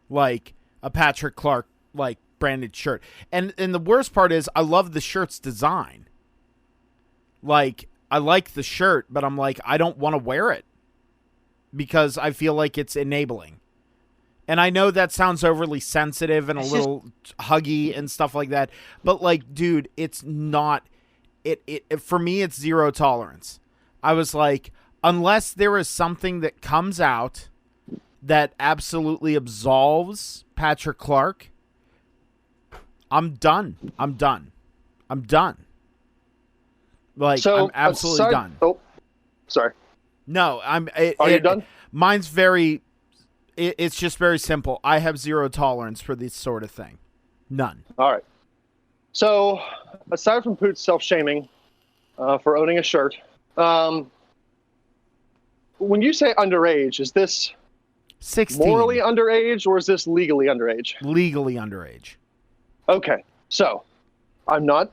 Like a Patrick Clark, like, branded shirt. And the worst part is I love the shirt's design. Like, I like the shirt, but I'm like, I don't want to wear it because I feel like it's enabling. And I know that sounds overly sensitive and a little huggy and stuff like that. But, like, dude, it's not... It for me, it's zero tolerance. I was like, unless there is something that comes out that absolutely absolves Patrick Clark, I'm done. Like, So, I'm absolutely done. Oh, sorry. No, Are you done? Mine's very it's just very simple. I have zero tolerance for this sort of thing. None. All right. So, aside from Poot's self-shaming for owning a shirt, when you say underage, is this 16. morally underage or is this legally underage? Legally underage. Okay. So, I'm not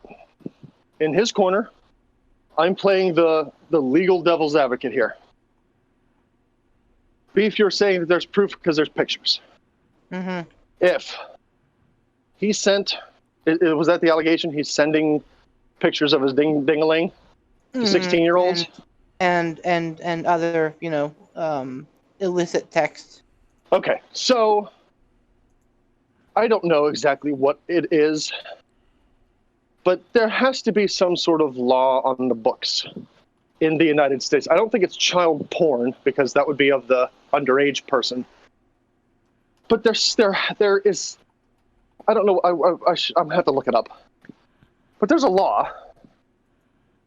in his corner. I'm playing the legal devil's advocate here. Beef, you're saying that there's proof because there's pictures. Mm-hmm. If he sent, was that the allegation? He's sending pictures of his ding-a-ling to 16-year-olds? And other, illicit texts. Okay, so I don't know exactly what it is, but there has to be some sort of law on the books in the United States. I don't think it's child porn because that would be of the underage person. But there is, I don't know, I'm going to have to look it up. But there's a law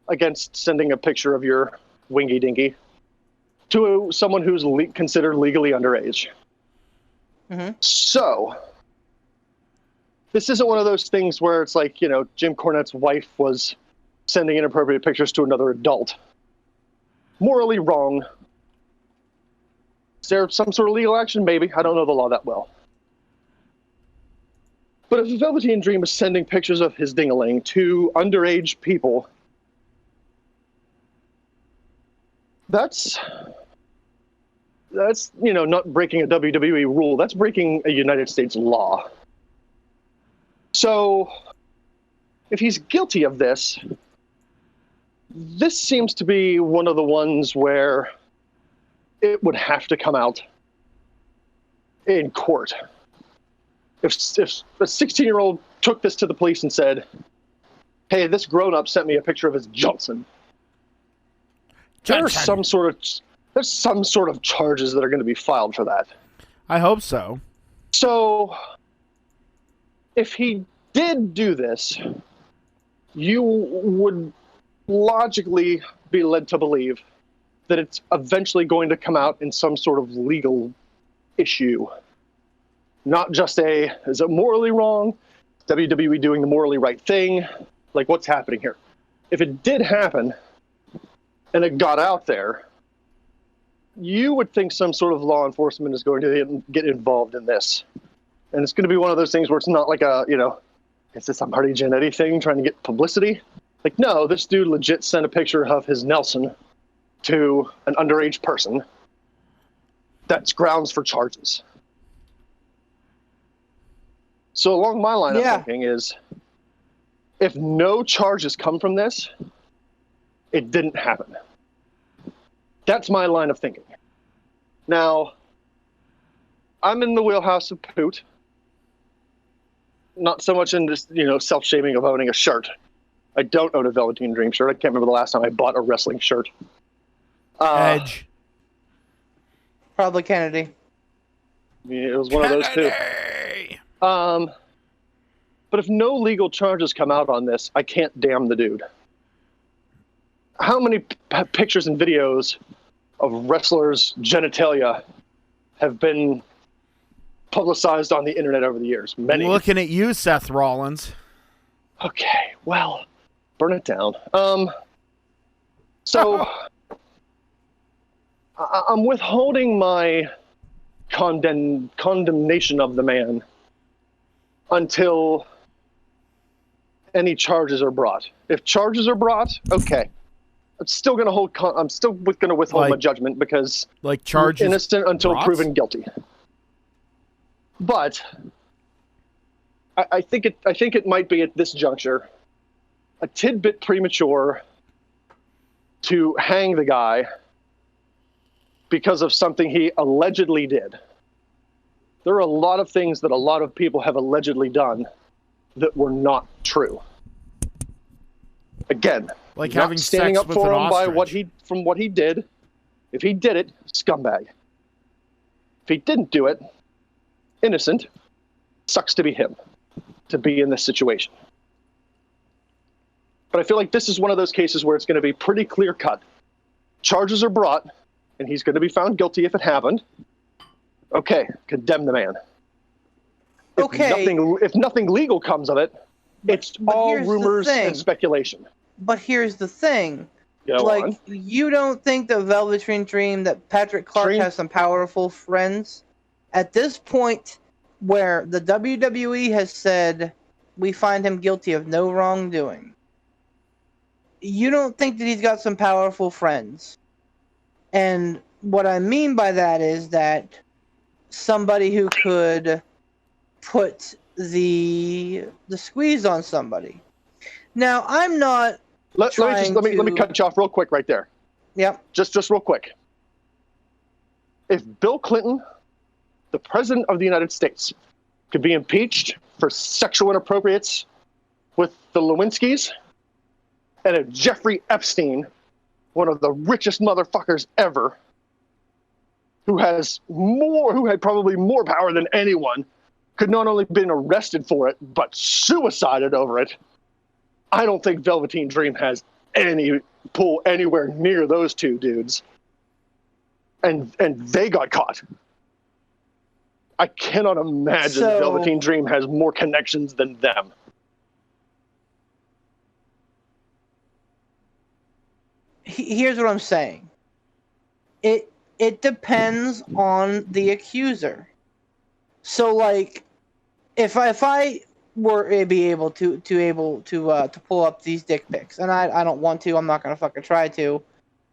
against sending a picture of your wingy-dingy to someone who's considered legally underage. Mm-hmm. So, this isn't one of those things where it's like, Jim Cornette's wife was sending inappropriate pictures to another adult. Morally wrong. Is there some sort of legal action? Maybe. I don't know the law that well. But if Velveteen Dream is sending pictures of his ding-a-ling to underage people, that's not breaking a WWE rule. That's breaking a United States law. So, if he's guilty of this seems to be one of the ones where it would have to come out in court. If a 16-year-old took this to the police and said, hey, this grown-up sent me a picture of his Johnson, there's some sort of charges that are going to be filed for that. I hope so. So, if he did do this, you would logically be led to believe that it's eventually going to come out in some sort of legal issue. Not just is it morally wrong? WWE doing the morally right thing? Like, what's happening here? If it did happen, and it got out there, you would think some sort of law enforcement is going to get involved in this. And it's going to be one of those things where it's not like is this a Marty Jannetty thing trying to get publicity? Like, no, this dude legit sent a picture of his Nelson to an underage person. That's grounds for charges. So along my line of thinking is, if no charges come from this, it didn't happen. That's my line of thinking. Now, I'm in the wheelhouse of Poot. Not so much in this, self-shaming of owning a shirt. I don't own a Velveteen Dream shirt. I can't remember the last time I bought a wrestling shirt. Edge. Probably Kennedy. It was one of those two. But if no legal charges come out on this, I can't damn the dude. How many pictures and videos of wrestlers' genitalia have been publicized on the internet over the years? Many. Looking at you, Seth Rollins. Okay, well, burn it down. So I'm withholding my condemnation of the man until any charges are brought. If charges are brought, okay. I'm still going to withhold my judgment because charges innocent until brought? proven guilty. But I think it might be at this juncture a tidbit premature to hang the guy because of something he allegedly did. There are a lot of things that a lot of people have allegedly done that were not true. Again, like not having standing sex up with for an him by ostrich. from what he did. If he did it, scumbag. If he didn't do it, innocent. Sucks to be him, to be in this situation. But I feel like this is one of those cases where it's going to be pretty clear cut. Charges are brought, and he's going to be found guilty if it happened. Okay, condemn the man. Okay. If nothing legal comes of it, it's but all here's the rumors thing. and speculation. But here's the thing. Go on. You don't think the Velveteen Dream that Patrick Clark has some powerful friends? At this point, where the WWE has said, we find him guilty of no wrongdoing, you don't think that he's got some powerful friends? And what I mean by that is that somebody who could put the squeeze on somebody. Now, I'm not Let me cut you off real quick right there. Yep. Just real quick. If Bill Clinton, the president of the United States, could be impeached for sexual inappropriates with the Lewinskys, and if Jeffrey Epstein, one of the richest motherfuckers ever, who had probably more power than anyone, could not only been arrested for it, but suicided over it, I don't think Velveteen Dream has any pull anywhere near those two dudes. And they got caught. I cannot imagine Velveteen Dream has more connections than them. Here's what I'm saying. It depends on the accuser. So, like, if I were to be able to pull up these dick pics, and I don't want to, I'm not gonna fucking try to,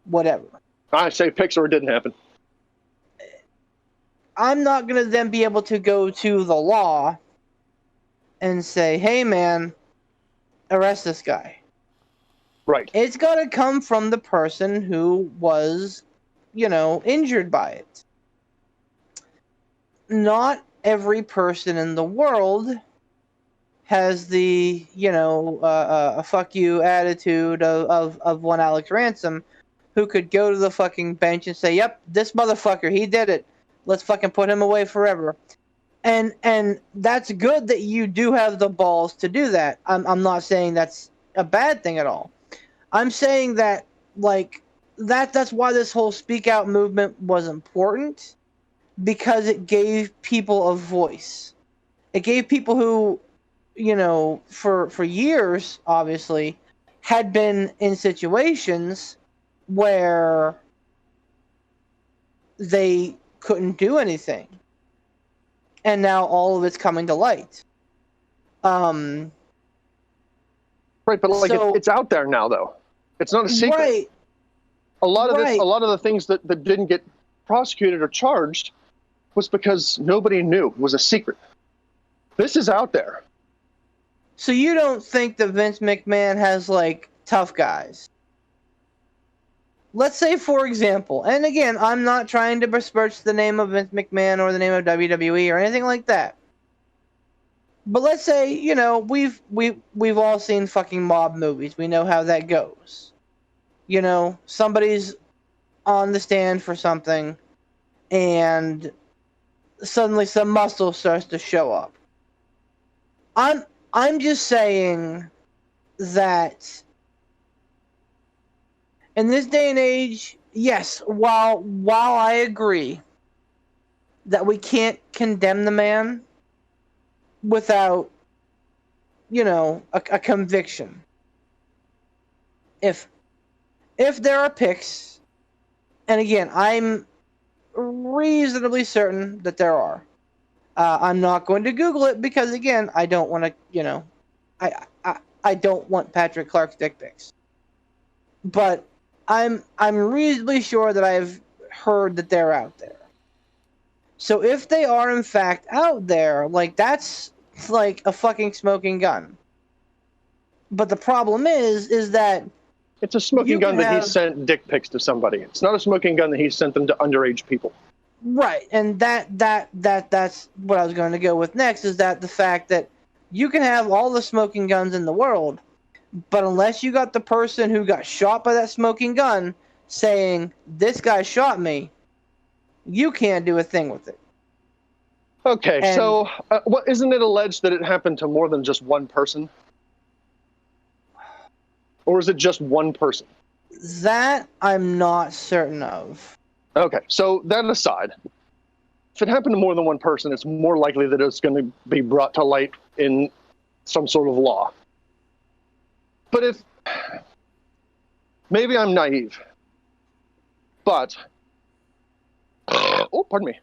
whatever. I say pics or it didn't happen. I'm not gonna then be able to go to the law and say, hey man, arrest this guy. Right. It's gotta come from the person who was, injured by it. Not every person in the world has the, a fuck you attitude of one Alex Ransom, who could go to the fucking bench and say, yep, this motherfucker, he did it. Let's fucking put him away forever. And that's good that you do have the balls to do that. I'm not saying that's a bad thing at all. I'm saying that, like, that's why this whole speak out movement was important, because it gave people a voice. It gave people who, for years, obviously, had been in situations where they couldn't do anything. And now all of it's coming to light. Right, but it's out there now, though. It's not a secret. Right. A lot of the things that didn't get prosecuted or charged was because nobody knew. It was a secret. This is out there. So you don't think that Vince McMahon has, like, tough guys? Let's say, for example, and again, I'm not trying to besmirch the name of Vince McMahon or the name of WWE or anything like that. But let's say, we've all seen fucking mob movies. We know how that goes. Somebody's on the stand for something, and suddenly some muscle starts to show up. I'm just saying that in this day and age, yes, while I agree that we can't condemn the man without, a conviction. If there are pics, and again, I'm reasonably certain that there are. I'm not going to Google it because, again, I don't want to, I don't want Patrick Clark's dick pics. But I'm reasonably sure that I've heard that they're out there. So if they are in fact out there, like, that's like a fucking smoking gun. But the problem is that it's a smoking gun that he sent dick pics to somebody. It's not a smoking gun that he sent them to underage people. Right, and that's what I was going to go with next, is that the fact that you can have all the smoking guns in the world, but unless you got the person who got shot by that smoking gun saying, this guy shot me, you can't do a thing with it. Okay, so isn't it alleged that it happened to more than just one person? Or is it just one person? That I'm not certain of. Okay, so that aside, if it happened to more than one person, it's more likely that it's going to be brought to light in some sort of law. But if maybe I'm naive, but oh, pardon me.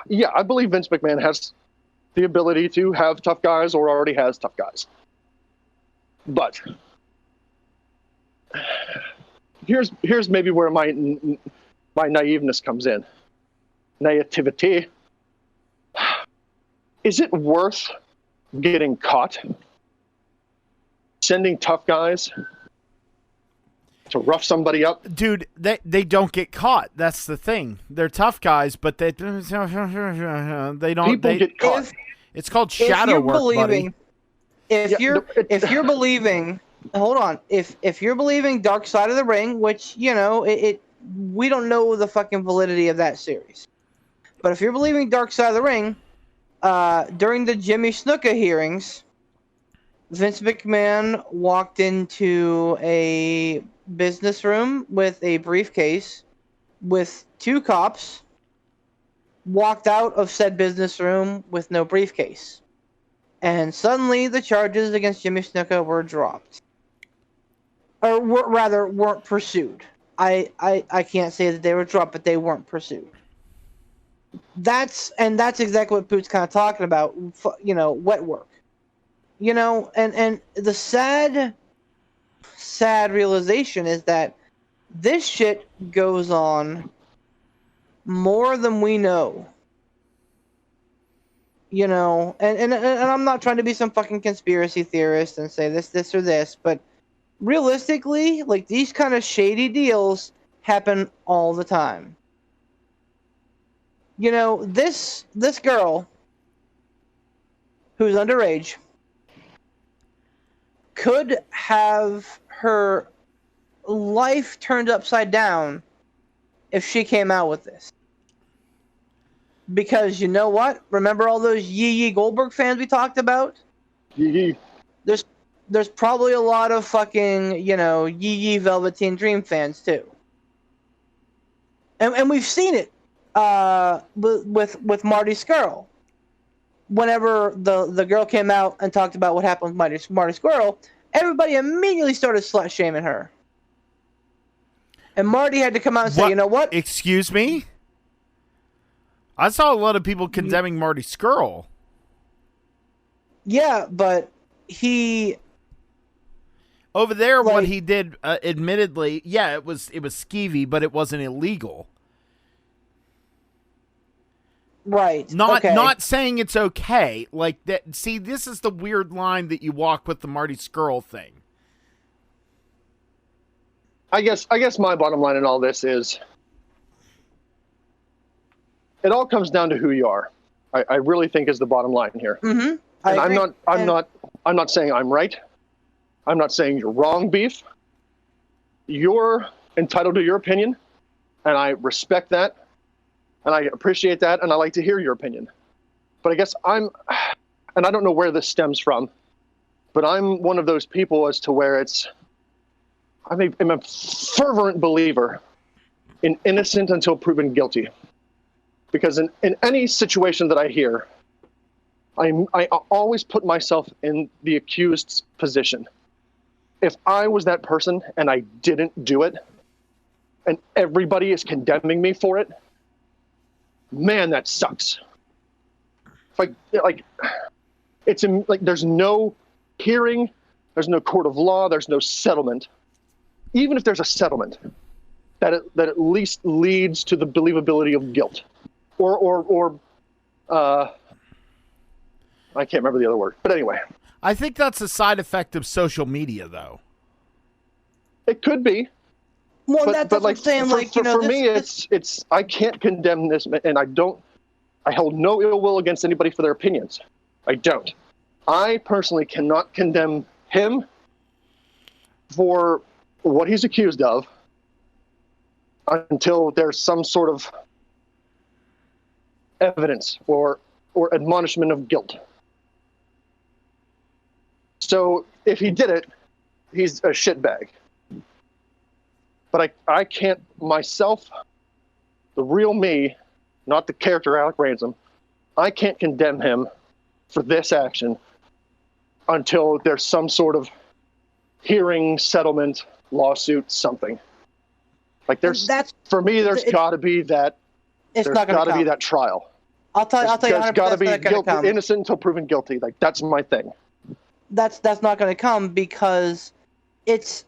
Yeah, I believe Vince McMahon has the ability to have tough guys or already has tough guys. But here's maybe where my naiveness comes in. Naivety. Is it worth getting caught? Sending tough guys to rough somebody up? Dude, they don't get caught. That's the thing. They're tough guys, but they don't. People get caught. It's called shadow work, buddy. If you're believing, hold on. If you're believing Dark Side of the Ring, which we don't know the fucking validity of that series, but if you're believing Dark Side of the Ring, during the Jimmy Snuka hearings, Vince McMahon walked into a business room with a briefcase with 2 cops, walked out of said business room with no briefcase. And suddenly the charges against Jimmy Snuka were dropped. Or weren't pursued. I can't say that they were dropped, but they weren't pursued. That's exactly what Poot's kind of talking about, wet work. And the sad realization is that this shit goes on more than we know. And I'm not trying to be some fucking conspiracy theorist and say this or this, but realistically, like, these kind of shady deals happen all the time. This girl who's underage could have her life turned upside down if she came out with this. Because you know what? Remember all those Yee Goldberg fans we talked about? Yee. There's probably a lot of fucking, Yee Velveteen Dream fans too. And we've seen it with Marty Scurll. Whenever the girl came out and talked about what happened with Marty Scurll, everybody immediately started slut-shaming her. And Marty had to come out and say, you know what? Excuse me? I saw a lot of people condemning Marty Scurll. Yeah, but he... Over there, what he did, admittedly, yeah, it was skeevy, but it wasn't illegal. Right. Not saying it's okay. Like that. See, this is the weird line that you walk with the Marty Scurll thing. I guess my bottom line in all this is it all comes down to who you are. I really think is the bottom line here. Mm-hmm. And I'm not saying I'm right. I'm not saying you're wrong, Beef. You're entitled to your opinion, and I respect that. And I appreciate that, and I like to hear your opinion. But I guess and I don't know where this stems from, but I'm one of those people as to where I'm a fervent believer in innocent until proven guilty. Because in any situation that I hear, I always put myself in the accused's position. If I was that person and I didn't do it, and everybody is condemning me for it, man, that sucks. There's no hearing, there's no court of law, there's no settlement. Even if there's a settlement, that at least leads to the believability of guilt, or I can't remember the other word, but anyway. I think that's a side effect of social media, though. It could be. Well, that's what I'm saying. For me, it's I can't condemn this, and I hold no ill will against anybody for their opinions. I don't. I personally cannot condemn him for what he's accused of until there's some sort of evidence or admonishment of guilt. So if he did it, he's a shitbag. But I can't myself, the real me, not the character Alec Ransom, I can't condemn him for this action until there's some sort of hearing, settlement, lawsuit, something. Like for me, there's got to be that. It's There's not going got to to come. be that trial. I'll tell you. There's got to be not gonna come. innocent until proven guilty. Like that's my thing. That's not going to come because it's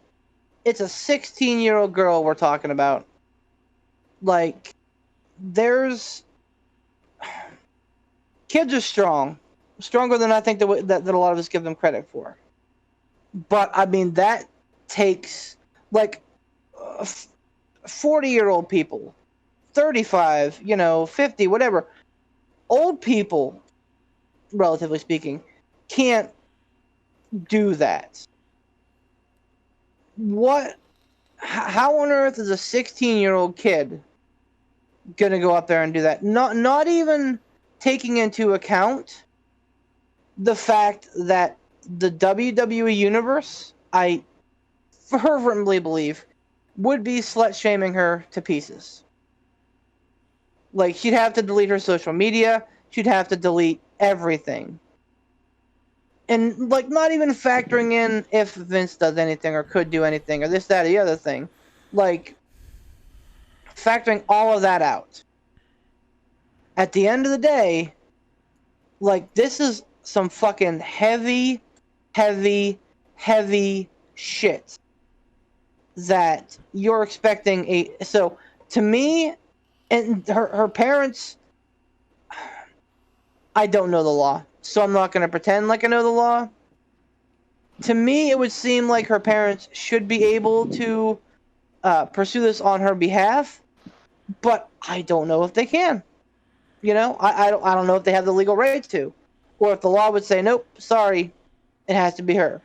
a 16-year-old girl we're talking about. Like, kids are stronger than I think that a lot of us give them credit for. But I mean, that takes like 40-year-old people, 35, 50, whatever. Old people, relatively speaking, can't do that. How on earth is a 16-year-old kid gonna go up there and do that? Not even taking into account the fact that the WWE universe, I fervently believe, would be slut-shaming her to pieces. Like, she'd have to delete her social media. She'd have to delete everything. And, like, not even factoring in if Vince does anything or could do anything or this, that, or the other thing. Like, factoring all of that out. At the end of the day, like, this is some fucking heavy, heavy, heavy shit that you're expecting So, to me, and her parents, I don't know the law, so I'm not going to pretend like I know the law. To me, it would seem like her parents should be able to pursue this on her behalf, but I don't know if they can. I don't know if they have the legal right to, or if the law would say, nope, sorry, it has to be her.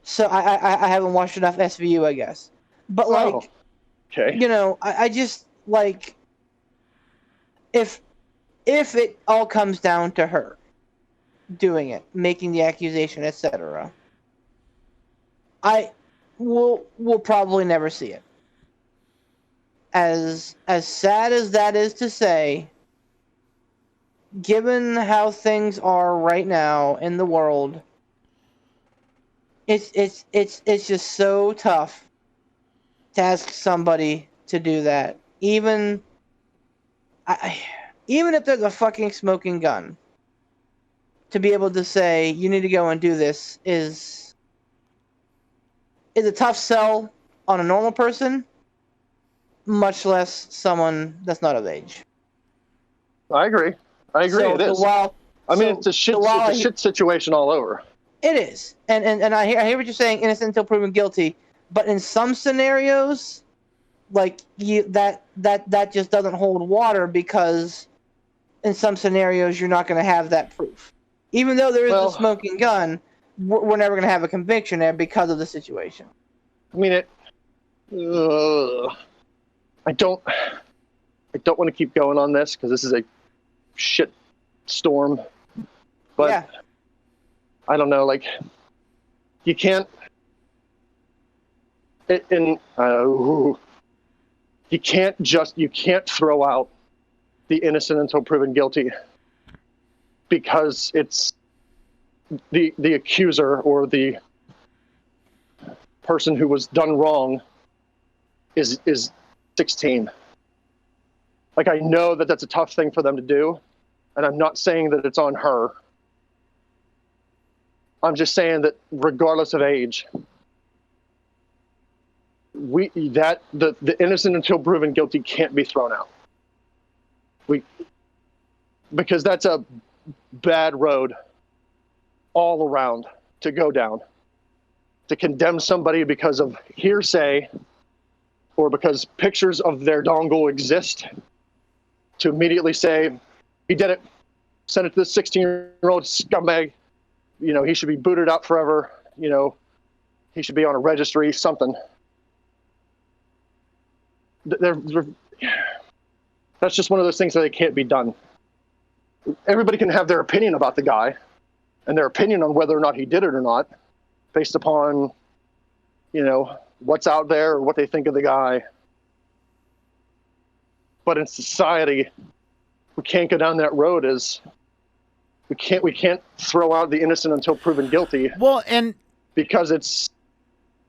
So I haven't watched enough SVU, I guess. But like, okay. I just like, if it all comes down to her doing it, making the accusation, etc., we'll probably never see it. As sad as that is to say, given how things are right now in the world, it's just so tough to ask somebody to do that. Even if there's a fucking smoking gun, to be able to say you need to go and do this is a tough sell on a normal person, much less someone that's not of age. I agree. So, it is. It's a shit situation all over. It is, and I hear what you're saying, innocent until proven guilty. But in some scenarios, like that just doesn't hold water, because in some scenarios you're not going to have that proof. Even though there is a smoking gun, we're never going to have a conviction there because of the situation. I mean, I don't want to keep going on this because this is a shit storm. But yeah. I don't know, like, you can't. You can't throw out the innocent until proven guilty because it's the accuser or the person who was done wrong is 16. Like, I know that that's a tough thing for them to do, and I'm not saying that it's on her. I'm just saying that regardless of age, the innocent until proven guilty can't be thrown out. Because that's a bad road all around to go down. To condemn somebody because of hearsay or because pictures of their dongle exist, to immediately say, he did it, send it to this 16-year-old scumbag, he should be booted out forever, he should be on a registry, something. That's just one of those things that can't be done. Everybody can have their opinion about the guy and their opinion on whether or not he did it or not, based upon, what's out there or what they think of the guy. But in society, we can't go down that road. Is we can't throw out the innocent until proven guilty. Well, and because it's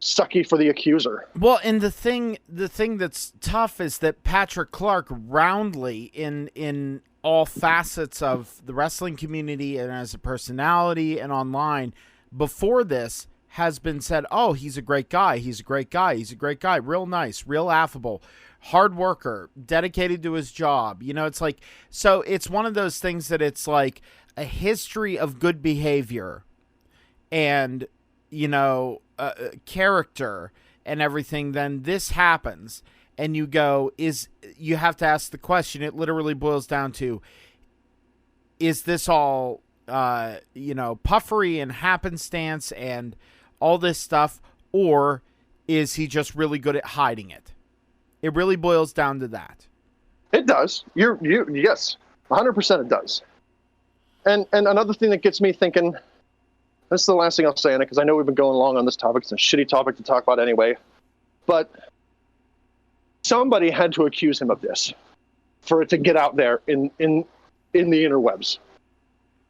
sucky for the accuser. Well, and the thing that's tough is that Patrick Clark roundly in all facets of the wrestling community and as a personality and online before this has been said, oh, he's a great guy. He's a great guy. He's a great guy. Real nice, real affable, hard worker, dedicated to his job. You know, it's like, so it's one of those things that it's like a history of good behavior and, you know, character and everything. Then this happens and you go, you have to ask the question. It literally boils down to, is this all, you know, puffery and happenstance and all this stuff, or is he just really good at hiding it? It really boils down to that. It does. Yes, 100% it does. And another thing that gets me thinking, this is the last thing I'll say on it because I know we've been going long on this topic. It's a shitty topic to talk about anyway. But somebody had to accuse him of this for it to get out there in the interwebs.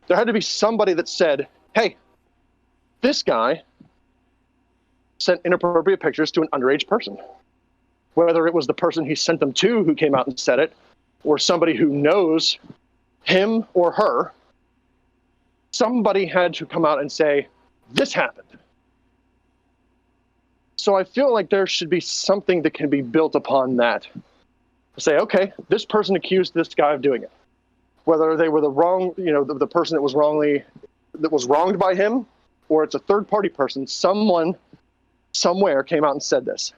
There had to be somebody that said, hey, this guy sent inappropriate pictures to an underage person. Whether it was the person he sent them to who came out and said it, or somebody who knows him or her, somebody had to come out and say, this happened. So I feel like there should be something that can be built upon that. Say, okay, this person accused this guy of doing it. Whether they were the wrong, you know, the person that was wronged by him, or it's a third party person, someone somewhere came out and said this.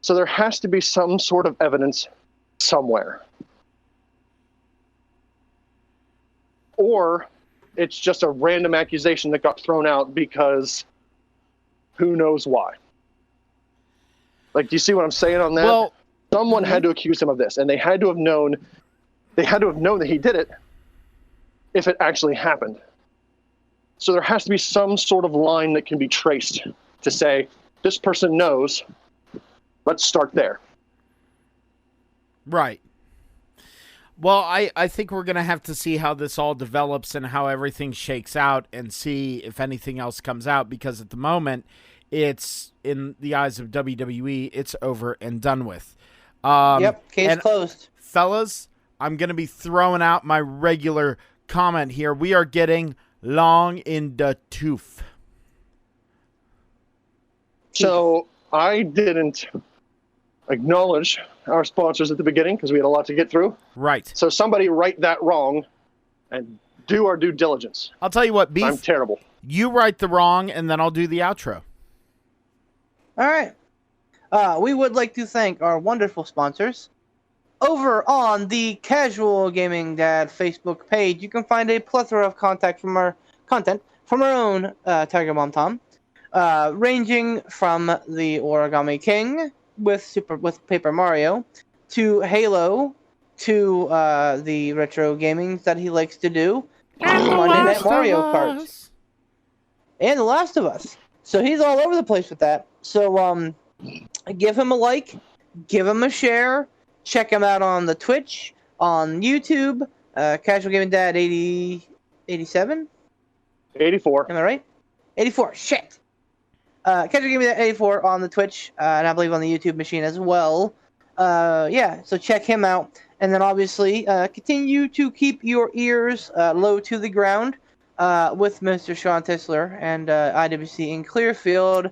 So there has to be some sort of evidence somewhere. Or it's just a random accusation that got thrown out because who knows why. Like, do you see what I'm saying on that? Well, someone had to accuse him of this, and they had to have known that he did it if it actually happened. So there has to be some sort of line that can be traced to say, this person knows, let's start there. Right. Well, I think we're going to have to see how this all develops and how everything shakes out and see if anything else comes out, because at the moment, it's, in the eyes of WWE, it's over and done with. Yep, case closed. Fellas, I'm going to be throwing out my regular comment here. We are getting long in the tooth. So I didn't acknowledge our sponsors at the beginning because we had a lot to get through. Right. So somebody right that wrong and do our due diligence. I'll tell you what, Beef. I'm terrible. You right the wrong, and then I'll do the outro. All right. We would like to thank our wonderful sponsors. Over on the Casual Gaming Dad Facebook page, you can find a plethora of content from our own Tiger Mom Tom, ranging from the Origami King with Paper Mario, to Halo, to the retro gaming that he likes to do, to Monday Night Mario Kart, and The Last of Us. So he's all over the place with that. So give him a like, give him a share, check him out on the Twitch, on YouTube, Casual Gaming Dad 87? 84. Am I right? 84. Shit. Casual Gaming Dad 84 on the Twitch, and I believe on the YouTube machine as well. Yeah, so check him out. And then obviously continue to keep your ears low to the ground with Mr. Sean Tisler and IWC in Clearfield.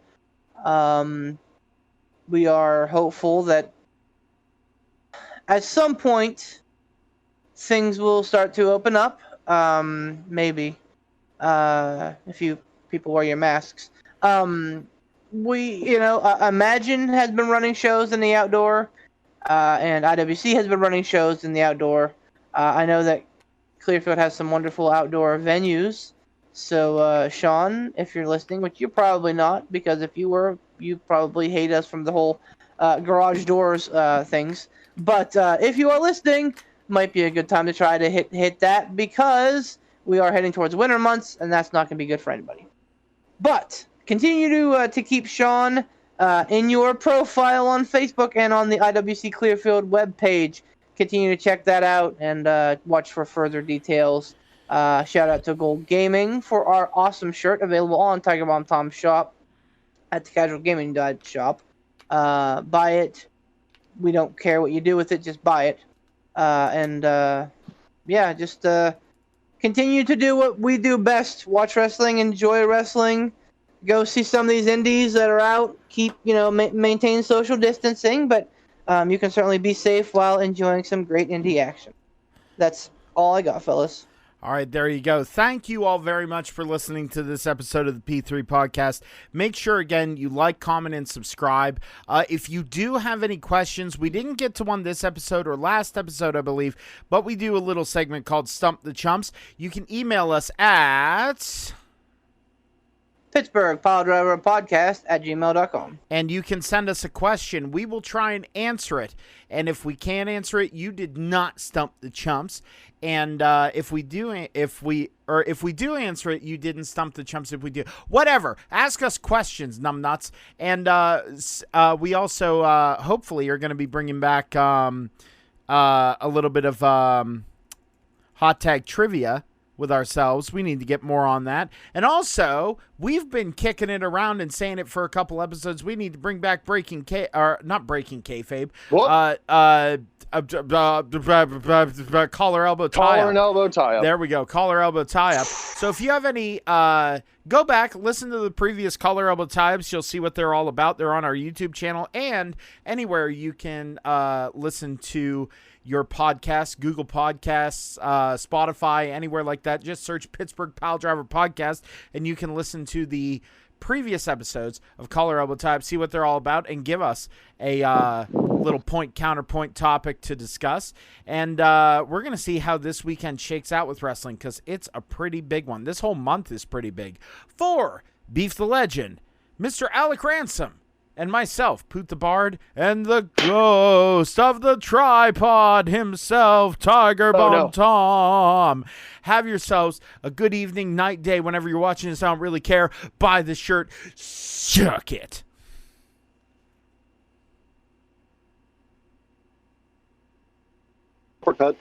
We are hopeful that at some point things will start to open up. Maybe if you people wear your masks. Imagine has been running shows in the outdoor, and IWC has been running shows in the outdoor. I know that Clearfield has some wonderful outdoor venues. So, Sean, if you're listening, which you're probably not, because if you were, you probably hate us from the whole garage doors things. But if you are listening, might be a good time to try to hit that, because we are heading towards winter months, and that's not going to be good for anybody. But continue to keep Sean in your profile on Facebook and on the IWC Clearfield webpage. continue to check that out and watch for further details. Shout out to Gold Gaming for our awesome shirt available on Tiger Bomb Tom's shop at the Casual Gaming shop. Buy it. We don't care what you do with it. Just buy it. Just continue to do what we do best. Watch wrestling, enjoy wrestling. Go see some of these indies that are out. Keep, maintain social distancing, but you can certainly be safe while enjoying some great indie action. That's all I got, fellas. All right, there you go. Thank you all very much for listening to this episode of the P3 Podcast. Make sure, again, you like, comment, and subscribe. If you do have any questions, we didn't get to one this episode or last episode, I believe, but we do a little segment called Stump the Chumps. You can email us at Pittsburgh Piledriver Podcast at gmail.com. And you can send us a question. We will try and answer it. And if we can't answer it, you did not stump the chumps. And if we do answer it, you didn't stump the chumps. If we do, whatever, ask us questions, numbnuts. And we also hopefully are going to be bringing back a little bit of hot tag trivia with ourselves. We need to get more on that. And also, we've been kicking it around and saying it for a couple episodes. We need to bring back not breaking kayfabe. What? Collar elbow tie-up. Collar and elbow tie-up. There we go. Collar elbow tie-up. So if you have any, go back, listen to the previous collar elbow tie-ups. You'll see what they're all about. They're on our YouTube channel and anywhere you can listen to your podcast, Google Podcasts, Spotify, anywhere like that. Just search Pittsburgh Piledriver Podcast, and you can listen to the previous episodes of Collar Elbow Type, see what they're all about, and give us a little counterpoint topic to discuss. And we're going to see how this weekend shakes out with wrestling, because it's a pretty big one. This whole month is pretty big. For Beef the Legend, Mr. Alec Ransom, and myself, Poot the Bard, and the ghost of the tripod himself, Tiger Bomb Tom. Have yourselves a good evening, night, day, whenever you're watching this. I don't really care. Buy the shirt. Suck it. Cut.